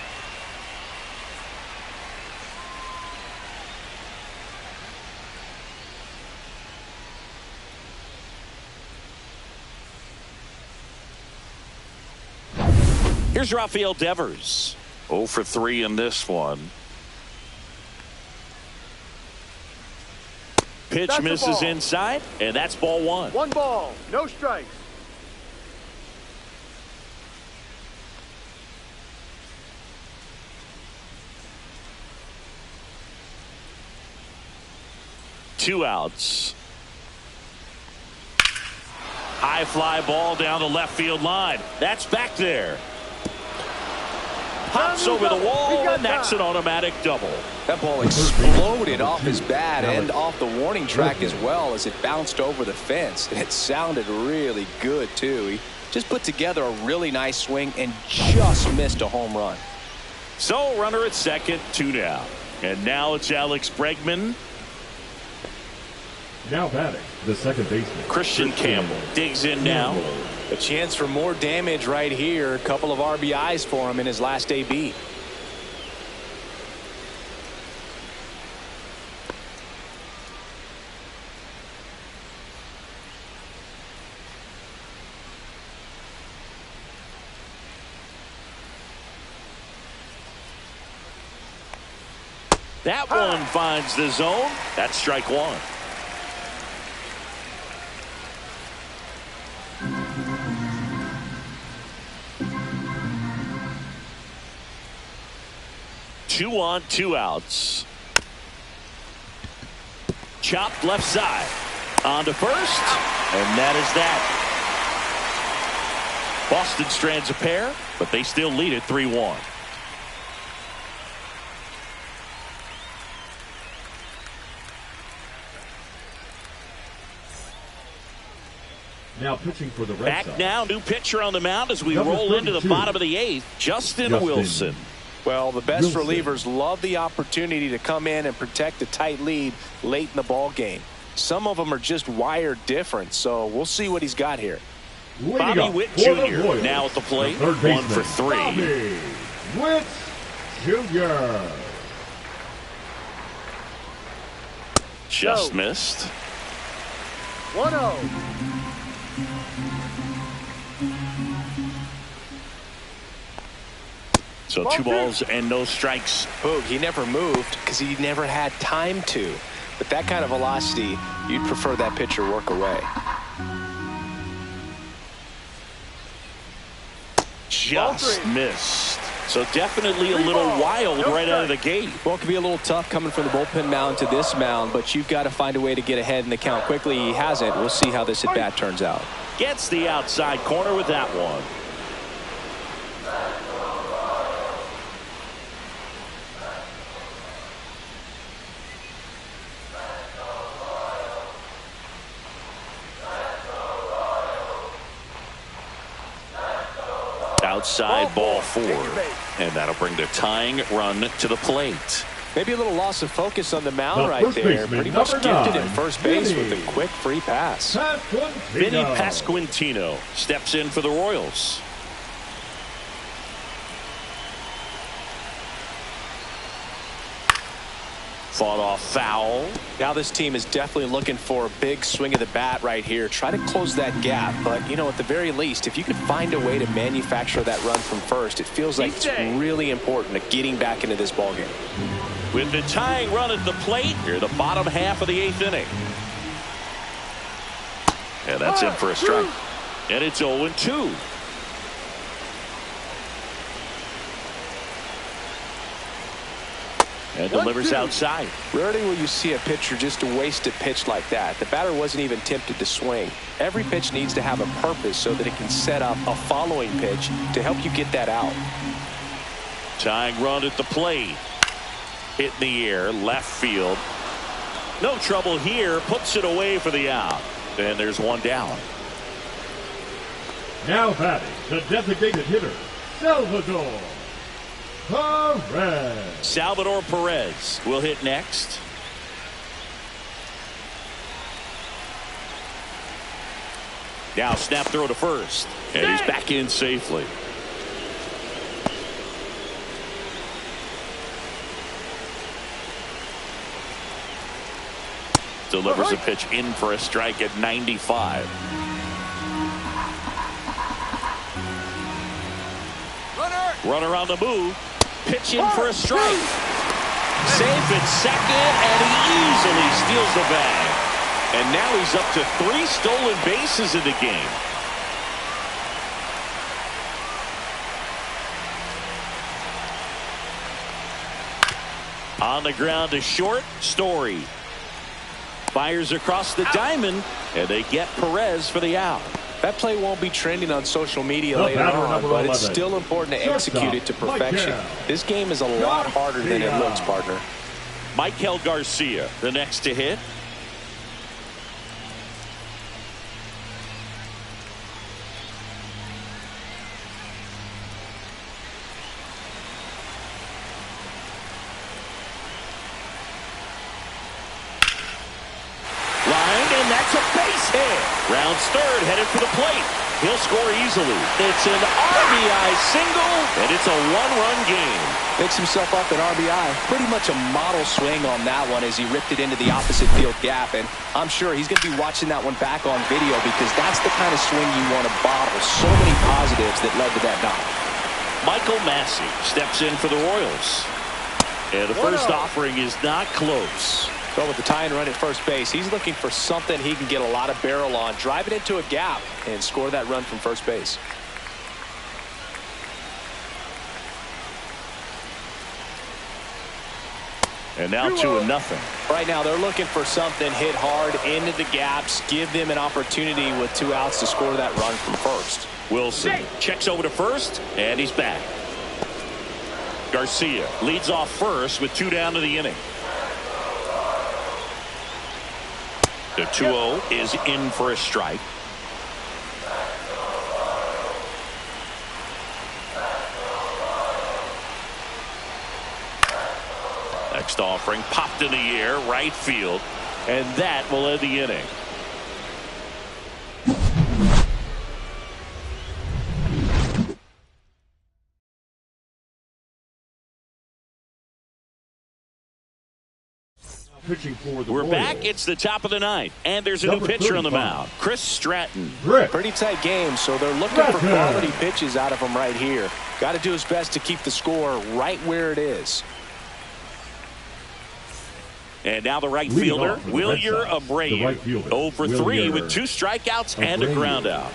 Here's Rafael Devers. 0 for 3 in this one. Pitch misses inside, and that's ball 1. 1 ball, no strikes. Two outs. High fly ball down the left field line. That's back there. Pops over the wall, and that's an automatic double. That ball exploded off his bat and off the warning track as well as it bounced over the fence. It sounded really good, too. He just put together a really nice swing and just missed a home run. So, runner at second, 2 down. And now it's Alex Bregman. Now batting, the second baseman, Christian Campbell digs in now. A chance for more damage right here. A couple of RBIs for him in his last AB. That one finds the zone. That's strike 1. Two on, 2 outs. Chopped left side. On to first. And that is that. Boston strands a pair, but they still lead it 3-1. Now pitching for the Red Back Sox. now, new pitcher on the mound as we Number roll into the 32. bottom of the 8th. Justin Wilson. Well, the best relievers love the opportunity to come in and protect a tight lead late in the ball game. Some of them are just wired different, so we'll see what he's got here. Bobby Witt Jr. now at the plate. 1 for 3. Bobby Witt Jr. Just missed. 1-0. So 2 balls and no strikes. Boog, he never moved because he never had time to. With that kind of velocity, you'd prefer that pitcher work away. Just missed. So definitely a little wild right out of the gate. Well, it could be a little tough coming from the bullpen mound to this mound, but you've got to find a way to get ahead in the count quickly. He hasn't. We'll see how this at-bat turns out. Gets the outside corner with that one. Outside ball 4, and that'll bring the tying run to the plate. Maybe a little loss of focus on the mound right there. Pretty much gifted at first base with a quick free pass. Vinny Pasquantino steps in for the Royals. Fought off foul. Now this team is definitely looking for a big swing of the bat right here. Try to close that gap. But, you know, at the very least, if you could find a way to manufacture that run from first, it feels like it's really important to getting back into this ballgame. With the tying run at the plate, here the bottom half of the 8th inning. And that's in for a strike. And it's 0-2. And delivers outside. Rarely will you see a pitcher just waste a pitch like that. The batter wasn't even tempted to swing. Every pitch needs to have a purpose so that it can set up a following pitch to help you get that out. Tying run at the plate. Hit in the air, left field. No trouble here. Puts it away for the out. And there's one down. Now batting, the designated hitter, Salvador Perez. Salvador Perez will hit next. Now snap throw to first. And he's back in safely. Delivers a pitch in for a strike at 95. Runner on the move. Pitch in for a strike. Safe at second, and he easily steals the bag. And now he's up to 3 stolen bases in the game. On the ground to short, Story. Fires across the diamond, and they get Perez for the out. That play won't be trending on social media later on, but it's still important to execute it to perfection. This game is a lot harder than it looks, partner. Michael Garcia, the next to hit. Rounds third, headed for the plate. He'll score easily. It's an RBI single, and it's a 1-run game. Picks himself up an RBI. Pretty much a model swing on that one as he ripped it into the opposite field gap. And I'm sure he's going to be watching that one back on video because that's the kind of swing you want to bottle. So many positives that led to that knock. Michael Massey steps in for the Royals. And the first offering is not close. But with the tie and run at first base, he's looking for something he can get a lot of barrel on, drive it into a gap, and score that run from first base. And now 2-0. Right now, they're looking for something hit hard into the gaps, give them an opportunity with 2 outs to score that run from first. Wilson checks over to first, and he's back. Garcia leads off first with 2 down to the inning. The 2-0 is in for a strike. Next offering popped in the air, right field, and that will end the inning. We're back. It's the top of the 9th, and there's a new pitcher on the mound, Chris Stratton. Pretty tight game, so they're looking for quality pitches out of him right here. Got to do his best to keep the score right where it is. And now the right fielder, Wilyer Abreu. 0 for 3 with 2 strikeouts and a ground out.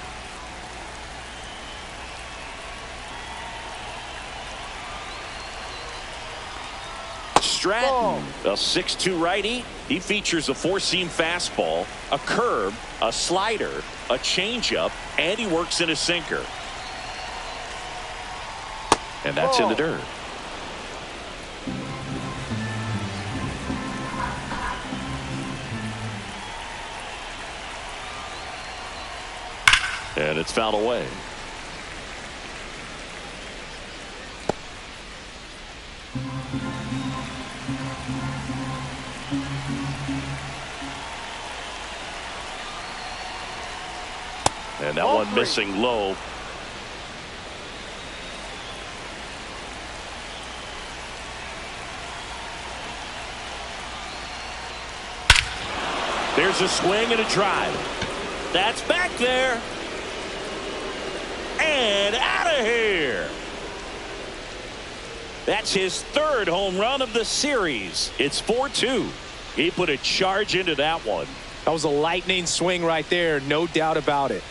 Stratton, a 6'2 righty. He features a 4-seam fastball, a curve, a slider, a changeup, and he works in a sinker. And that's in the dirt. And it's fouled away. And that one missing low. There's a swing and a drive. That's back there. And out of here. That's his third home run of the series. It's 4-2. He put a charge into that one. That was a lightning swing right there. No doubt about it.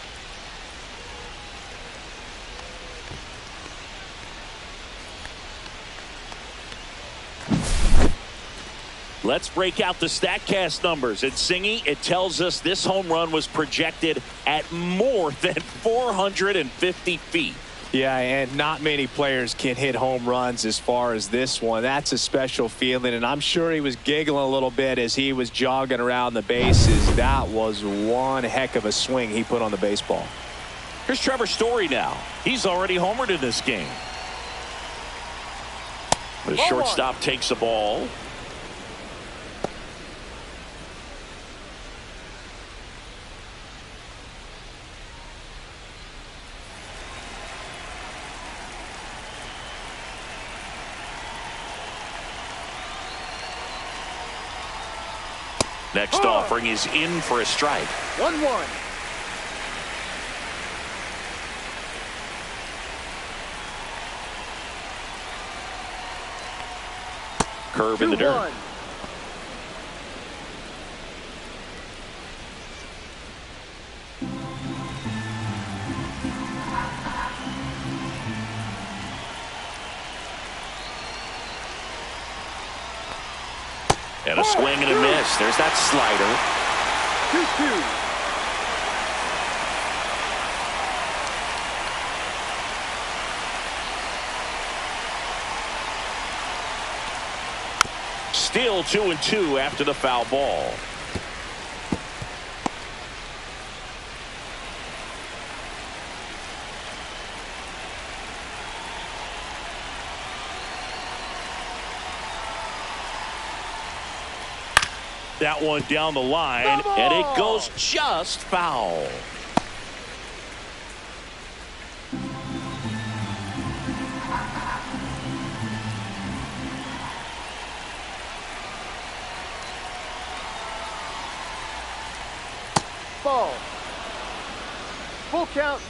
Let's break out the StatCast numbers. And Singy, it tells us this home run was projected at more than 450 feet. Yeah, and not many players can hit home runs as far as this one. That's a special feeling, and I'm sure he was giggling a little bit as he was jogging around the bases. That was one heck of a swing he put on the baseball. Here's Trevor Story now. He's already homered in this game. The shortstop takes the ball. Next offering is in for a strike. 1-1. Curve in the dirt. And a swing and a miss. There's that slider. 2-2. Still 2-2 after the foul ball. That one down the line, and it goes just foul. Ball. Full count.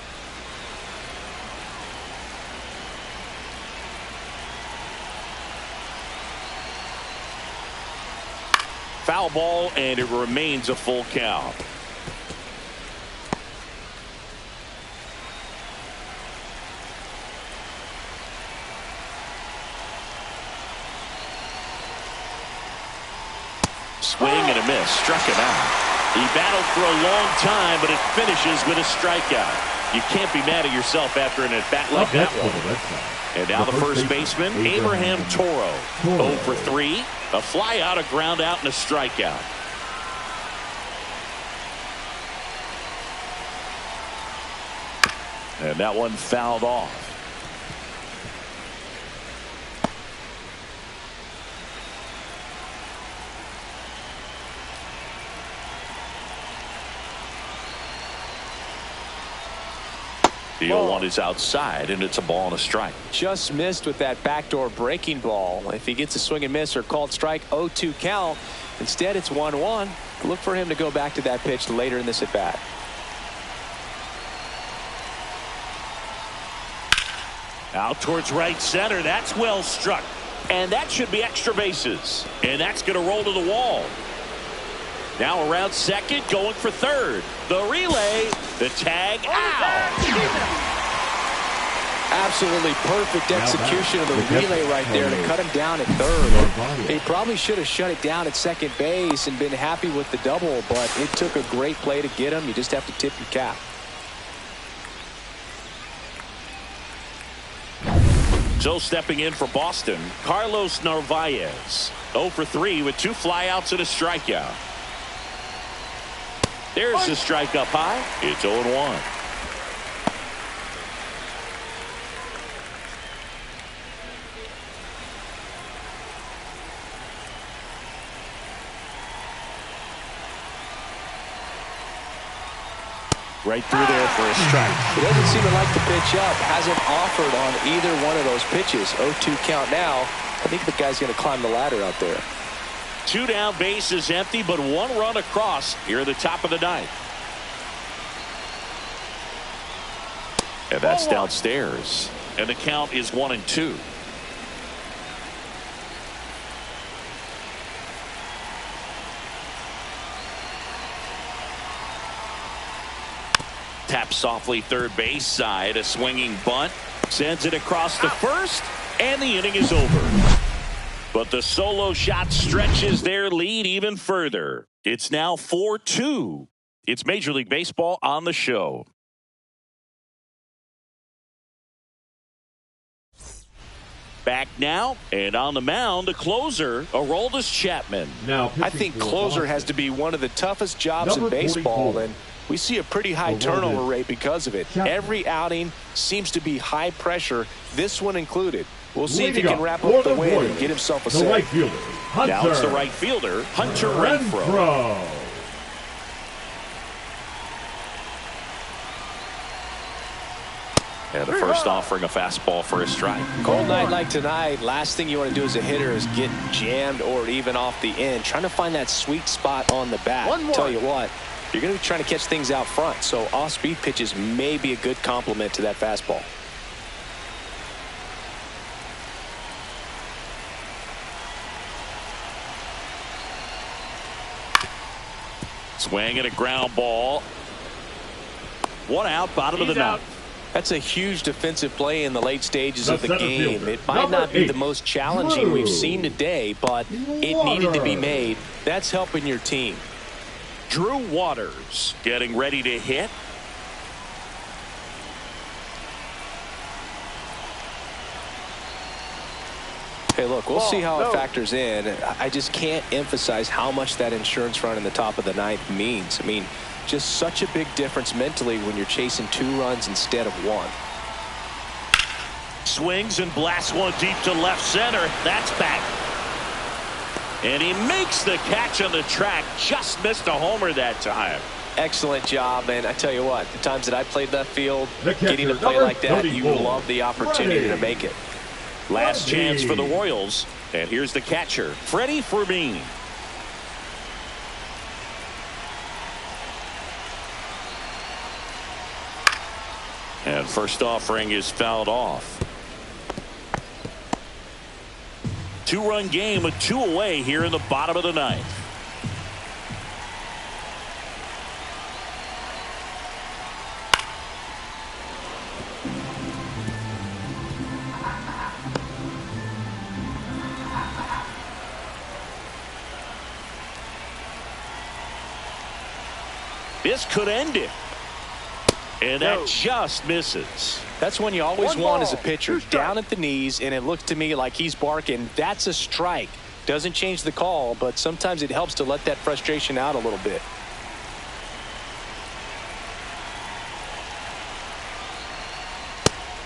Foul ball, and it remains a full count. Swing and a miss. Struck him out. He battled for a long time, but it finishes with a strikeout. You can't be mad at yourself after an at-bat like that one. And now the first baseman, Abraham Toro. 0 for 3. A fly out, a ground out, and a strikeout. And that one fouled off. The 0-1 is outside, and it's a ball and a strike. Just missed with that backdoor breaking ball. If he gets a swing and miss or called strike, 0-2 count. Instead, it's 1-1. Look for him to go back to that pitch later in this at bat. Out towards right center. That's well struck. And that should be extra bases. And that's going to roll to the wall. Now around second, going for third. The relay, the tag out. Absolutely perfect execution of the relay right there to cut him down at third. He probably should have shut it down at second base and been happy with the double, but it took a great play to get him. You just have to tip your cap. So stepping in for Boston, Carlos Narvaez. 0 for 3 with 2 flyouts and a strikeout. There's the strike up high. It's 0-1. Right through there for a strike. He doesn't seem to like the pitch up. Hasn't offered on either one of those pitches. 0-2 count now. I think the guy's going to climb the ladder out there. Two down, bases empty, but one run across here at the top of the ninth. And that's downstairs. And the count is 1-2. Tap softly third base side. A swinging bunt. Sends it across the first. And the inning is over. But the solo shot stretches their lead even further. It's now 4-2. It's Major League Baseball on the show. Back now, and on the mound, the closer, Aroldis Chapman. Now, I think closer has to be one of the toughest jobs in baseball, and we see a pretty high turnover rate because of it. Every outing seems to be high pressure, this one included. We'll see if he can wrap up the win and get himself a save. Right fielder, Hunter. Now it's the right fielder, Hunter Renfroe. And the first offering a fastball for a strike. Cold night like tonight, last thing you want to do as a hitter is get jammed or even off the end. Trying to find that sweet spot on the bat. Tell you what, you're going to be trying to catch things out front, so off-speed pitches may be a good complement to that fastball. Swing and a ground ball. One out, bottom of the ninth. That's a huge defensive play in the late stages of the game. Fielder, it might not be the most challenging we've seen today, but it needed to be made. That's helping your team. Drew Waters getting ready to hit. Hey, look, we'll see how it factors in. I just can't emphasize how much that insurance run in the top of the ninth means. I mean, just such a big difference mentally when you're chasing 2 runs instead of 1. Swings and blasts one deep to left center. That's back. And he makes the catch on the track. Just missed a homer that time. Excellent job, and I tell you what, the times that I played left field, getting to play like that, you love the opportunity to make it. Last chance for the Royals. And here's the catcher, Freddie Fermin. And first offering is fouled off. 2-run game with 2 away here in the bottom of the ninth. This could end it. And that just misses. That's when you always want as a pitcher, down at the knees, and it looks to me like he's barking. That's a strike. Doesn't change the call, but sometimes it helps to let that frustration out a little bit.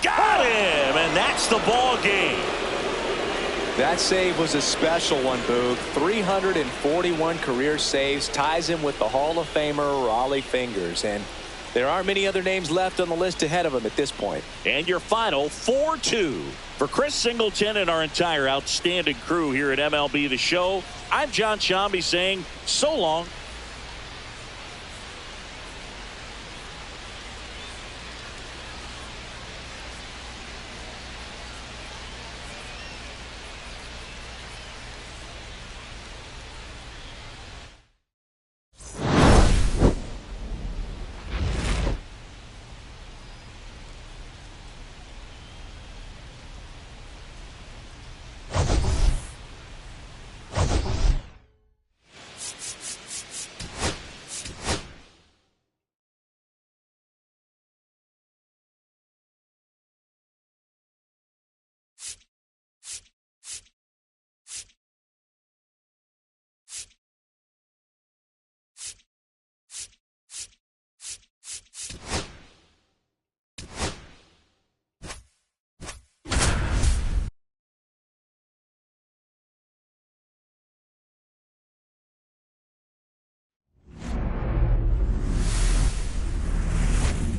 Got him, and that's the ball game. That save was a special one, Boog. 341 career saves, ties him with the Hall of Famer Raleigh Fingers, and there aren't many other names left on the list ahead of him at this point. And your final 4-2. For Chris Singleton and our entire outstanding crew here at MLB The Show, I'm John Shambi saying so long.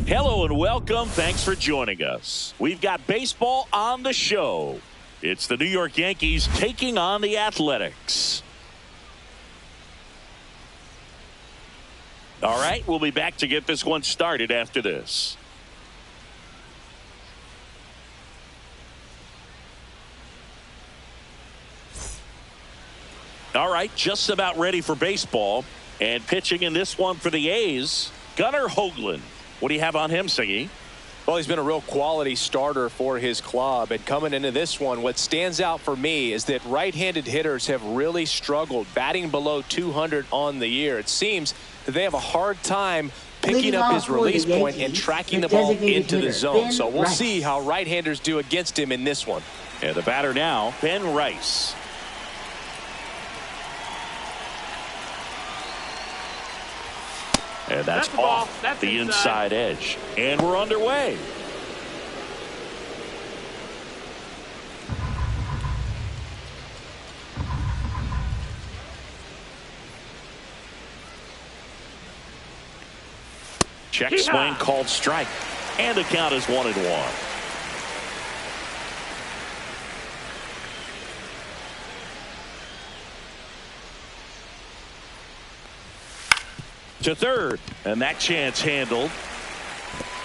Hello and welcome. Thanks for joining us. We've got baseball on the show. It's the New York Yankees taking on the Athletics. All right, we'll be back to get this one started after this. All right, just about ready for baseball. And pitching in this one for the A's, Gunnar Hoagland. What do you have on him, Siggy? Well, he's been a real quality starter for his club. And coming into this one, what stands out for me is that right-handed hitters have really struggled, batting below 200 on the year. It seems that they have a hard time picking up his release point and tracking the ball into the zone. So we'll see how right-handers do against him in this one. And the batter now, Ben Rice. And that's off the inside edge. And we're underway. Check swing called strike. And the count is 1-1. To third, and that chance handled.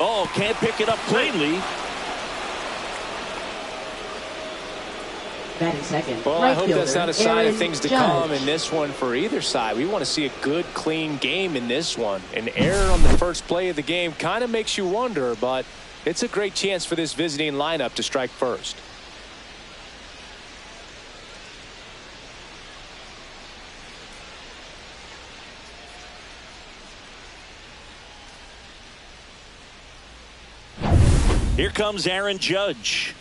Oh, can't pick it up cleanly. Batting second. Well, I hope that's not a sign of things to come in this one for either side. We want to see a good, clean game in this one. An error on the first play of the game kind of makes you wonder, but it's a great chance for this visiting lineup to strike first. Here comes Aaron Judge.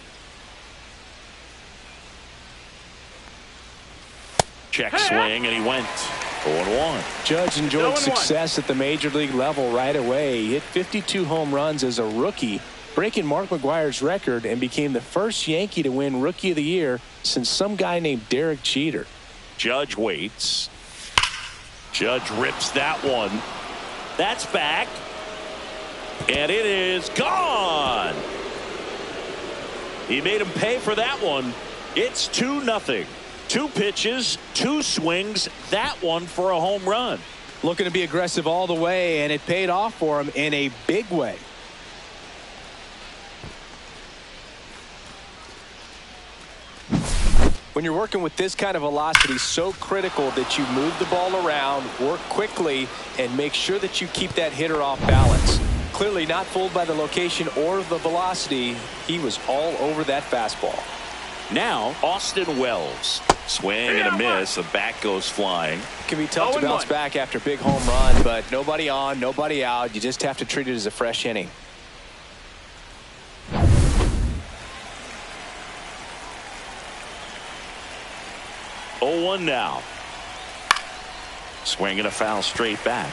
Check swing, and he went 0-1. Judge enjoyed success at the major league level right away. He hit 52 home runs as a rookie, breaking Mark McGwire's record, and became the first Yankee to win Rookie of the Year since some guy named Derek Jeter. Judge waits. Judge rips that one. That's back. And it is gone. He made him pay for that one. It's 2-0. 2 pitches, 2 swings. That one for a home run. Looking to be aggressive all the way, and it paid off for him in a big way. When you're working with this kind of velocity, so critical that you move the ball around, work quickly, and make sure that you keep that hitter off balance. Clearly not fooled by the location or the velocity. He was all over that fastball. Now, Austin Wells. Swing and a miss. The bat goes flying. It can be tough to bounce back after a big home run, but nobody on, nobody out. You just have to treat it as a fresh inning. Oh, 1 now. Swing and a foul straight back.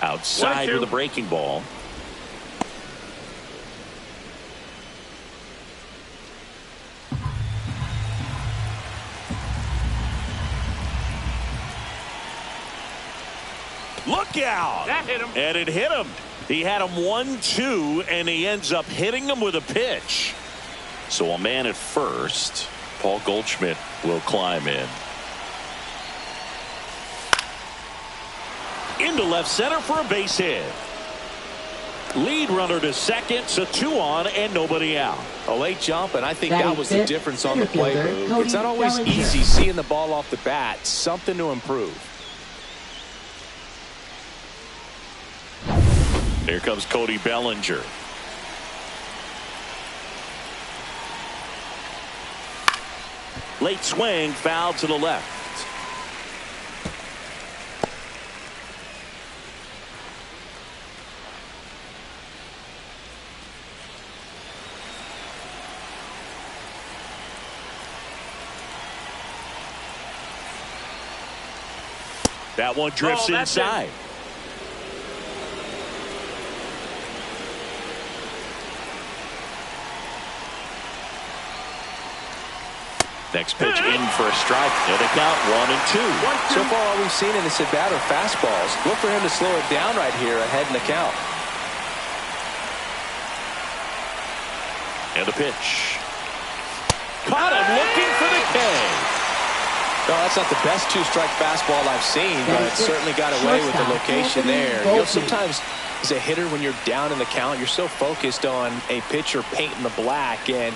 Outside with a breaking ball. Look out! That hit him. And it hit him. He had him 1-2, and he ends up hitting him with a pitch. So a man at first. Paul Goldschmidt will climb in. Into left center for a base hit. Lead runner to second, so 2 on and nobody out. A late jump, and I think that was the difference on the play move. It's not always easy seeing the ball off the bat. Something to improve. Here comes Cody Bellinger. Late swing, foul to the left. That one drifts inside. Next pitch in for a strike. And the count 1-2. So far all we've seen in this at bat are fastballs. Look for him to slow it down right here ahead in the count. And the pitch. Caught him looking for the K. No, that's not the best two-strike fastball I've seen, but it certainly got away with the location there. You know, sometimes as a hitter, when you're down in the count, you're so focused on a pitcher painting the black, and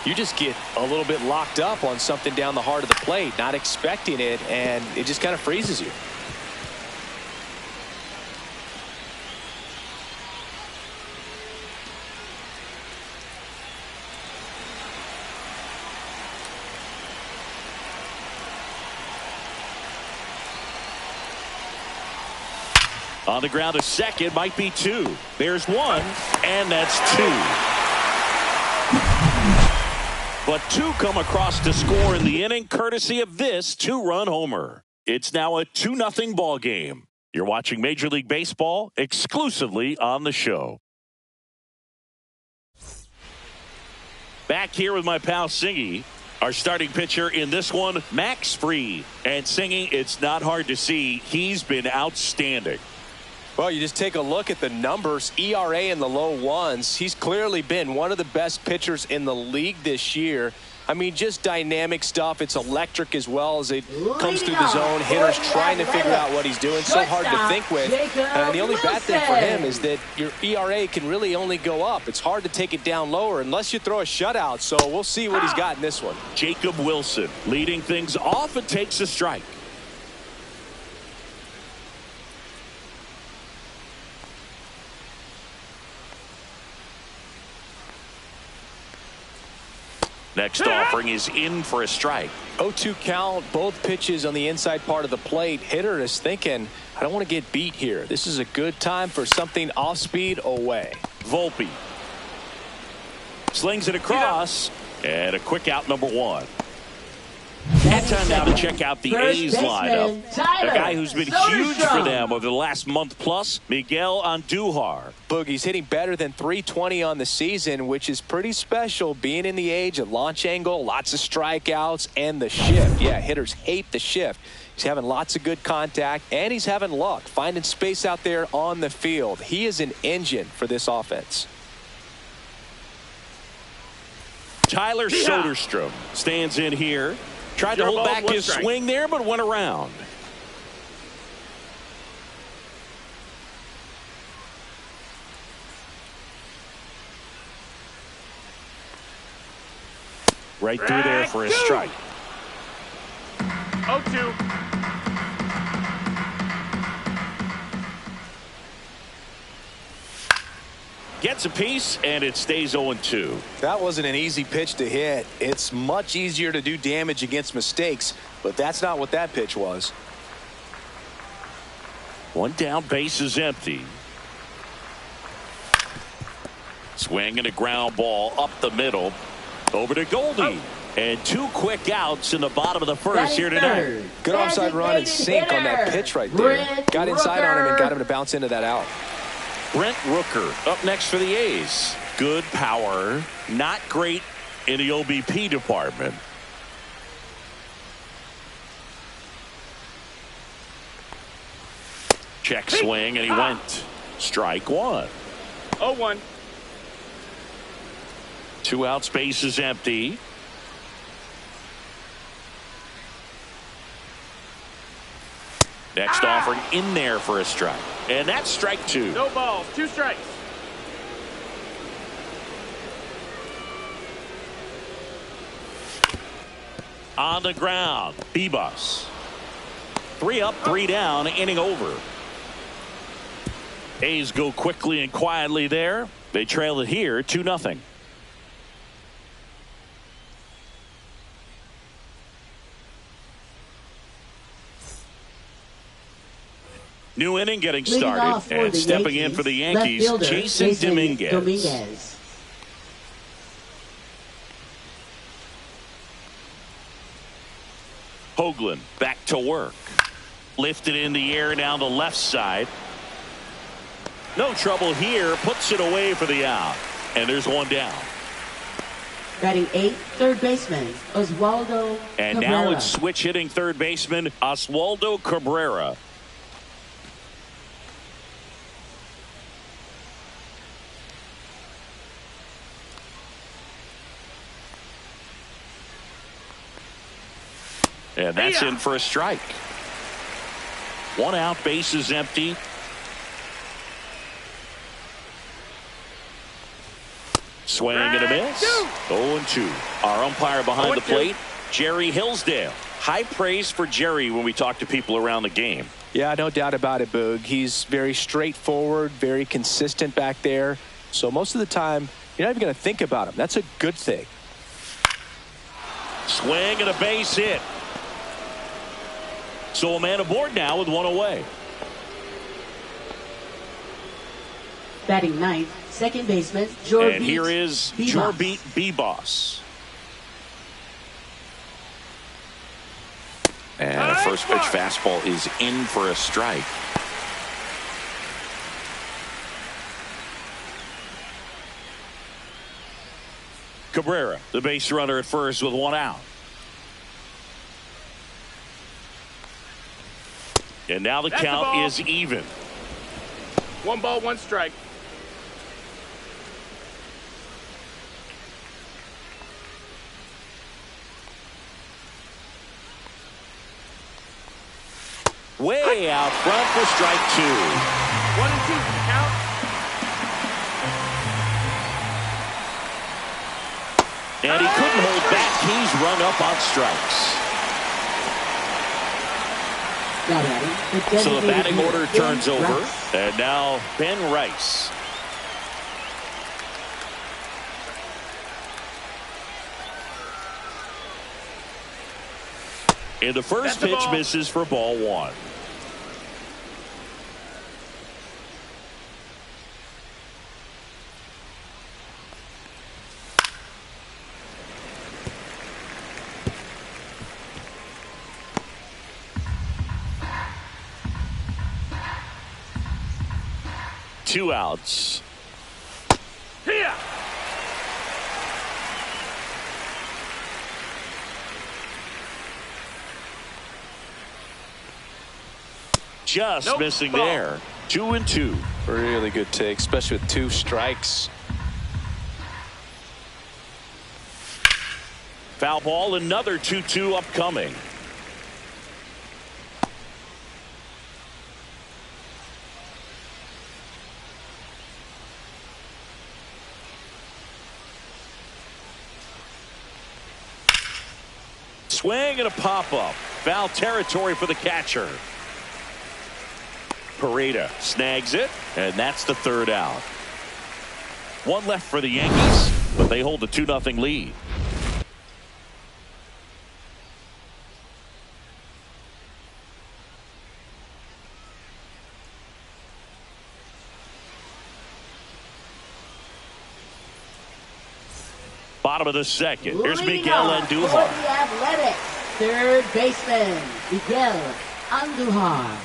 you just get a little bit locked up on something down the heart of the plate, not expecting it, and it just kind of freezes you. On the ground to second, might be two. There's one, and that's two. But two come across to score in the inning, courtesy of this two-run homer. It's now a 2-0 ball game. You're watching Major League Baseball exclusively on the show. Back here with my pal Singy. Our starting pitcher in this one, Max Fried. And Singy, it's not hard to see, he's been outstanding. Well, you just take a look at the numbers, ERA in the low ones. He's clearly been one of the best pitchers in the league this year. I mean, just dynamic stuff. It's electric as well as it comes through the zone. Hitters trying to figure out what he's doing. So hard to think with. And the only bad thing for him is that your ERA can really only go up. It's hard to take it down lower unless you throw a shutout. So we'll see what he's got in this one. Jacob Wilson leading things off and takes a strike. Next offering is in for a strike. 0-2 count, both pitches on the inside part of the plate. Hitter is thinking, I don't want to get beat here. This is a good time for something off speed away. Volpe slings it across, and a quick out, number one. And time now to check out the A's lineup. A guy who's been huge for them over the last month plus, Miguel Andujar. Boogie's hitting better than .320 on the season, which is pretty special being in the age of launch angle, lots of strikeouts, and the shift. Yeah, hitters hate the shift. He's having lots of good contact, and he's having luck finding space out there on the field. He is an engine for this offense. Tyler Soderstrom stands in here. Tried to hold back his swing there, but went around. Right through there for a strike. 0-2. Gets a piece, and it stays 0-2. That wasn't an easy pitch to hit. It's much easier to do damage against mistakes, but that's not what that pitch was. One down, base is empty. Swing and a ground ball up the middle. Over to Goldie. And two quick outs in the bottom of the first here tonight. Good offside run and sink on that pitch right there. Got inside on him and got him to bounce into that out. Brent Rooker up next for the A's. Good power, not great in the OBP department. Check swing, and he went. Strike one. 0-1. 2 outs, base is empty. Next offering in there for a strike. And that's strike two. No balls, 2 strikes. On the ground, Bebus. 3 up, 3 down, inning over. A's go quickly and quietly there. They trail it here 2-0. New inning getting started, and stepping in for the Yankees, Jason Dominguez. Hoagland back to work. Lifted in the air down the left side. No trouble here. Puts it away for the out. And there's one down. Batting 8th, third baseman, Oswaldo And Cabrera. now it's switch hitting third baseman, Oswaldo Cabrera. And that's in for a strike. 1 out, base is empty. Swing and a miss. 0-2. Our umpire behind the plate, Jerry Hillsdale. High praise for Jerry when we talk to people around the game. Yeah, no doubt about it, Boog. He's very straightforward, very consistent back there. So most of the time, you're not even going to think about him. That's a good thing. Swing and a base hit. So a man aboard now with 1 away. Batting ninth, second baseman, Jorbit. And here is Jorbit Bebos. And a first pitch fastball is in for a strike. Cabrera, the base runner at first with 1 out. And now the count is even. 1 ball, 1 strike. Way out front for strike 2. 1 and 2 for the count. And he couldn't hold back. He's run up on strikes. So the batting order turns over. And now Ben Rice. And the first pitch misses for ball 1. Two outs. Here. Just missing there. 2 and 2. Really good take, especially with 2 strikes. Foul ball, another 2-2 upcoming. Swing and a pop-up. Foul territory for the catcher. Pareda snags it, and that's the 3rd out. 1 left for the Yankees, but they hold a 2-0 lead. Bottom of the 2nd. Here's Miguel Andujar. For the Athletics, third baseman, Miguel Andujar.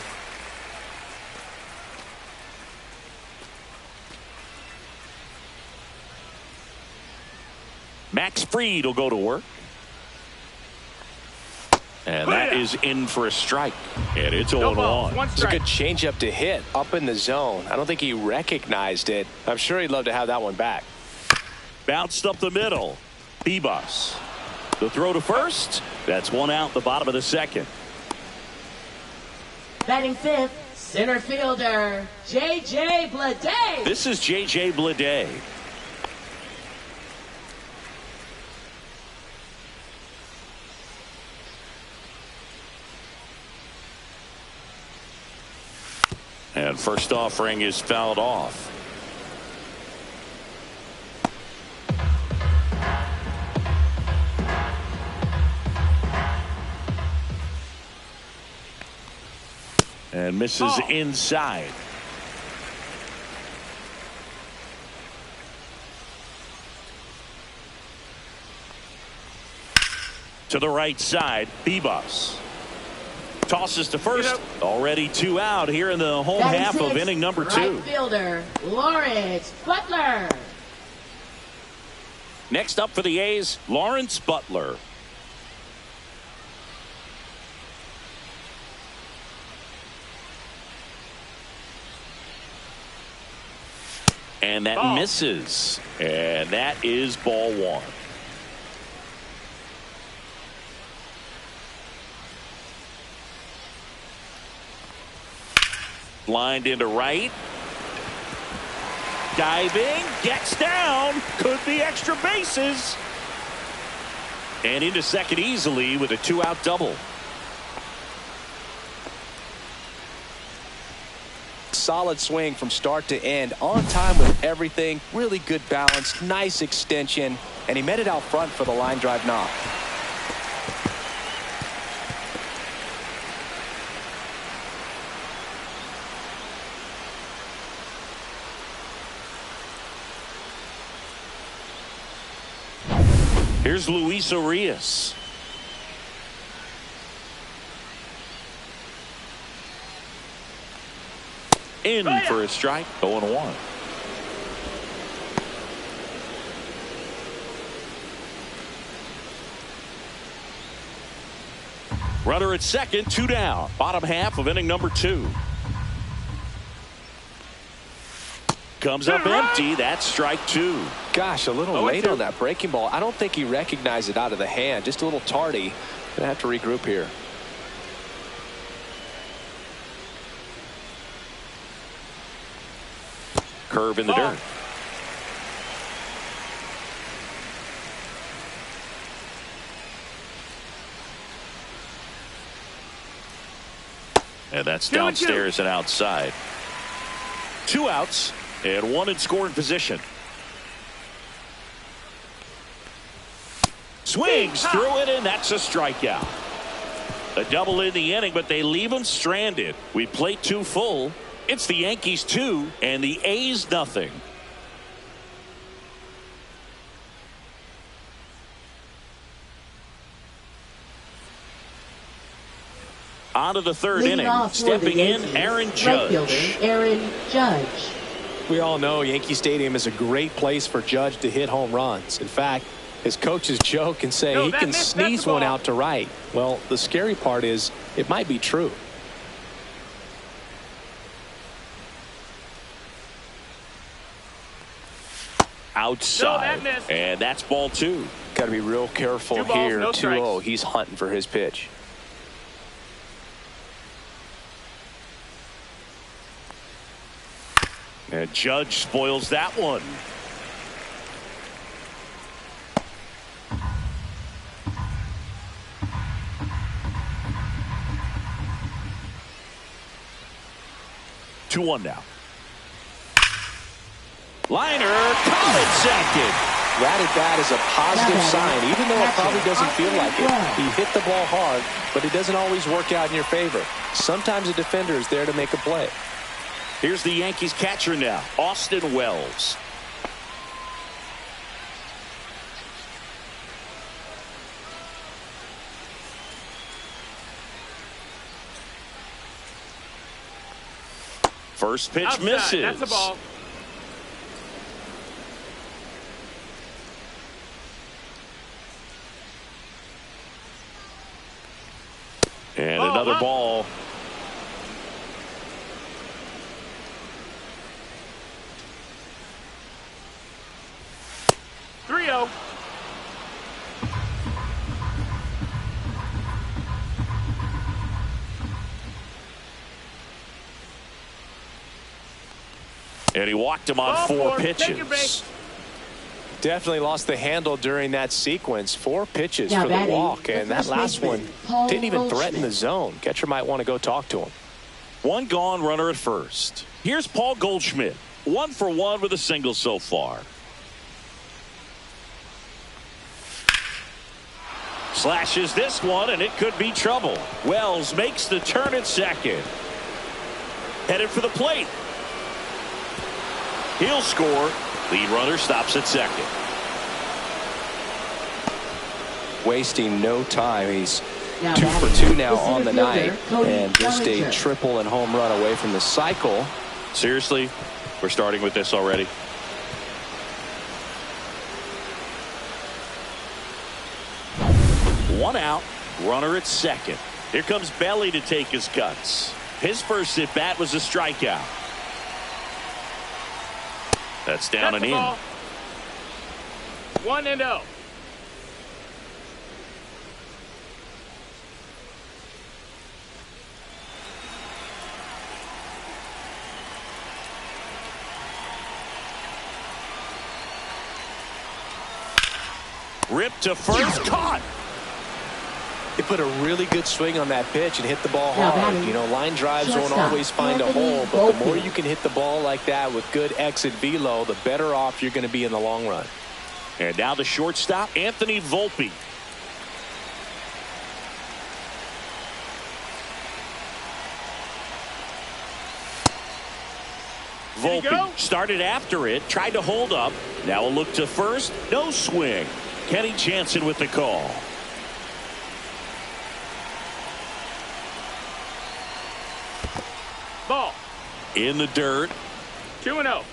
Max Fried will go to work. And that is in for a strike. And it's 0-1. It's a good changeup to hit up in the zone. I don't think he recognized it. I'm sure he'd love to have that one back. Bounced up the middle. Bebos. The throw to first. That's 1 out, the bottom of the 2nd. Batting 5th, center fielder, J.J. Bleday. This is J.J. Bleday. And first offering is fouled off. And misses inside. To the right side, Bebos. Tosses to first. Already 2 out here in the home half of inning number 2. Right fielder, Lawrence Butler. Next up for the A's, Lawrence Butler. And that misses. And that is ball 1. Lined into right. Diving, gets down, could be extra bases. And into second easily with a 2-out double. Solid swing from start to end, on time with everything, really good balance, nice extension, and he met it out front for the line drive knock. Here's Luis Arias. In for a strike, 0-1. Runner at second, 2 down. Bottom half of inning number 2. Comes up empty. That's strike 2. Gosh, a little late on that breaking ball. I don't think he recognized it out of the hand. Just a little tardy. Gonna have to regroup here. Curve in the dirt. And that's downstairs and outside. 2 outs and 1 in scoring position. Swings through it, and that's a strikeout. A double in the inning, but they leave him stranded. We plate 2 full. It's the Yankees 2 and the A's nothing. On to the third inning. Stepping in, Aaron Judge. Right fielder, Aaron Judge. We all know Yankee Stadium is a great place for Judge to hit home runs. In fact, his coaches joke and say he can sneeze one out to right. Well, the scary part is it might be true. Outside, and that's ball 2. Got to be real careful 2 balls, here. no 2-0. He's hunting for his pitch. And Judge spoils that one. Two one now. Liner caught at second. That at bat is a positive sign, even though it probably doesn't feel like it. He hit the ball hard, but it doesn't always work out in your favor. Sometimes a defender is there to make a play. Here's the Yankees catcher now, Austin Wells. First pitch Outside. misses. That's a ball. And another ball. Three-0. And he walked him on 4 pitches. Definitely lost the handle during that sequence. 4 pitches Now for the batting, walk, the and that first last one baseman, Paul didn't even threaten Goldschmidt. the zone. Catcher might want to go talk to him. One gone, runner at first. Here's Paul Goldschmidt. 1 for 1 with a single so far. Slashes this one, and it could be trouble. Wells makes the turn at second. Headed for the plate. He'll score. Lead runner stops at second. Wasting no time. He's Now 2 for batting, 2 now the on the center night, fielder, Cody and just a Bellinger. triple and home run away from the cycle. Seriously, we're starting with this already. One out, runner at second. Here comes Belly to take his cuts. His first at bat was a strikeout. That's down and in. 1-0. Ripped to first, caught. He put a really good swing on that pitch and hit the ball Now hard. batting, You know, line drives don't shortstop, always find a Anthony hole, but the more Volpe. you can hit the ball like that with good exit velo, the better off you're going to be in the long run. And now the shortstop, Anthony Volpe. Volpe started after it, tried to hold up. Now a look to first, no swing. Kenny Jansen with the call. Ball. In the dirt. 2-0.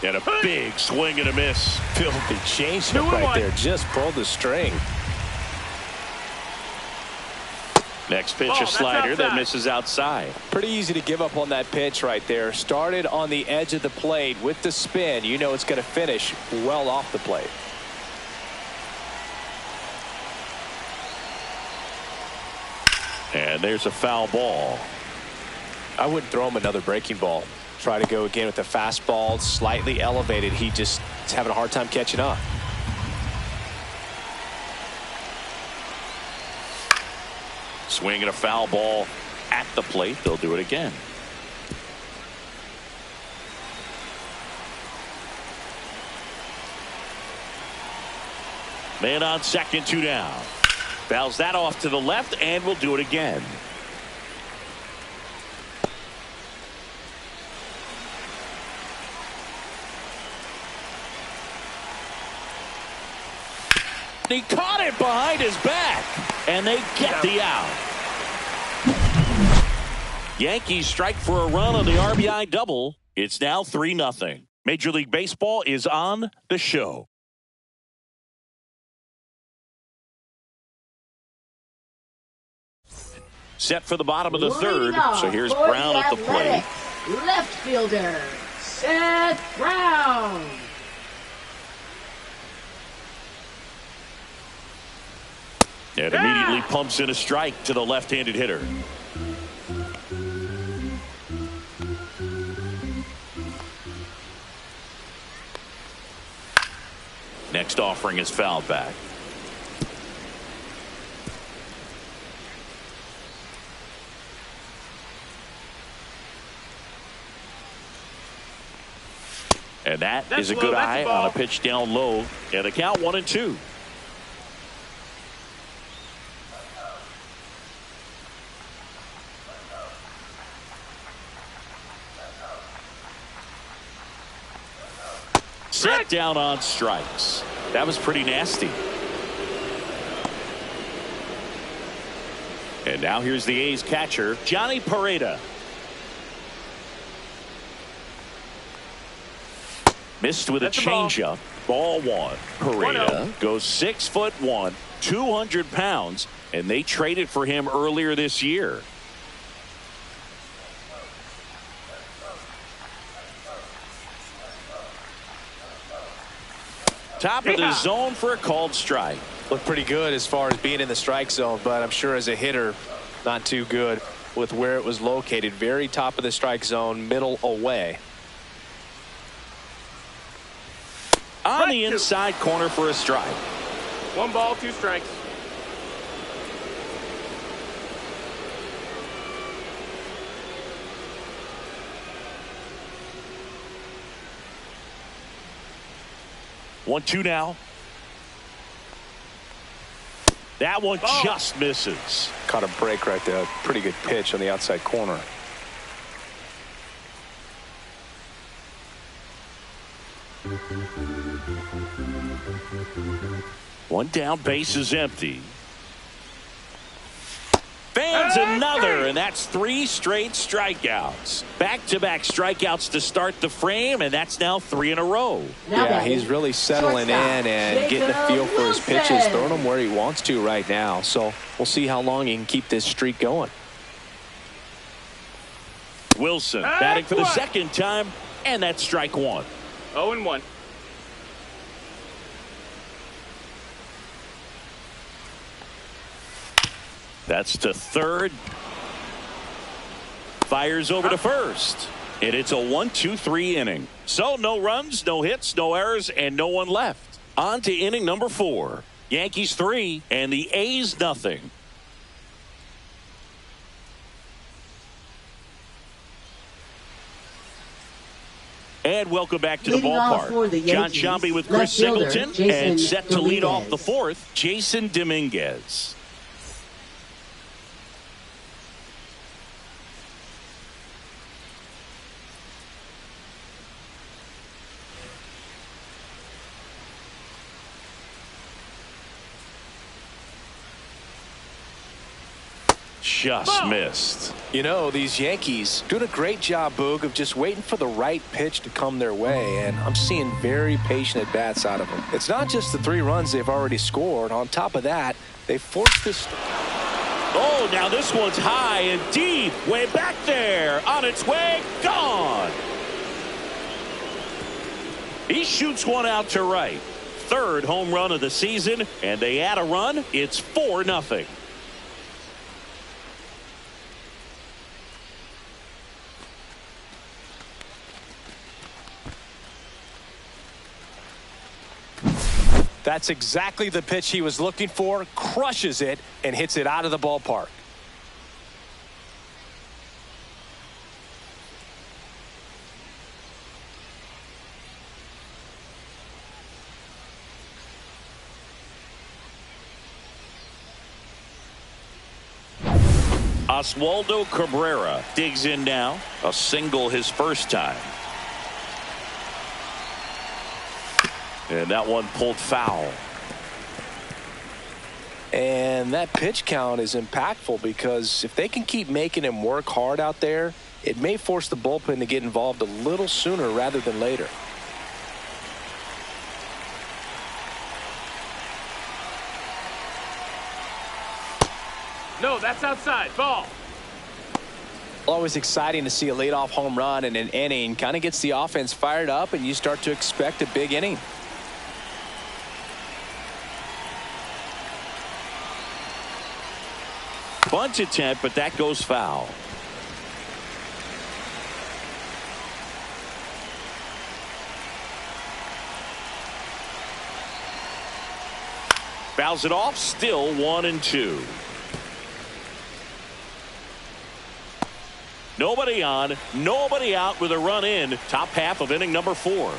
And a big swing and a miss. Filthy changeup right there. Just pulled the string. Next pitch, Ball, a slider that outside. misses outside. Pretty easy to give up on that pitch right there. Started on the edge of the plate with the spin. You know it's going to finish well off the plate. And there's a foul ball. I wouldn't throw him another breaking ball. Try to go again with the fastball, slightly elevated. He just is having a hard time catching up. Swing and a foul ball at the plate. They'll do it again. Man on second, 2 down. Fouls that off to the left, and we'll do it again. He caught it behind his back, and they get the out. Yankees strike for a run on the RBI double. It's now 3-0. Major League Baseball is on the show. Set for the bottom of the third. So here's Brown at the plate. Left fielder, Seth Brown. And immediately pumps in a strike to the left-handed hitter. Next offering is fouled back. And that's a good eye on a pitch down low. And the count 1-2. Set down on strikes. That was pretty nasty. And now here's the A's catcher, Johnny Pareda. Missed with a changeup. Ball 1. Pareda goes 6'1", 200 pounds, and they traded for him earlier this year. Top of the zone for a called strike. Looked pretty good as far as being in the strike zone, but I'm sure as a hitter, not too good with where it was located. Very top of the strike zone, middle away. On the inside corner for a strike. 1 ball, 2 strikes. One, 2 now. That one just misses. Caught a break right there. Pretty good pitch on the outside corner. One down, base is empty. Fans another, and that's 3 straight strikeouts. Back-to-back strikeouts to start the frame, and that's now 3 in a row. Yeah, he's really settling in and getting a feel for his pitches, throwing them where he wants to right now. So we'll see how long he can keep this streak going. Wilson batting for the second time, and that's strike 1. 0-1. That's to third. fires over to first. And it's a 1-2-3 inning. So no runs, no hits, no errors, and no one left. On to inning number 4. Yankees 3 and the A's nothing. And welcome back to the ballpark. John Sciambi with Chris Singleton, and set to lead off the 4th, Jason Dominguez. Just missed. You know, these Yankees doing a great job, Boog, of just waiting for the right pitch to come their way, and I'm seeing very patient at-bats out of them. It's not just the 3 runs they've already scored. On top of that, they forced this. Oh, now this one's high and deep. Way back there. On its way. Gone. He shoots one out to right. 3rd home run of the season, and they add a run. It's 4-0. That's exactly the pitch he was looking for. Crushes it and hits it out of the ballpark. Oswaldo Cabrera digs in now. A single his first time. And that one pulled foul. And that pitch count is impactful because if they can keep making him work hard out there, it may force the bullpen to get involved a little sooner rather than later. No, that's outside. Ball. Always exciting to see a leadoff home run in an inning. Kind of gets the offense fired up, and you start to expect a big inning. Bunt attempt, but that goes foul. Fouls it off. Still 1-2. Nobody on, nobody out with a run in. Top half of inning number 4.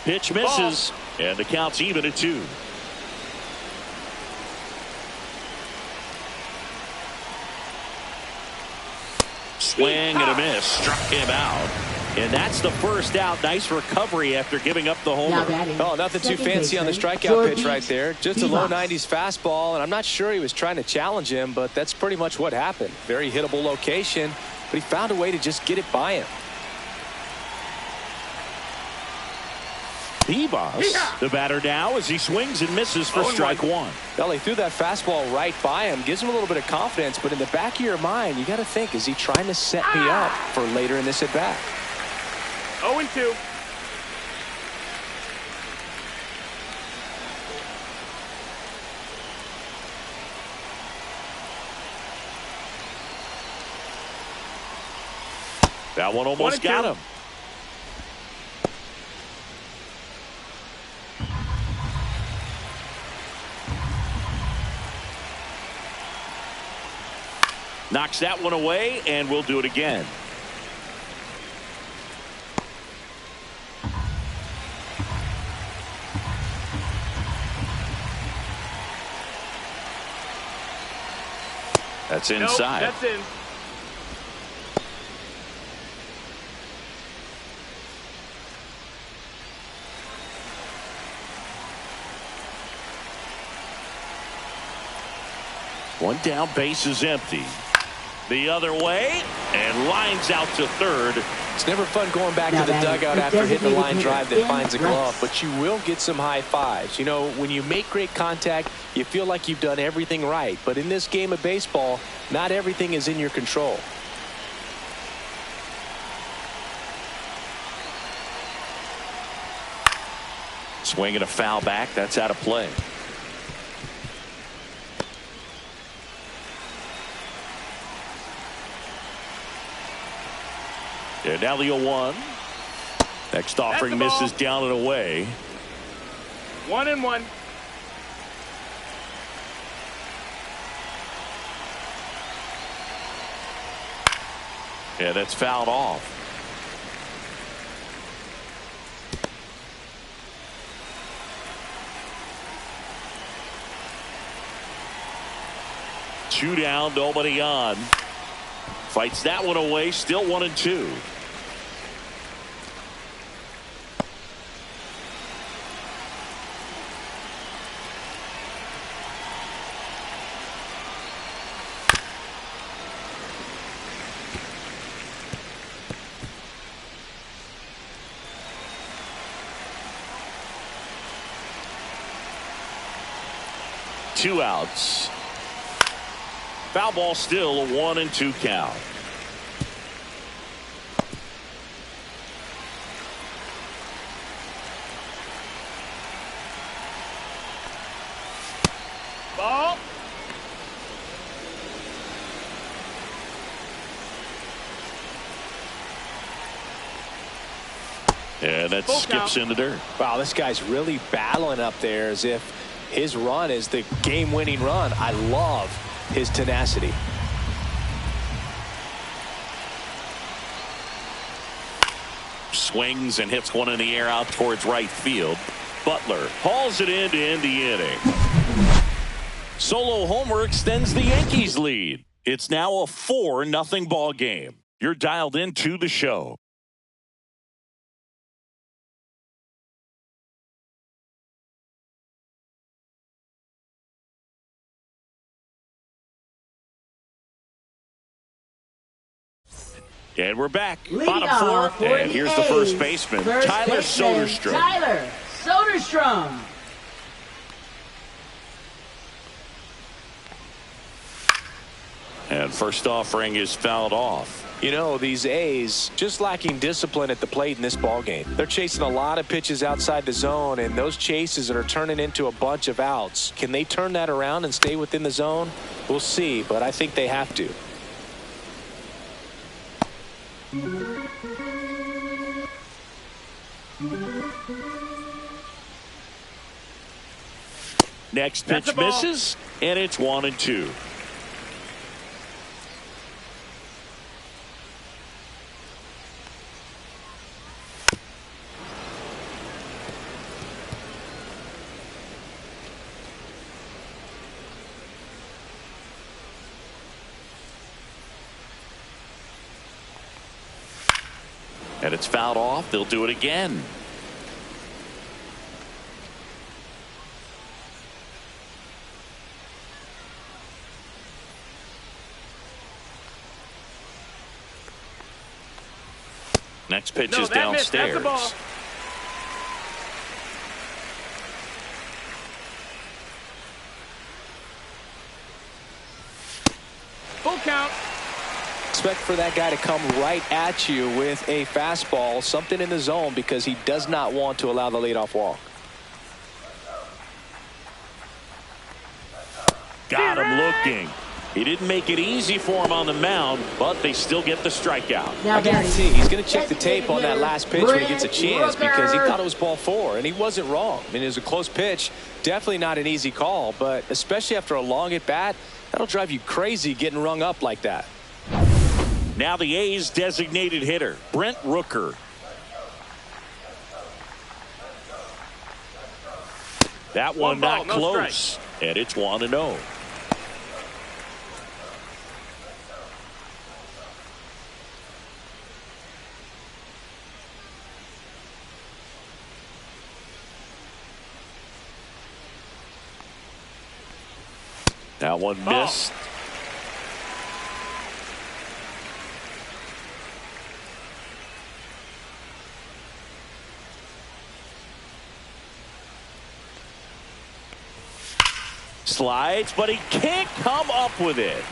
Pitch misses, and the count's even at 2. Swing and a miss. Struck him out. And that's the first out. Nice recovery after giving up the homer. Oh, nothing too fancy on the strikeout pitch right there. Just a low 90s fastball, and I'm not sure he was trying to challenge him, but that's pretty much what happened. Very hittable location, but he found a way to just get it by him. Bebas, the batter now as he swings and misses for strike 1. Well, he threw that fastball right by him, gives him a little bit of confidence, but in the back of your mind, you got to think, is he trying to set me up for later in this at bat? 0-2. That one almost got him. Knocks that one away, and we'll do it again. That's inside. Nope, that's in. One down, base is empty. The other way, and lines out to third. It's never fun going back to the dugout after hitting a line drive that finds a glove, but you will get some high fives. You know, when you make great contact, you feel like you've done everything right. But in this game of baseball, not everything is in your control. Swing and a foul back. That's out of play. And now the 0-1. Next offering misses down and away. 1-1. Yeah, that's fouled off. Two down, nobody on. Fights that one away, still 1-2. Two outs. Foul ball, still a 1-2 count. Ball. And that skips in the dirt. Wow, this guy's really battling up there as if his run is the game-winning run. I love his tenacity. Swings and hits one in the air out towards right field. Butler hauls it in to end the inning. Solo homer extends the Yankees lead. It's now a 4-0 ball game. You're dialed into the show. And we're back. Bottom fourth. And here's the first baseman, Tyler Soderstrom. Tyler Soderstrom. And first offering is fouled off. You know, these A's just lacking discipline at the plate in this ball game. They're chasing a lot of pitches outside the zone, and those chases are turning into a bunch of outs. Can they turn that around and stay within the zone? We'll see, but I think they have to. Next pitch misses, and it's 1-2. And it's fouled off. They'll do it again. Next pitch is downstairs. That's a ball. Full count. Expect for that guy to come right at you with a fastball, something in the zone, because he does not want to allow the leadoff walk. Got him looking. He didn't make it easy for him on the mound, but they still get the strikeout. I guarantee he's going to check the tape on that last pitch when he gets a chance, because he thought it was ball 4, and he wasn't wrong. I mean, it was a close pitch. Definitely not an easy call, but especially after a long at-bat, that'll drive you crazy getting rung up like that. Now the A's designated hitter, Brent Rooker. That one not close, and it's 1-0. That one missed. Slides, but he can't come up with it.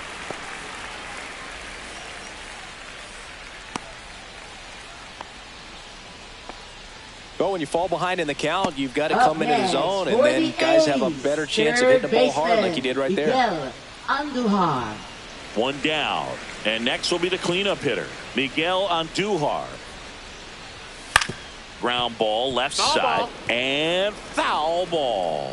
But when you fall behind in the count, you've got to come into the zone, and then guys have a better chance of hitting the ball hard like he did right there. Andujar. One down. And next will be the cleanup hitter, Miguel Andujar. Ground ball left Foul side. ball. And foul ball.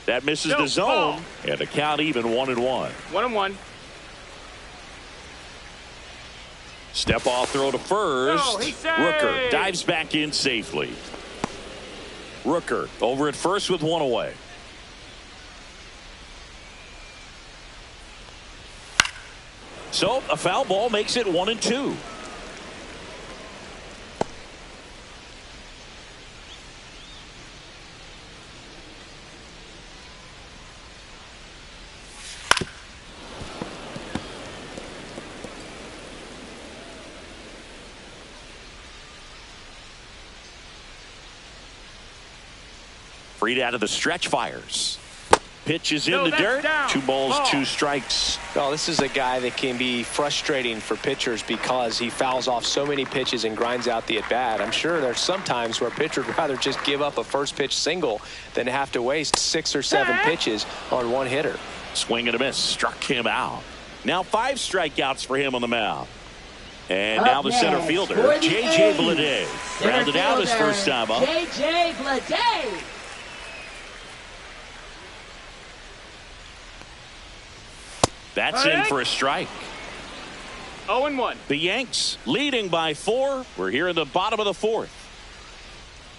That misses the zone. Ball. And the count even 1-1. 1-1. Step off throw to first. No, he saved. Rooker dives back in safely. Rooker over at first with one away. So a foul ball makes it 1-2. Freed out of the stretch, fires. Pitch is in the dirt. Down. 2 balls, Ball. 2 strikes. Oh, this is a guy that can be frustrating for pitchers because he fouls off so many pitches and grinds out the at-bat. I'm sure there's some times where a pitcher would rather just give up a first pitch single than to have to waste 6 or 7 pitches on one hitter. Swing and a miss. Struck him out. Now 5 strikeouts for him on the mound. And now the center fielder, J.J. Bleday. Rounded out his first time up. J.J. Bleday. That's in for a strike. 0-1. The Yanks leading by 4. We're here in the bottom of the 4th.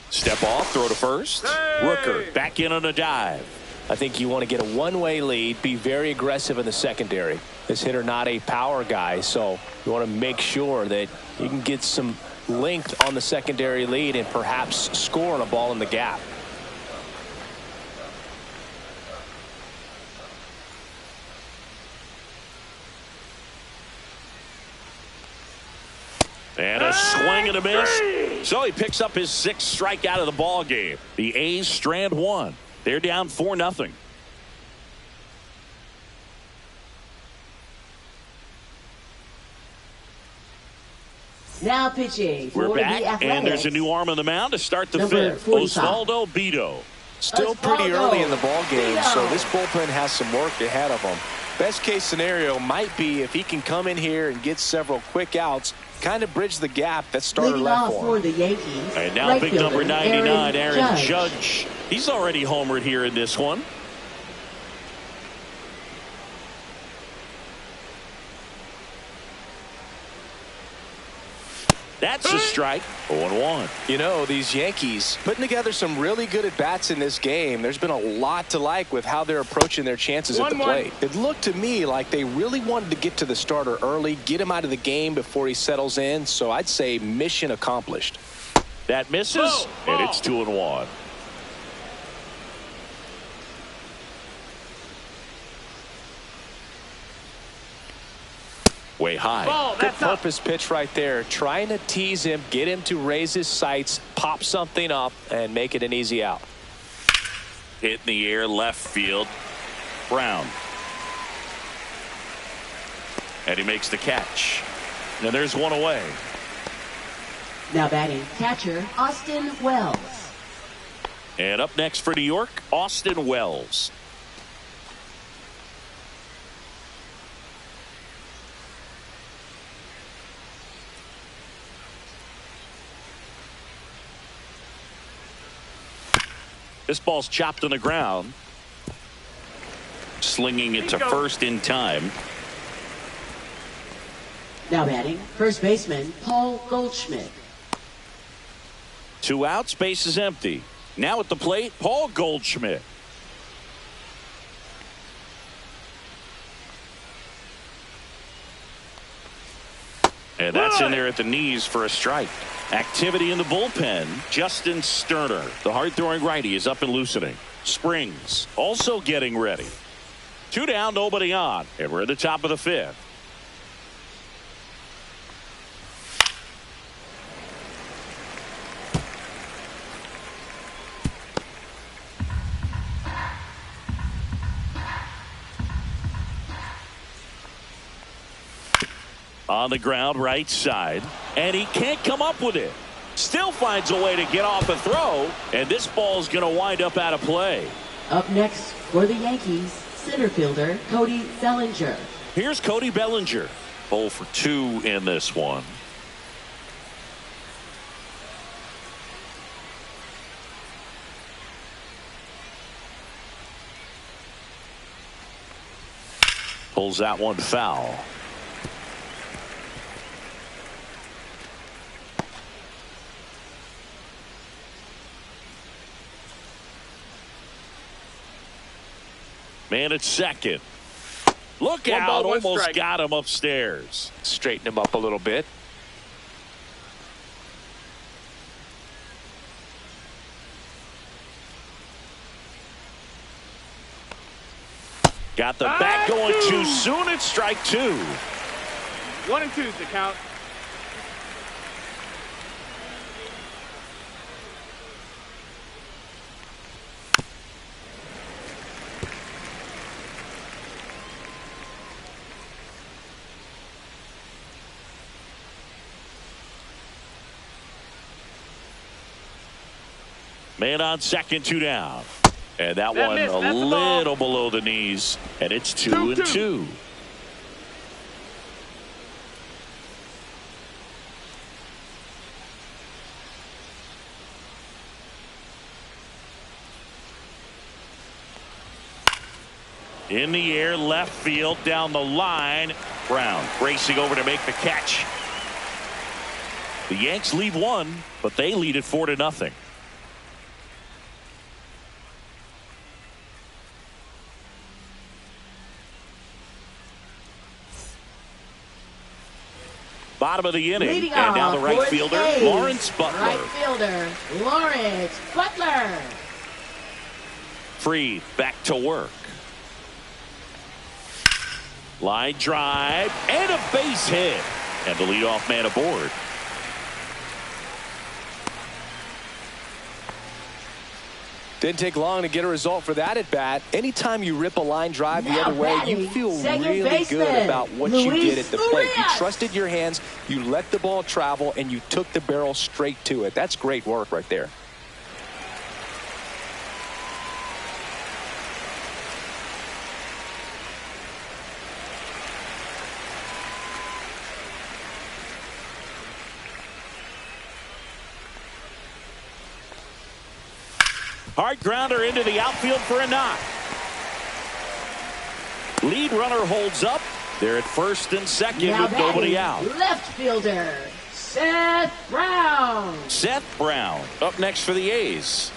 Step off, throw to first. Hey! Rooker back in on a dive. I think you want to get a one-way lead, be very aggressive in the secondary. This hitter not a power guy, so you want to make sure that you can get some length on the secondary lead and perhaps score on a ball in the gap. And a swing and a miss. So he picks up his 6th strikeout of the ball game. The A's strand 1. They're down 4-0. Now pitching for We're the back, Athletics. and there's a new arm on the mound to start the Number 5th. 45. Osvaldo Bido. Still pretty early in the ball game, so this bullpen has some work ahead of them. Best case scenario might be if he can come in here and get several quick outs, kind of bridge the gap that starter Leading left off for for him. the Yankees. And now right big fielder, number 99, Aaron Judge. Judge. He's already homered here in this one. That's a strike. 0-1. You know, these Yankees putting together some really good at-bats in this game. There's been a lot to like with how they're approaching their chances at the 1-1. plate. It looked to me like they really wanted to get to the starter early, get him out of the game before he settles in. So I'd say mission accomplished. That misses, and it's 2-1. Way high. Ball. Good That's up. purpose pitch right there. Trying to tease him, get him to raise his sights, pop something up, and make it an easy out. Hit in the air, left field. Brown. And he makes the catch. And there's one away. Now batting catcher Austin Wells. And up next for New York, Austin Wells. This ball's chopped on the ground. Slinging it to first in time. Now batting first baseman Paul Goldschmidt. 2 outs, base is empty. Now at the plate, Paul Goldschmidt. And that's in there at the knees for a strike. Activity in the bullpen. Justin Sterner, the hard-throwing righty, is up and loosening. Springs also getting ready. 2 down, nobody on, and we're at the top of the 5th. On the ground, right side. And he can't come up with it. Still finds a way to get off a throw. And this ball is going to wind up out of play. Up next for the Yankees, center fielder Cody Bellinger. Here's Cody Bellinger. 0 for 2 in this one. Pulls that one foul. Man at second. Look One out, ball, one almost strike. got him upstairs. Straighten him up a little bit. Got the bat going too soon. It's strike 2. 1 and 2's the count. Man on second, 2 down. And that one missed. a That's the little ball. below the knees. And it's 2 and 2. In the air, left field, down the line. Brown racing over to make the catch. The Yanks lead 1, but they lead it 4-0. Bottom of the inning, Leading and now the off right for the fielder, A's, Lawrence Butler. Right fielder, Lawrence Butler. Free, back to work. Line drive, and a base hit. And the leadoff man aboard. Didn't take long to get a result for that at bat. Anytime you rip a line drive the other way, you feel really good about what you did at the plate. You trusted your hands, you let the ball travel, and you took the barrel straight to it. That's great work right there. Hard grounder into the outfield for a knock. Lead runner holds up. They're at first and second Now with nobody batting, out. left fielder, Seth Brown. Seth Brown up next for the A's.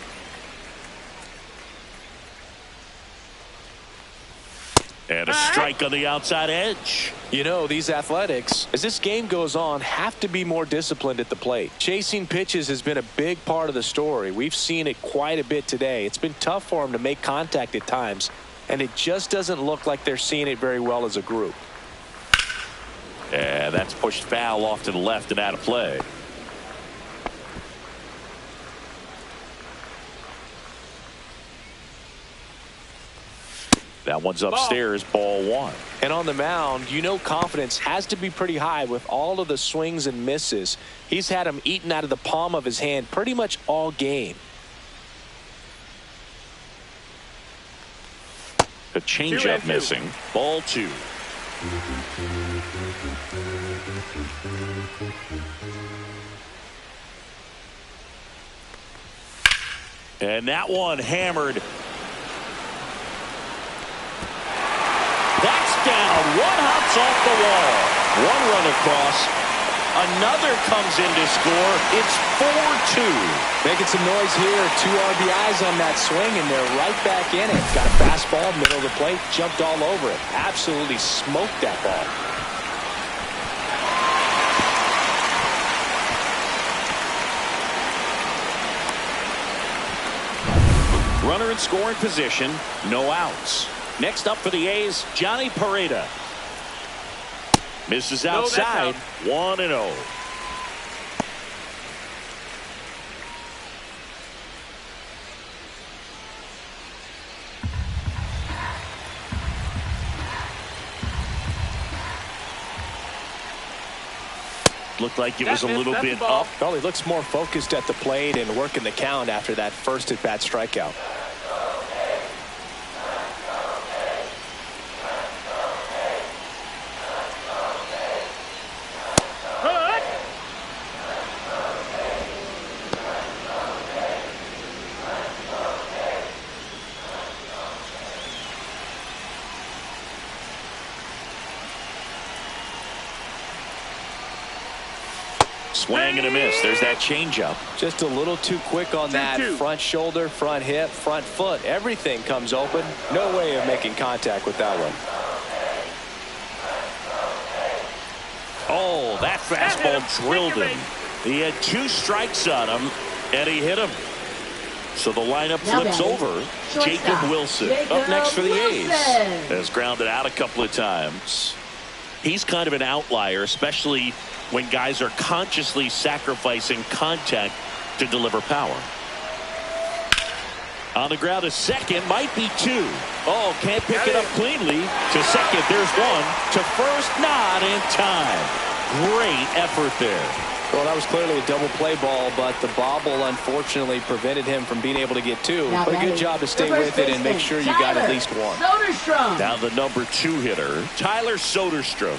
And a strike on the outside edge. You know, these Athletics, as this game goes on, have to be more disciplined at the plate. Chasing pitches has been a big part of the story. We've seen it quite a bit today. It's been tough for them to make contact at times, and it just doesn't look like they're seeing it very well as a group. And that's pushed foul off to the left and out of play. That one's upstairs, ball 1. And on the mound, you know confidence has to be pretty high with all of the swings and misses. He's had them eaten out of the palm of his hand pretty much all game. The changeup missing. Ball 2. And that one hammered. That's down. One hops off the wall. One run across. Another comes in to score. It's 4-2. Making some noise here. 2 RBIs on that swing, and they're right back in it. Got a fastball, middle of the plate, jumped all over it. Absolutely smoked that ball. Runner in scoring position. No outs. Next up for the A's, Johnny Pareda. Misses outside. 1-0. Looked like it was a little bit up. Well, he looks more focused at the plate and working the count after that first at-bat strikeout. Swing and a miss. There's that changeup. Just a little too quick on that front shoulder, front hip, front foot. Everything comes open. No way of making contact with that one. Oh, that fastball drilled him. He had 2 strikes on him, and he hit him. So the lineup flips over. Jacob Wilson up next for the A's. Has grounded out a couple of times. He's kind of an outlier, especially when guys are consciously sacrificing contact to deliver power. On the ground to second, might be 2. Oh, can't pick it up cleanly. To second, there's 1. To first, not in time. Great effort there. Well, that was clearly a double play ball, but the bobble unfortunately prevented him from being able to get 2. But a good job to stay with it and make sure you got at least 1. Soderstrom. Now the number 2 hitter, Tyler Soderstrom.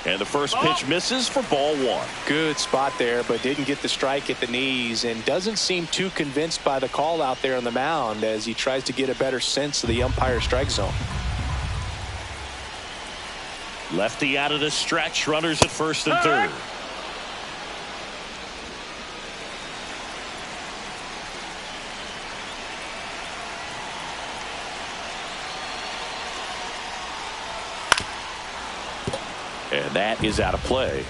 And the first pitch misses for ball 1. Good spot there, but didn't get the strike at the knees and doesn't seem too convinced by the call out there on the mound as he tries to get a better sense of the umpire strike zone. Lefty out of the stretch, runners at first and third. And that is out of play.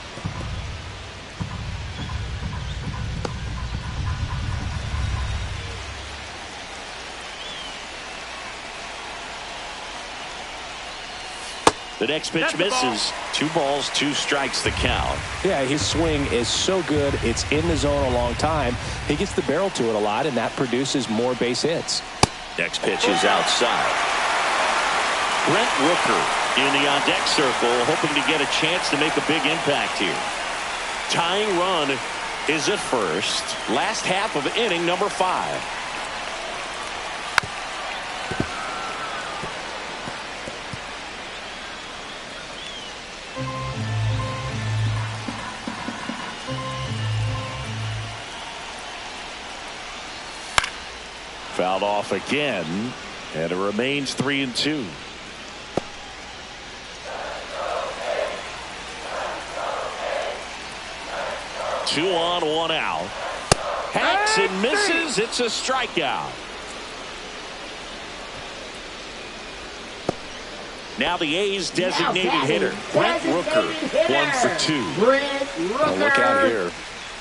The next pitch misses. 2 balls, 2 strikes the count. Yeah, his swing is so good. It's in the zone a long time. He gets the barrel to it a lot, and that produces more base hits. Next pitch is outside. Brent Rooker in the on-deck circle, hoping to get a chance to make a big impact here. Tying run is at first. Last half of inning number 5. Fouled off again, and it remains 3-2. 2 on, 1 out. Hacks and misses. It's a strikeout. Now the A's designated hitter, Brent Rooker, 1 for 2. Well, look out here.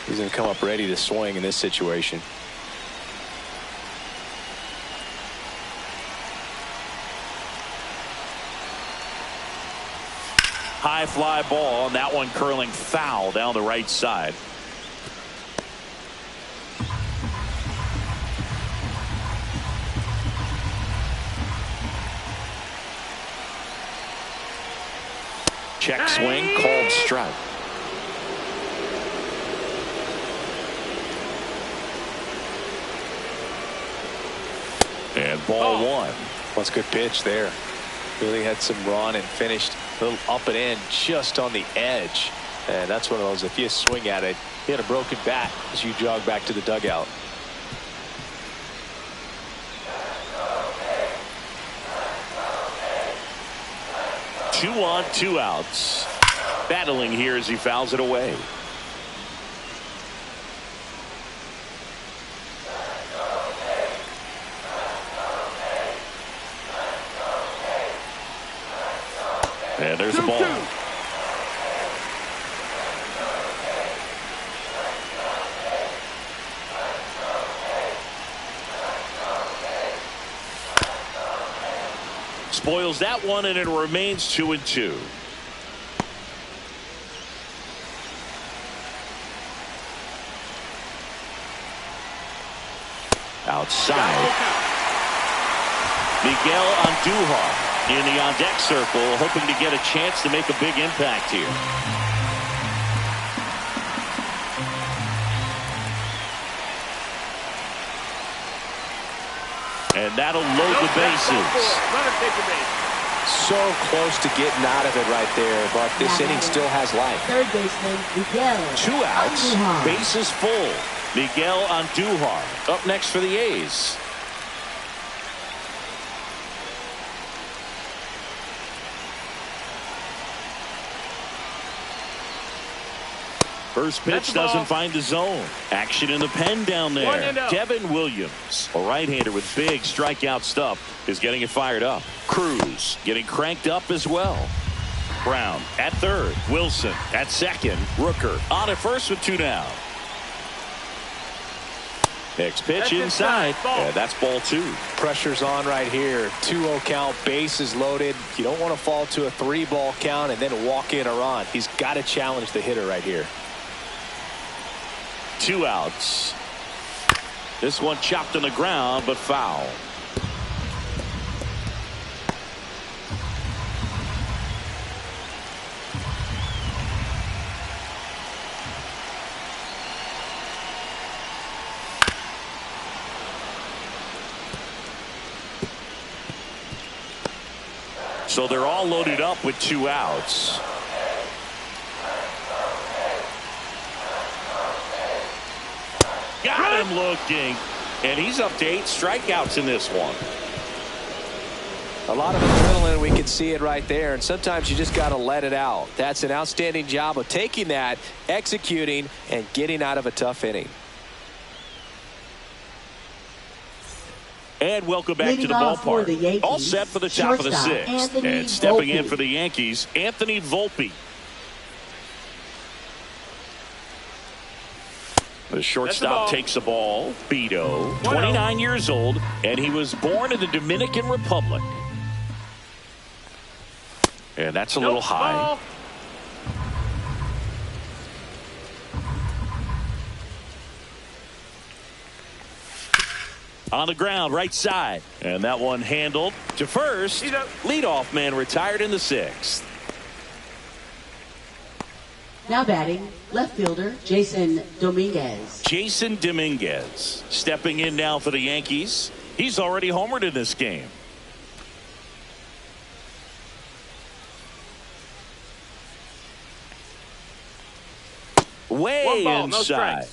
He's going to come up ready to swing in this situation. High fly ball, and that one curling foul down the right side. Check swing, called strike. And ball 1. That's a good pitch there. Really had some run and finished a little up and in just on the edge. And that's one of those, if you swing at it, you had a broken bat as you jog back to the dugout. Two on, 2 outs. Battling here as he fouls it away. And there's the ball. Spoils that one, and it remains 2-2. Outside. Miguel Andujar in the on-deck circle, hoping to get a chance to make a big impact here. And that'll load the bases. Runner take the base. So close to getting out of it right there, but this inning still has life. Third baseman, Miguel. 2 outs, Andujar. bases full. Miguel Andujar up next for the A's. First pitch doesn't find the zone. Action in the pen down there. Devin Williams, a right-hander with big strikeout stuff, is getting it fired up. Cruz getting cranked up as well. Brown at third. Wilson at second. Rooker on at first with 2 down. Next pitch inside. And that's ball 2. Pressure's on right here. 2-0 count, bases loaded. You don't want to fall to a 3-ball count and then walk in or on. He's got to challenge the hitter right here. 2 outs. This one chopped on the ground, but foul. So they're all loaded up with 2 outs. Got him looking, and he's up to 8 strikeouts in this one. A lot of adrenaline, we can see it right there, and sometimes you just got to let it out. That's an outstanding job of taking that, executing, and getting out of a tough inning. And welcome back to the ballpark. All set for the top of the 6th. And stepping in for the Yankees, Anthony Volpe. The shortstop takes the ball. Beto, 29 years old, and he was born in the Dominican Republic. And that's a little high. On the ground, right side. And that one handled to first. Leadoff man retired in the 6th. Now batting, left fielder, Jason Dominguez. Jason Dominguez stepping in now for the Yankees. He's already homered in this game. Way ball, inside.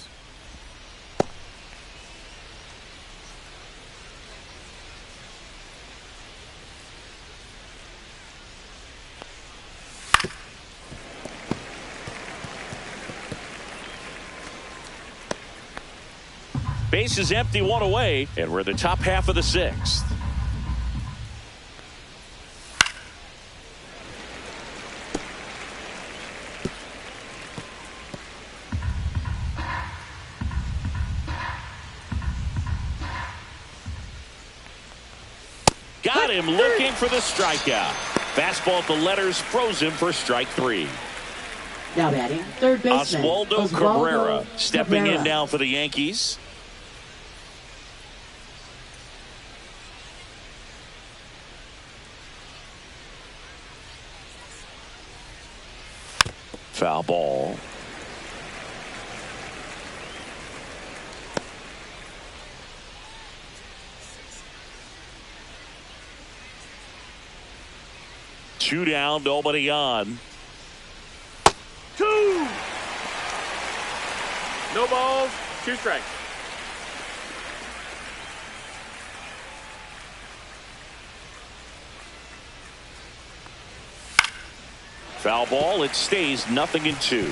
Base is empty, 1 away, and we're in the top half of the 6th. Got him looking for the strikeout. Fastball at the letters froze him for strike 3. Now batting, third baseman, Oswaldo Cabrera stepping in now for the Yankees. Foul ball. Two down, nobody on. 2. No balls, 2 strikes. Foul ball. It stays 0-2.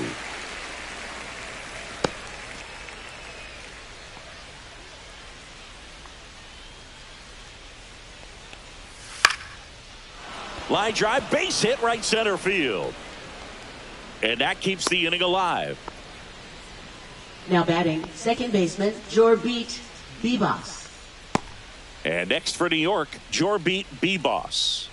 Line drive, base hit, right center field. And that keeps the inning alive. Now batting, second baseman, Jorbit Bibas. And next for New York, Jorbit Bibas.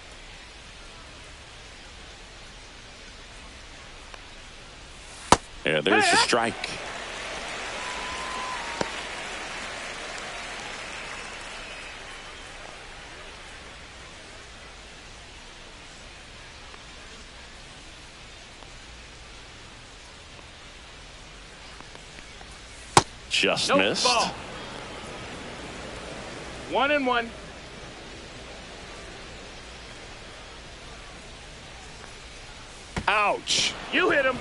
And there's the strike. Just Nope, missed. ball. 1-1. Ouch. You hit him.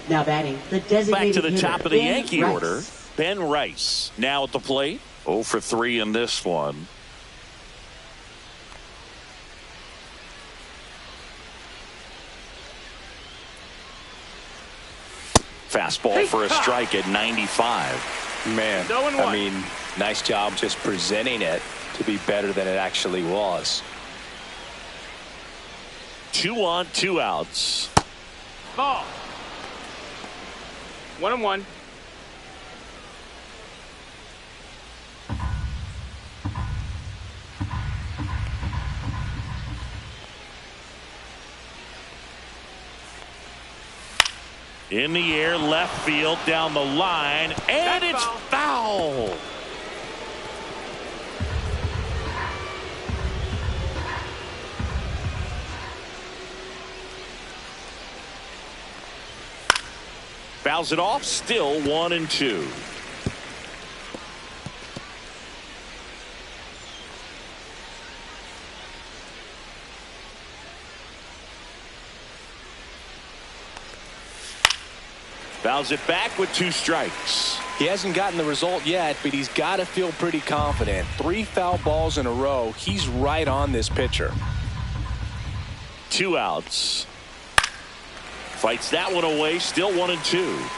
Now batting, the Back designated to the hitter, top of the Ben Yankee Rice. order. Ben Rice now at the plate. 0 for 3 in this one. Fastball for a strike at 95. Man, 0-1. I mean, nice job just presenting it to be better than it actually was. 2 on, 2 outs. Ball. 1-1. In the air, left field, down the line, and That's it's foul. foul. Fouls it off, still 1-2. Fouls it back with 2 strikes. He hasn't gotten the result yet, but he's got to feel pretty confident. 3 foul balls in a row. He's right on this pitcher. 2 outs. Fights that one away, still 1-2.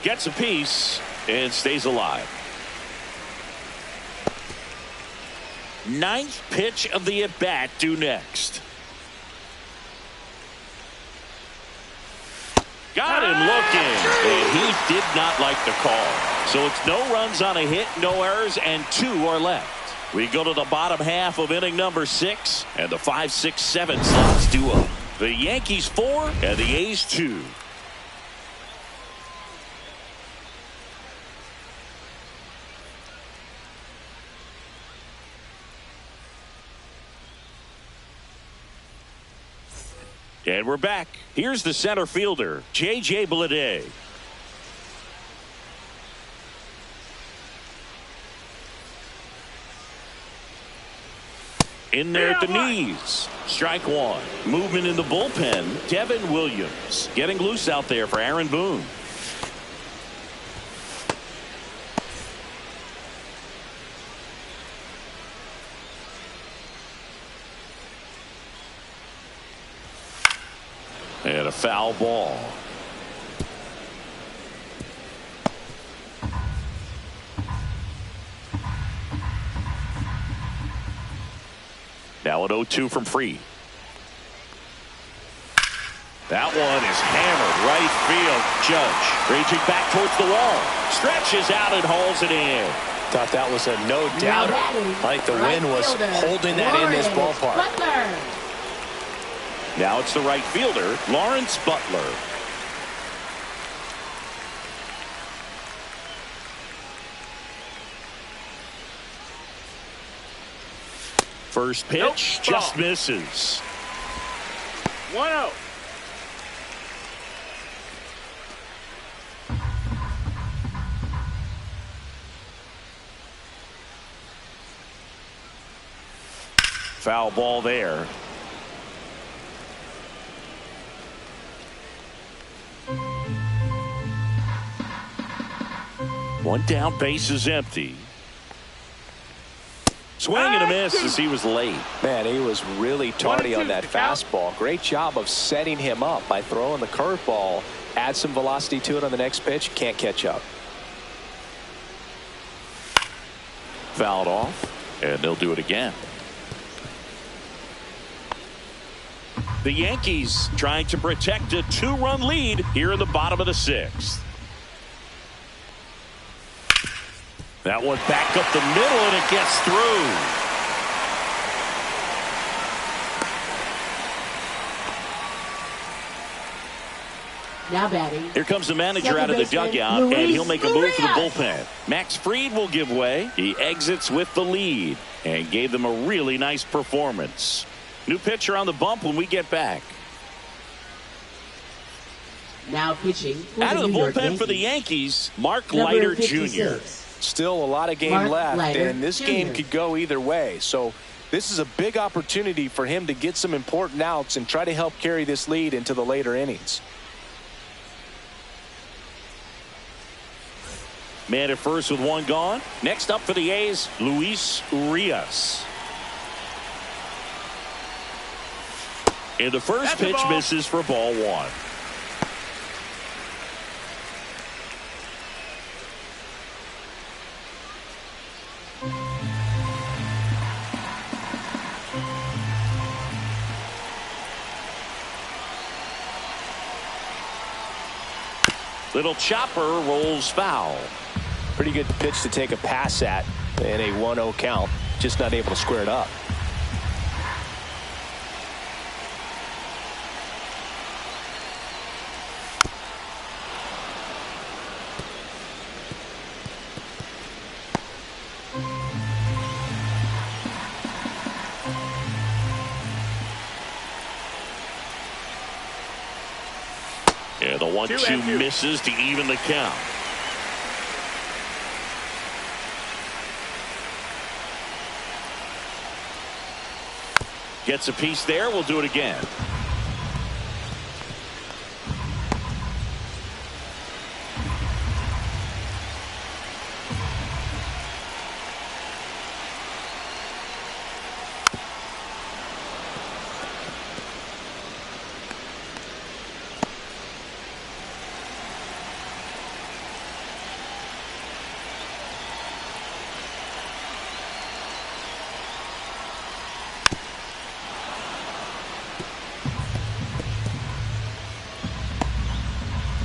Gets a piece and stays alive. 9th pitch of the at-bat due next. Got him looking, and he did not like the call. So it's no runs on a hit, no errors, and 2 are left. We go to the bottom half of inning number 6, and the 5, 6, 7 slots due up. The Yankees 4 and the A's 2. And we're back. Here's the center fielder, J.J. Bleday. In there at the knees. Strike 1. Movement in the bullpen. Devin Williams getting loose out there for Aaron Boone. And a foul ball. Now an 0-2 from Free. That one is hammered right field. Judge reaching back towards the wall. Stretches out and hauls it in. Thought that was a no-doubter. Like the wind was holding that in this ballpark. Butler. Now it's the right fielder, Lawrence Butler. First pitch, Nope, just ball. misses. 1-0. Foul ball there. One down, base is empty. Swing and a miss as he was late. Man, he was really tardy 1-2 on that to count. fastball. Great job of setting him up by throwing the curveball. Add some velocity to it on the next pitch. Can't catch up. Fouled off, and they'll do it again. The Yankees trying to protect a 2-run lead here in the bottom of the 6th. That one back up the middle, and it gets through. Now batting. Here comes the manager Second out of the baseman, dugout, and Luis he'll make a move to the Urias. bullpen. Max Fried will give way. He exits with the lead and gave them a really nice performance. New pitcher on the bump when we get back. Now pitching for Out of the New York bullpen for the Yankees. Yankees, Mark Number Leiter 56. Jr. Still a lot of game Mark left, Leiter and this Jr. game could go either way. So this is a big opportunity for him to get some important outs and try to help carry this lead into the later innings. Man at first with one gone. Next up for the A's, Luis Urias. And the first That's a pitch ball. misses for ball one. Little chopper rolls foul. Pretty good pitch to take a pass at in a 1-0 count. Just not able to square it up. Yeah, the 1-2 misses to even the count. Gets a piece there. We'll do it again.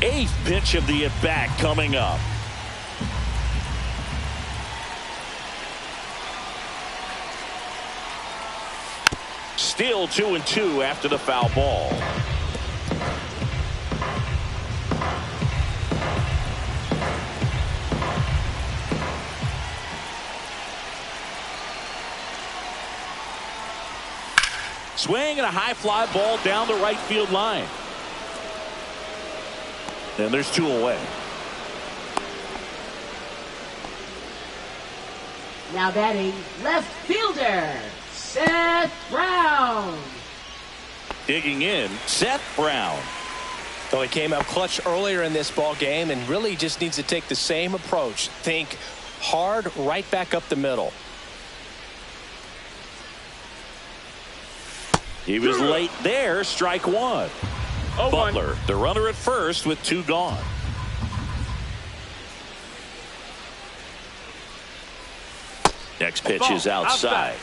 Eighth pitch of the at-bat coming up. Still 2-2 after the foul ball. Swing and a high fly ball down the right field line. And there's two away. Now batting left fielder, Seth Brown. Digging in, Seth Brown. So he came out clutch earlier in this ball game and really just needs to take the same approach. Think hard right back up the middle. He was late there, strike one. 0-1. Butler, the runner at first with two gone. Next pitch Ball, is outside.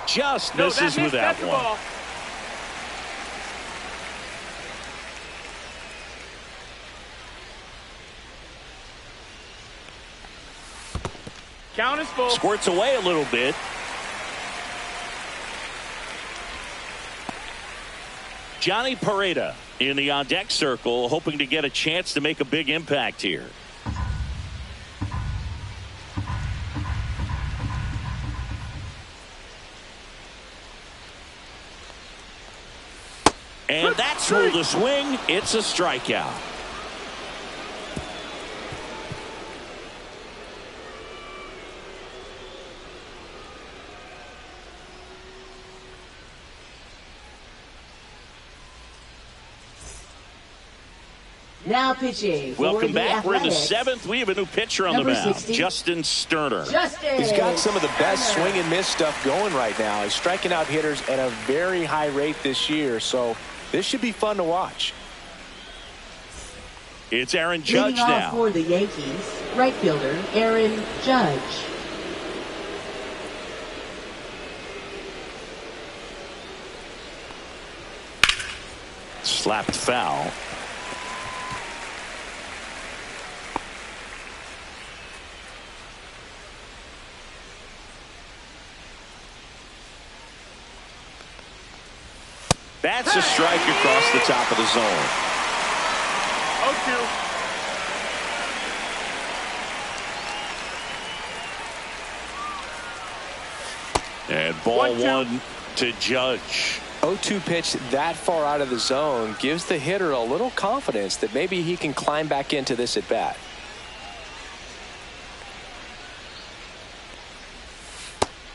Just misses with that one. Ball. Count is full. Squirts away a little bit. Johnny Pareda in the on-deck circle, hoping to get a chance to make a big impact here. And that's through the swing. It's a strikeout. Now pitching. for Welcome the back. We're in the Athletics. seventh. We have a new pitcher on Number the mound, 60. Justin Sterner. Justin. He's got some of the best Turner. swing and miss stuff going right now. He's striking out hitters at a very high rate this year, so this should be fun to watch. It's Aaron Judge Leading off now. for the Yankees, right fielder Aaron Judge. Slapped foul. That's a strike across the top of the zone. 0-2. And ball one to Judge. 0-2 pitch that far out of the zone gives the hitter a little confidence that maybe he can climb back into this at bat.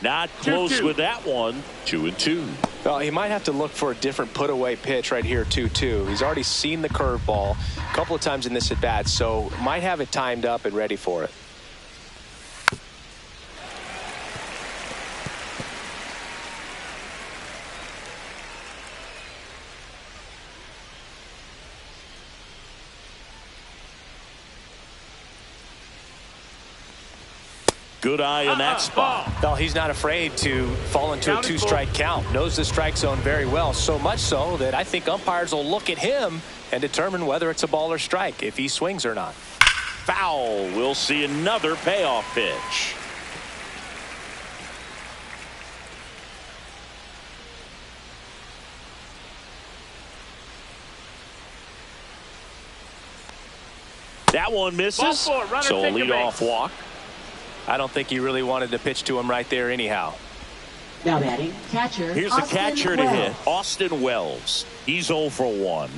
Not close 2-2. with that one. 2-2. Well, he might have to look for a different put away pitch right here. 2-2. He's already seen the curveball a couple of times in this at bat, so might have it timed up and ready for it. Good eye in that spot. Well, he's not afraid to fall into a two-strike count. Knows the strike zone very well, so much so that I think umpires will look at him and determine whether it's a ball or strike, if he swings or not. Foul. We'll see another payoff pitch. That one misses. So a leadoff walk. I don't think he really wanted to pitch to him right there anyhow. Now batting, catcher. Here's Austin the catcher to Wells. hit. Austin Wells. He's 0 for 1.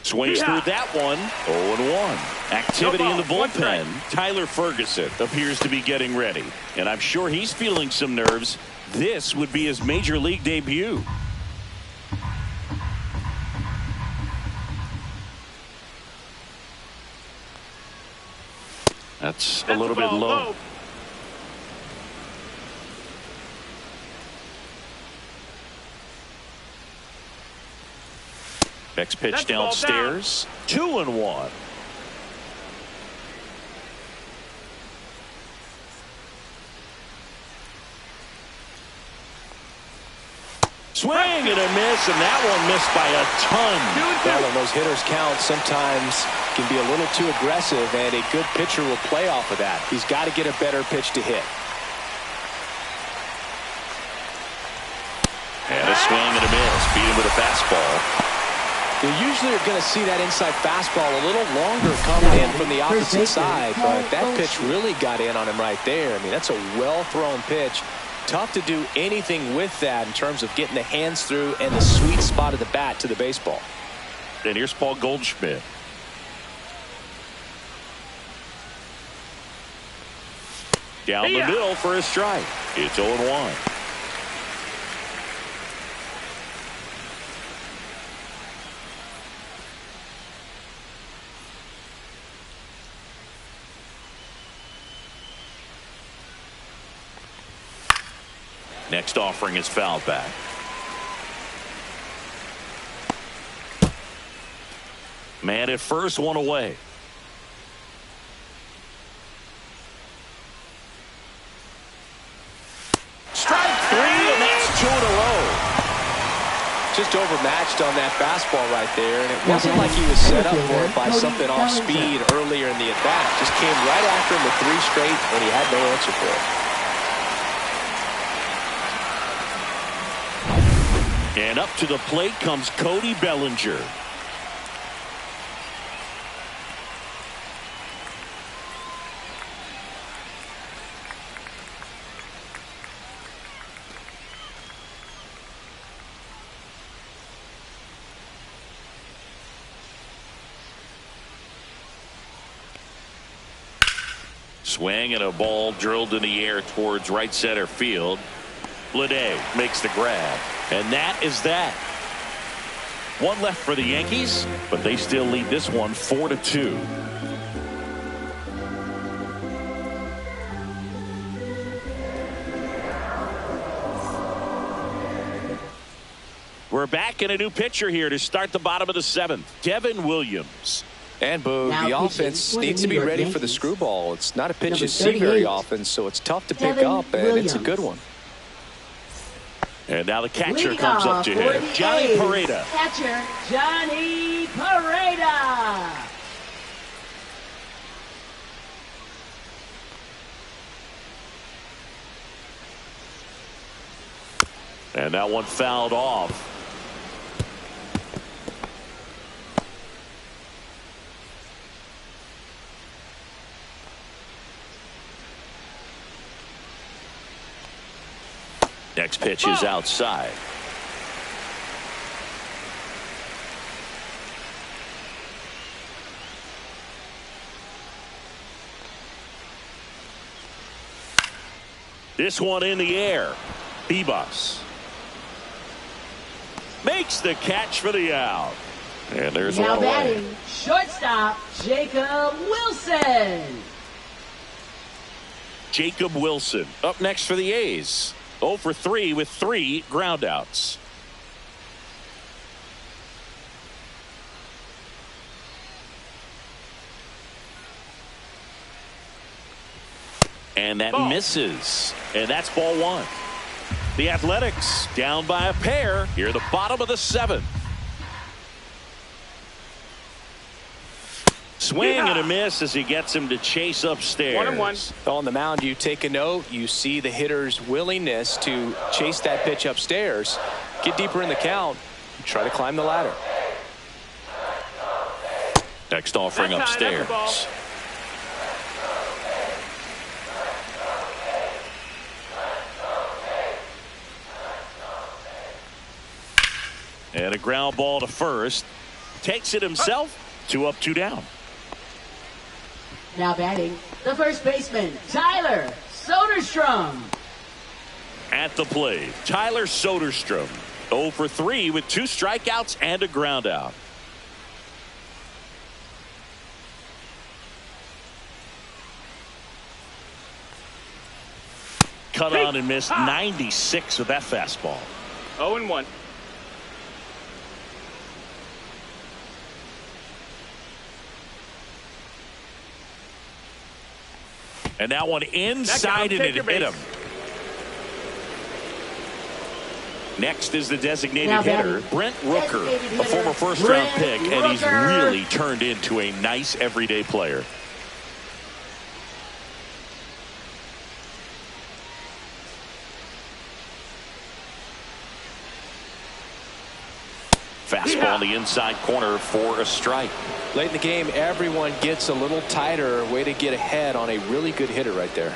Swings through that one. 0-1. Activity in the bullpen. Tyler Ferguson appears to be getting ready. And I'm sure he's feeling some nerves. This would be his major league debut. That's a little bit low. Next pitch downstairs. 2-1. Swing and a miss, and that one missed by a ton. Well, and those hitters count sometimes can be a little too aggressive, and a good pitcher will play off of that. He's got to get a better pitch to hit. And a swing and a miss. Beat him with a fastball. You usually are going to see that inside fastball a little longer coming in from the opposite side, but that pitch really got in on him right there. I mean, that's a well-thrown pitch. Tough to do anything with that in terms of getting the hands through and the sweet spot of the bat to the baseball. And here's Paul Goldschmidt. Down the middle for a strike. It's 0-1. Next offering is fouled back. Man at first, one away. Strike 3, and that's 2 in a row. Just overmatched on that fastball right there, and it wasn't like he was set up for it by something off speed earlier in the at-bat. Just came right after him with 3 straight, and he had no answer for it. And up to the plate comes Cody Bellinger. Swing and a ball drilled in the air towards right center field. Bleday makes the grab. And that is that. One left for the Yankees, but they still lead this one 4-2. We're back in a new pitcher here to start the bottom of the 7th. Devin Williams. And Boog, Now the pitching offense for the needs to New be York ready for the Yankees. screwball. It's not a pitch Number you see very 38, often, so it's tough to pick Devin up, and it's a good Williams. one. And now the catcher Leading comes up off to for hit. the Johnny A's, Pareda. Catcher Johnny Pareda. And that one fouled off. Next pitch is outside. This one in the air. Bebus makes the catch for the out. And there's Now one away. batting, shortstop Jacob Wilson. Jacob Wilson up next for the A's. 0 for 3 with 3 groundouts. And that misses. And that's ball 1. The Athletics down by a pair here at the bottom of the 7th. Swing and a miss as he gets him to chase upstairs. 1-1. On the mound, you take a note. You see the hitter's willingness to chase that pitch upstairs, get deeper in the count, try to climb the ladder. Next offering That's high, that's a ball. upstairs. And a ground ball to first. Takes it himself. 2 up, 2 down. Now batting, the first baseman Tyler Soderstrom. At the plate, Tyler Soderstrom. 0 for 3 with 2 strikeouts and a ground out. Cut on and missed 96 with that fastball. 0-1. And that one inside and it hit him. Next is the designated Now hitter, batting, Brent Rooker, designated a former hitter, first-round Brent pick, and he's Rooker. really turned into a nice everyday player. Fastball in the inside corner for a strike. Late in the game, everyone gets a little tighter. Way to get ahead on a really good hitter right there.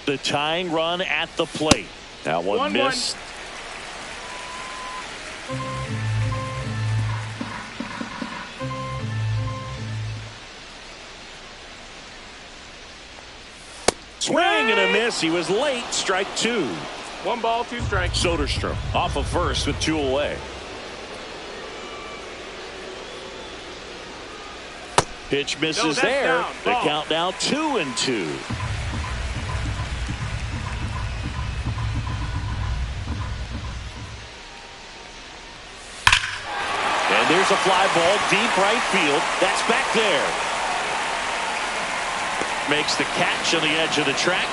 The tying run at the plate. That one 1-1. missed. Swing and a miss. He was late. Strike 2. 1 ball, 2 strikes. Soderstrom off of first with 2 away. Pitch misses that's there. down. The Ball. count now 2-2. And there's a fly ball deep right field. That's back there. Makes the catch on the edge of the track.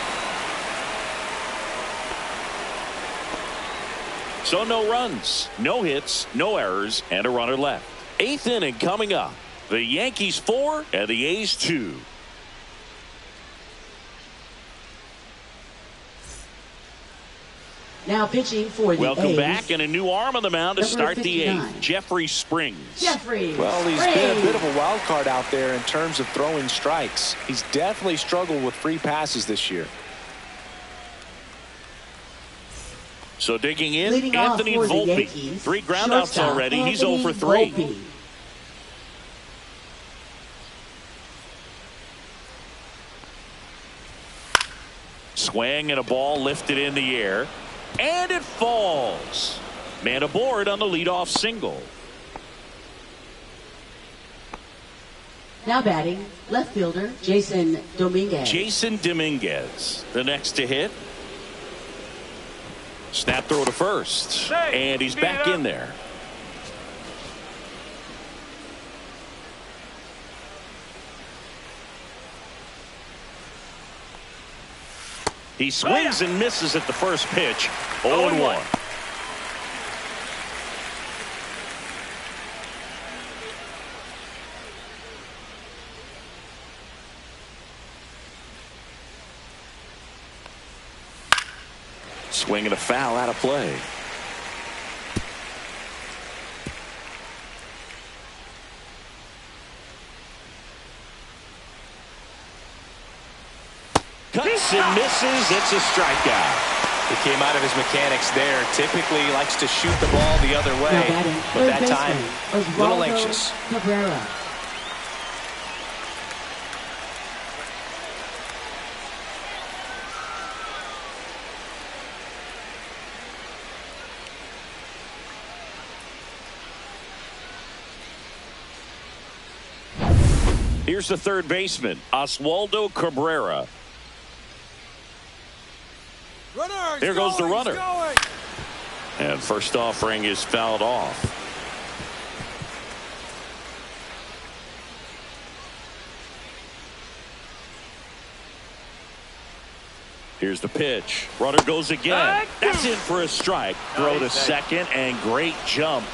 So no runs, no hits, no errors, and a runner left. 8th inning coming up. The Yankees 4 and the A's 2. Now pitching for the Welcome A's, back, and a new arm on the mound to number start the 59. 8th. Jeffrey Springs. Jeffrey. Well, he's been a Springs. bit of a wild card out there in terms of throwing strikes. He's definitely struggled with free passes this year. So digging in, Leading off Anthony for the Volpe. Yankees, 3 groundouts shortstop already. He's Anthony 0 for 3. Volpe. Swing and a ball lifted in the air. And it falls. Man aboard on the leadoff single. Now batting, left fielder Jason Dominguez. Jason Dominguez, the next to hit. Snap throw to first. And he's back in there. He swings and misses at the first pitch. 0-1. Swing and a foul out of play. Cuts and misses. It's a strikeout. He came out of his mechanics there. Typically he likes to shoot the ball the other way, but that time a little anxious. Cabrera. Here's the third baseman, Oswaldo Cabrera. Here goes the runner. And first offering is fouled off. Here's the pitch. Runner goes again. That's in for a strike. Throw to second and great jump.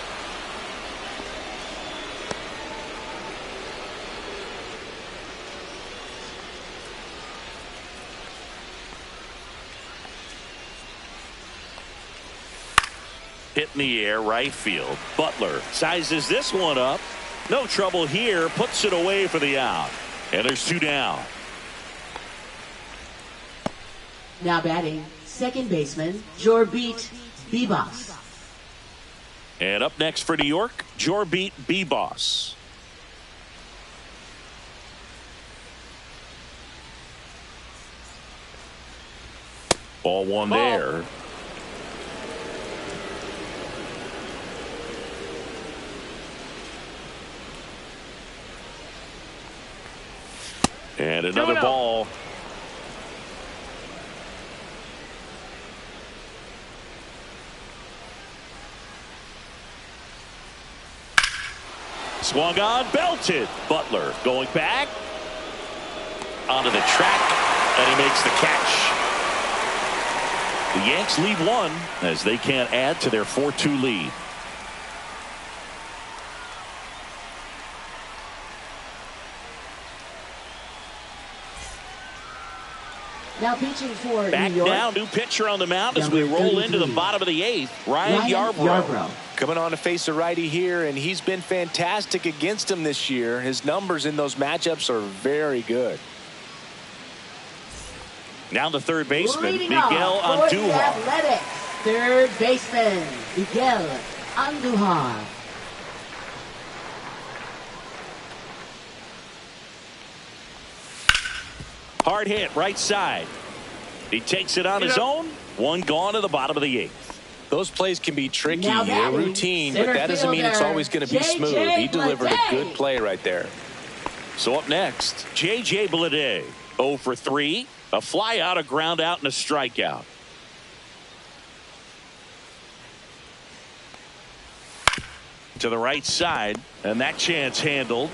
Hit in the air, right field. Butler sizes this one up. No trouble here. Puts it away for the out. And there's two down. Now batting, second baseman, Jorbit Bibas. And up next for New York, Jorbit Bibas. Ball one there. And another ball. Swung on, belted. Butler going back onto the track, and he makes the catch. The Yanks lead one as they can't add to their 4-2 lead. Now pitching for Back New York. now, new pitcher on the mound as we roll into the bottom of the eighth. Ryan Yarbrough. Coming on to face a righty here, and he's been fantastic against him this year. His numbers in those matchups are very good. Now the third baseman, Leading Miguel off for the Andujar. Athletics, third baseman, Miguel Andujar. Hard hit, right side. He takes it on his own. One gone to the bottom of the eighth. Those plays can be tricky, Now they're batting, routine, but center that doesn't mean it's fielder, always going to be J.J. smooth. He delivered a good Bleday. play right there. So up next, J.J. Bleday. 0 for 3. A fly out, a ground out, and a strikeout. To the right side, and that chance handled.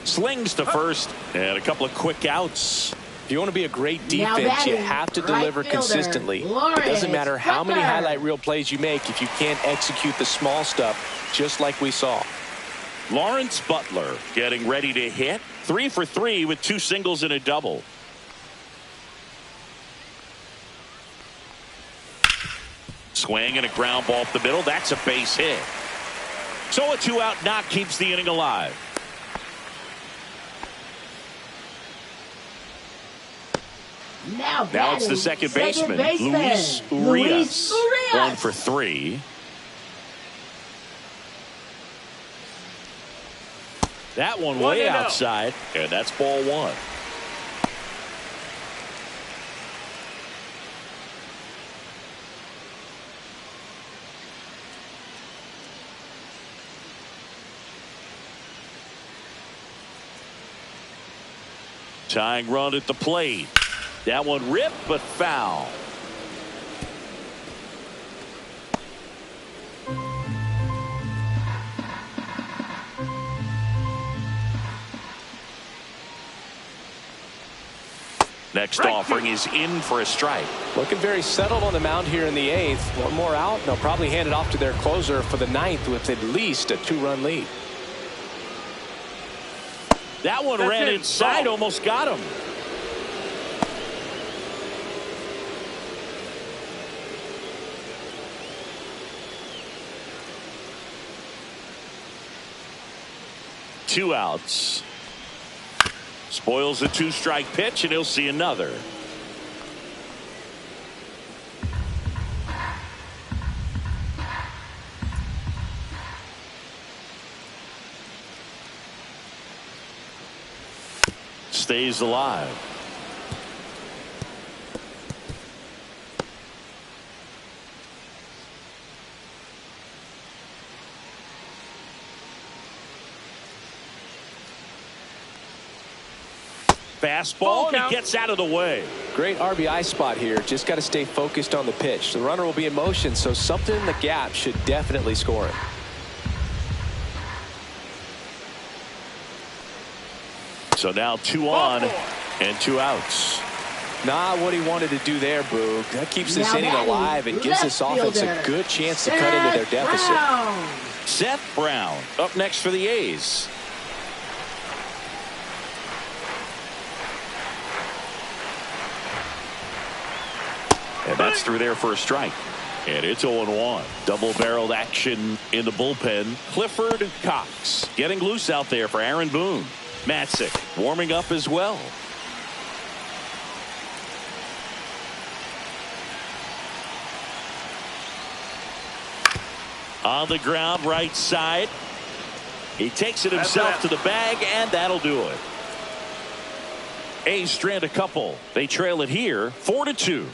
Slings to first, and a couple of quick outs. If you want to be a great Now defense, you batting, have to right deliver fielder, consistently. It Lawrence doesn't matter how many Butler. highlight reel plays you make if you can't execute the small stuff, just like we saw. Lawrence Butler getting ready to hit. 3 for 3 with 2 singles and a double. Swing and a ground ball up the middle. That's a base hit. So a 2-out knock keeps the inning alive. Now it's the second baseman, Luis Urias. 1 for 3. That one way outside, and that's ball one. Tying run at the plate. That one ripped, but foul. Next offering is in for a strike. Looking very settled on the mound here in the 8th. One more out, and they'll probably hand it off to their closer for the 9th with at least a 2-run lead. That one ran inside, almost got him. Two outs. Spoils a 2-strike pitch, and he'll see another. Stays alive. Fastball, and he gets out of the way. Great RBI spot here. Just got to stay focused on the pitch. The runner will be in motion, so something in the gap should definitely score him. So now 2 on and 2 outs. Not what he wanted to do there, Boog. That keeps this inning alive and gives this offense a good chance to cut into their deficit. Seth Brown up next for the A's. And that's through there for a strike. And it's 0-1. Double-barreled action in the bullpen. Clifford Cox getting loose out there for Aaron Boone. Matzik warming up as well. On the ground, right side. He takes it himself to the bag, and that'll do it. A's strand a couple. They trail it here 4-2.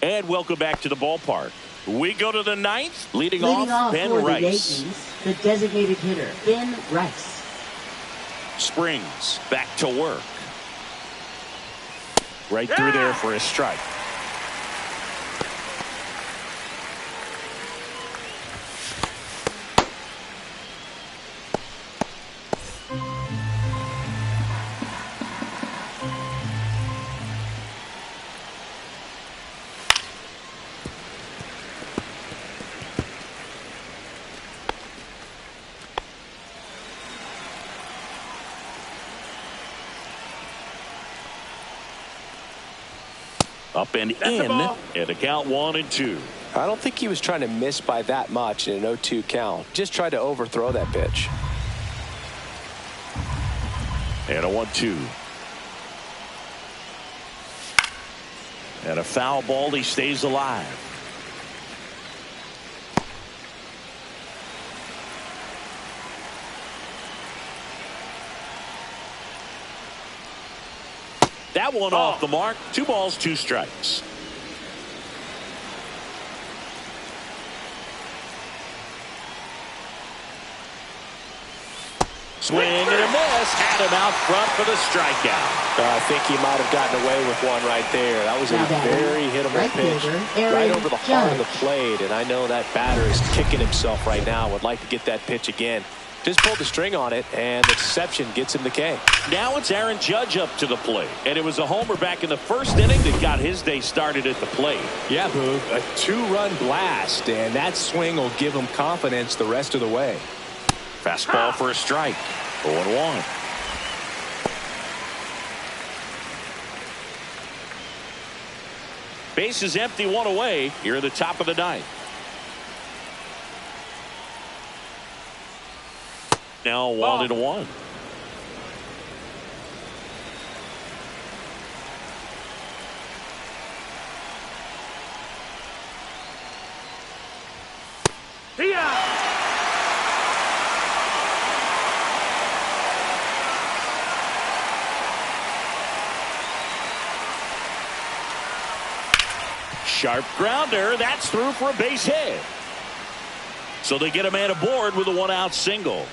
And welcome back to the ballpark. We go to the 9th. Leading off Ben for Rice. The Yankees, the designated hitter, Ben Rice. Springs back to work. Right through there for a strike. Up and in, and a count 1-2. I don't think he was trying to miss by that much in an 0-2 count. Just tried to overthrow that pitch. And a 1-2. And a foul ball. He stays alive. That one off the mark. 2 balls, 2 strikes. Swing and a miss. Had him out front for the strikeout. I think he might have gotten away with one right there. That was a very hittable pitch. Right over the heart of the plate. And I know that batter is kicking himself right now. Would like to get that pitch again. Just pulled the string on it, and the deception gets him the K. Now it's Aaron Judge up to the plate. And it was a homer back in the first inning that got his day started at the plate. Yeah, Boog, a 2-run blast, and that swing will give him confidence the rest of the way. Fastball for a strike. 0-1. Base is empty, 1 away. Here at the top of the 9th. Now 1-1. Sharp grounder. That's through for a base hit. So they get a man aboard with a 1-out single.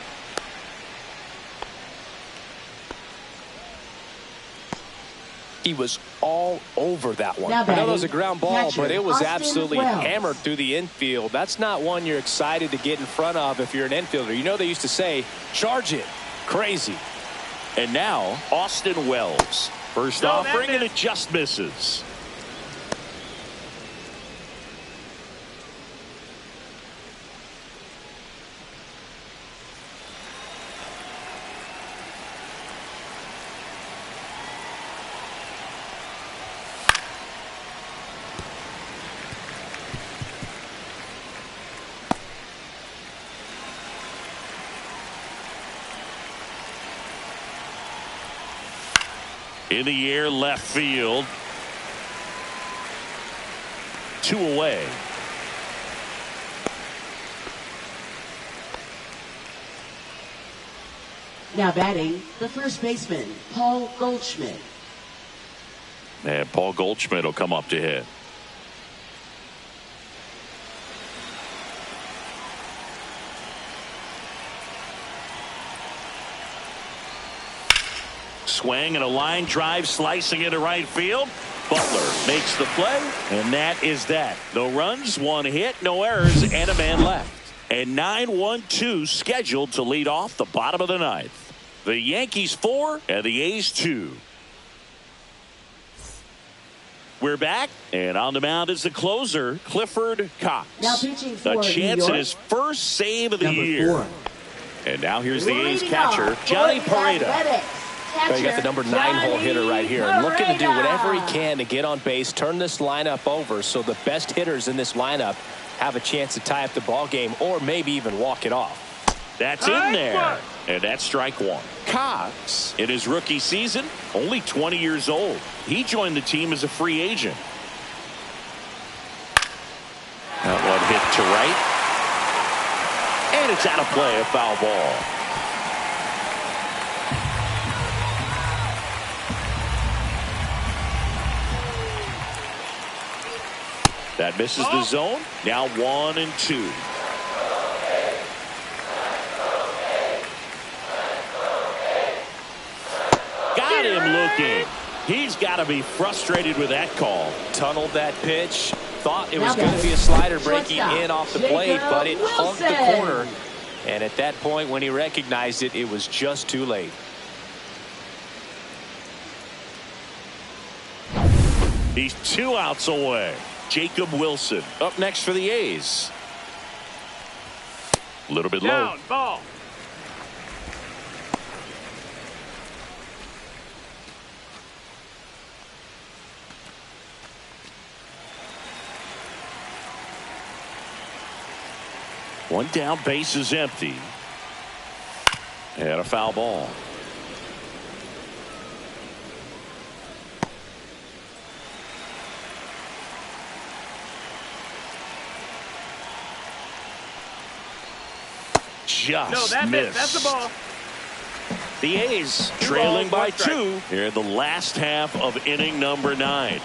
He was all over that one. Now I know batting, that was a ground ball, catcher, but it was Austin absolutely Wells. hammered through the infield. That's not one you're excited to get in front of if you're an infielder. You know they used to say, charge it. Crazy. And now, Austin Wells. First No, offering, and missed. it just misses. In the air, left field. 2 away. Now batting, the first baseman, Paul Goldschmidt. And Paul Goldschmidt will come up to hit. Swing and a line drive slicing into right field. Butler makes the play, and that is that. No runs, 1 hit, no errors, and a man left. And 9-1-2 scheduled to lead off the bottom of the 9th. The Yankees 4 and the A's 2. We're back, and on the mound is the closer, Clifford Cox. Now pitching for a New chance York, at his first save of the number year. 4. And now here's the A's Leading catcher, off Johnny for the Pareda. Athletics, So you got the number 9 hole hitter right here, and looking to do Pareda. whatever he can to get on base, turn this lineup over so the best hitters in this lineup have a chance to tie up the ball game or maybe even walk it off. That's in there. And that's strike 1. Cox, in his rookie season, only 20 years old. He joined the team as a free agent. That one hit to right. And it's out of play, a foul ball. That misses the zone. Now 1-2. Got him looking. He's got to be frustrated with that call. Tunneled that pitch. Thought it was going to be a slider breaking in off the plate, but it hugged the corner. And at that point, when he recognized it, it was just too late. He's 2 outs away. Jacob Wilson up next for the A's. A little bit low. Down, ball. One down, base is empty. And a foul ball. Just missed. That's the ball. The A's 2 trailing balls, by 1 strike. 2 here in the last half of inning number 9.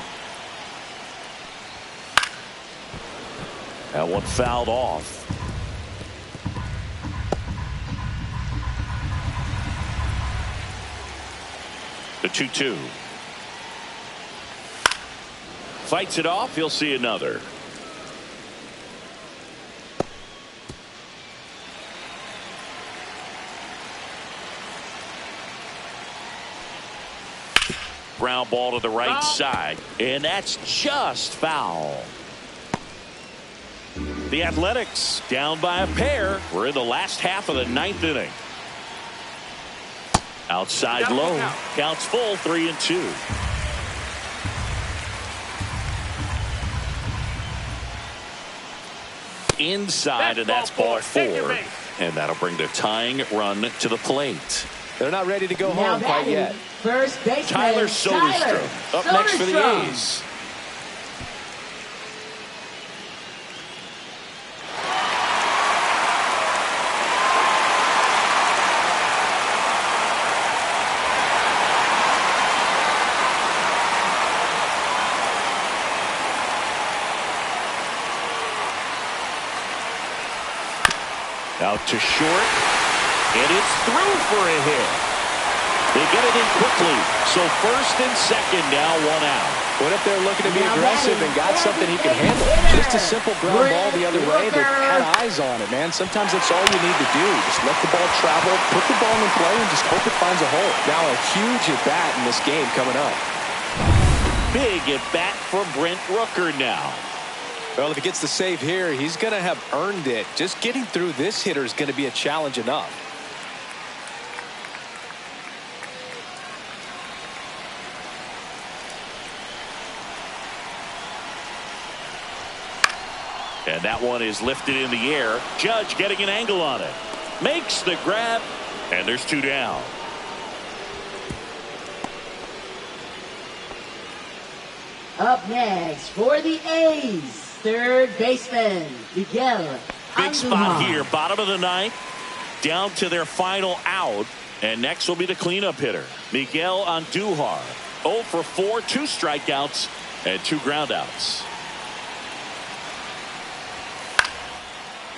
That one fouled off. The 2-2. Fights it off. He'll see another. Ground ball to the right side, and that's just foul. The Athletics down by a pair. We're in the last half of the 9th inning. Outside low, counts full, 3-2. Inside, and that's ball 4. And that'll bring the tying run to the plate. They're not ready to go Now home quite batting, yet. first baseman, Tyler Soderstrom up next for the Soderstrom. A's. Out to short, and it's through for a hit. They get it in quickly. So first and second now, one out. What if they're looking to be aggressive and got something he can handle? Just a simple ground ball the other way, but had eyes on it, man. Sometimes that's all you need to do. Just let the ball travel, put the ball in play, and just hope it finds a hole. Now a huge at-bat in this game coming up. Big at-bat for Brent Rooker now. Well, if he gets the save here, he's going to have earned it. Just getting through this hitter is going to be a challenge enough. And that one is lifted in the air. Judge getting an angle on it. Makes the grab. And there's two down. Up next for the A's, third baseman, Miguel. Big spot here. Bottom of the ninth. Down to their final out. And next will be the cleanup hitter, Miguel Andujar. 0 for 4, 2 strikeouts, and 2 groundouts.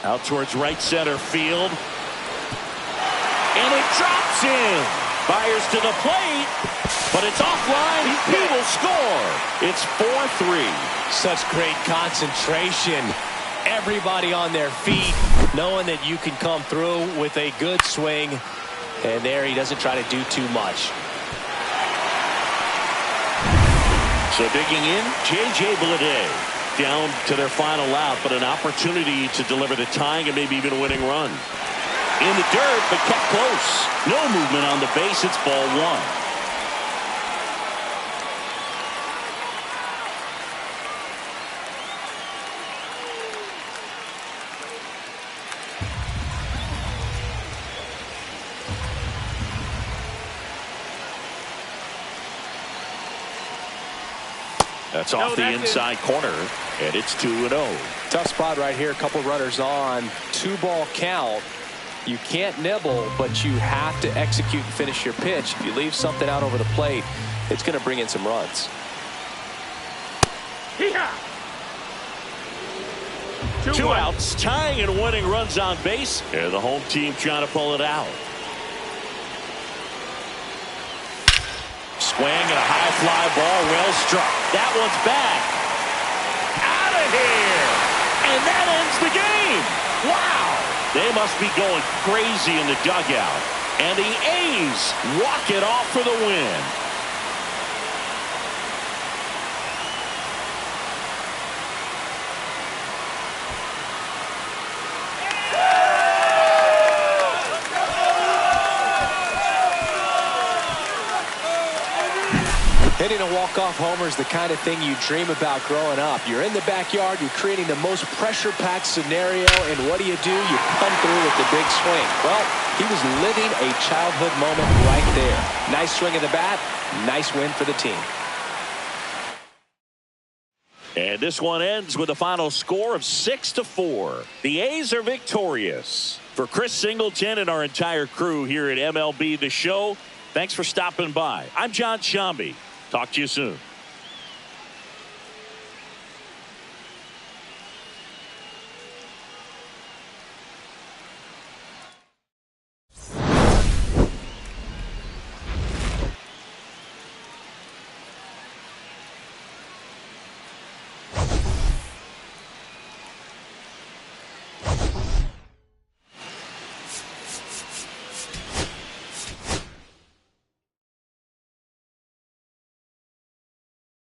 Out towards right center field. And it drops in. Byers to the plate. But it's offline. He will score. It's 4-3. Such great concentration. Everybody on their feet, knowing that you can come through with a good swing. And there he doesn't try to do too much. So digging in, J.J. Bleday. Down to their final out, but an opportunity to deliver the tying and maybe even a winning run. In the dirt, but kept close. No movement on the base. It's ball one. That's off the inside corner, and it's 2-0. Tough spot right here. A couple runners on. 2-ball count. You can't nibble, but you have to execute and finish your pitch. If you leave something out over the plate, it's going to bring in some runs. Two outs, tying and winning runs on base. And the home team trying to pull it out. Swing and a high fly ball, well struck. That one's back. Out of here. And that ends the game. Wow. They must be going crazy in the dugout. And the A's walk it off for the win. Hitting a walk-off homer is the kind of thing you dream about growing up. You're in the backyard, you're creating the most pressure-packed scenario, and what do? You come through with the big swing. Well, he was living a childhood moment right there. Nice swing of the bat, nice win for the team. And this one ends with a final score of 6-4. The A's are victorious. For Chris Singleton and our entire crew here at MLB The Show, thanks for stopping by. I'm John Shambi. Talk to you soon.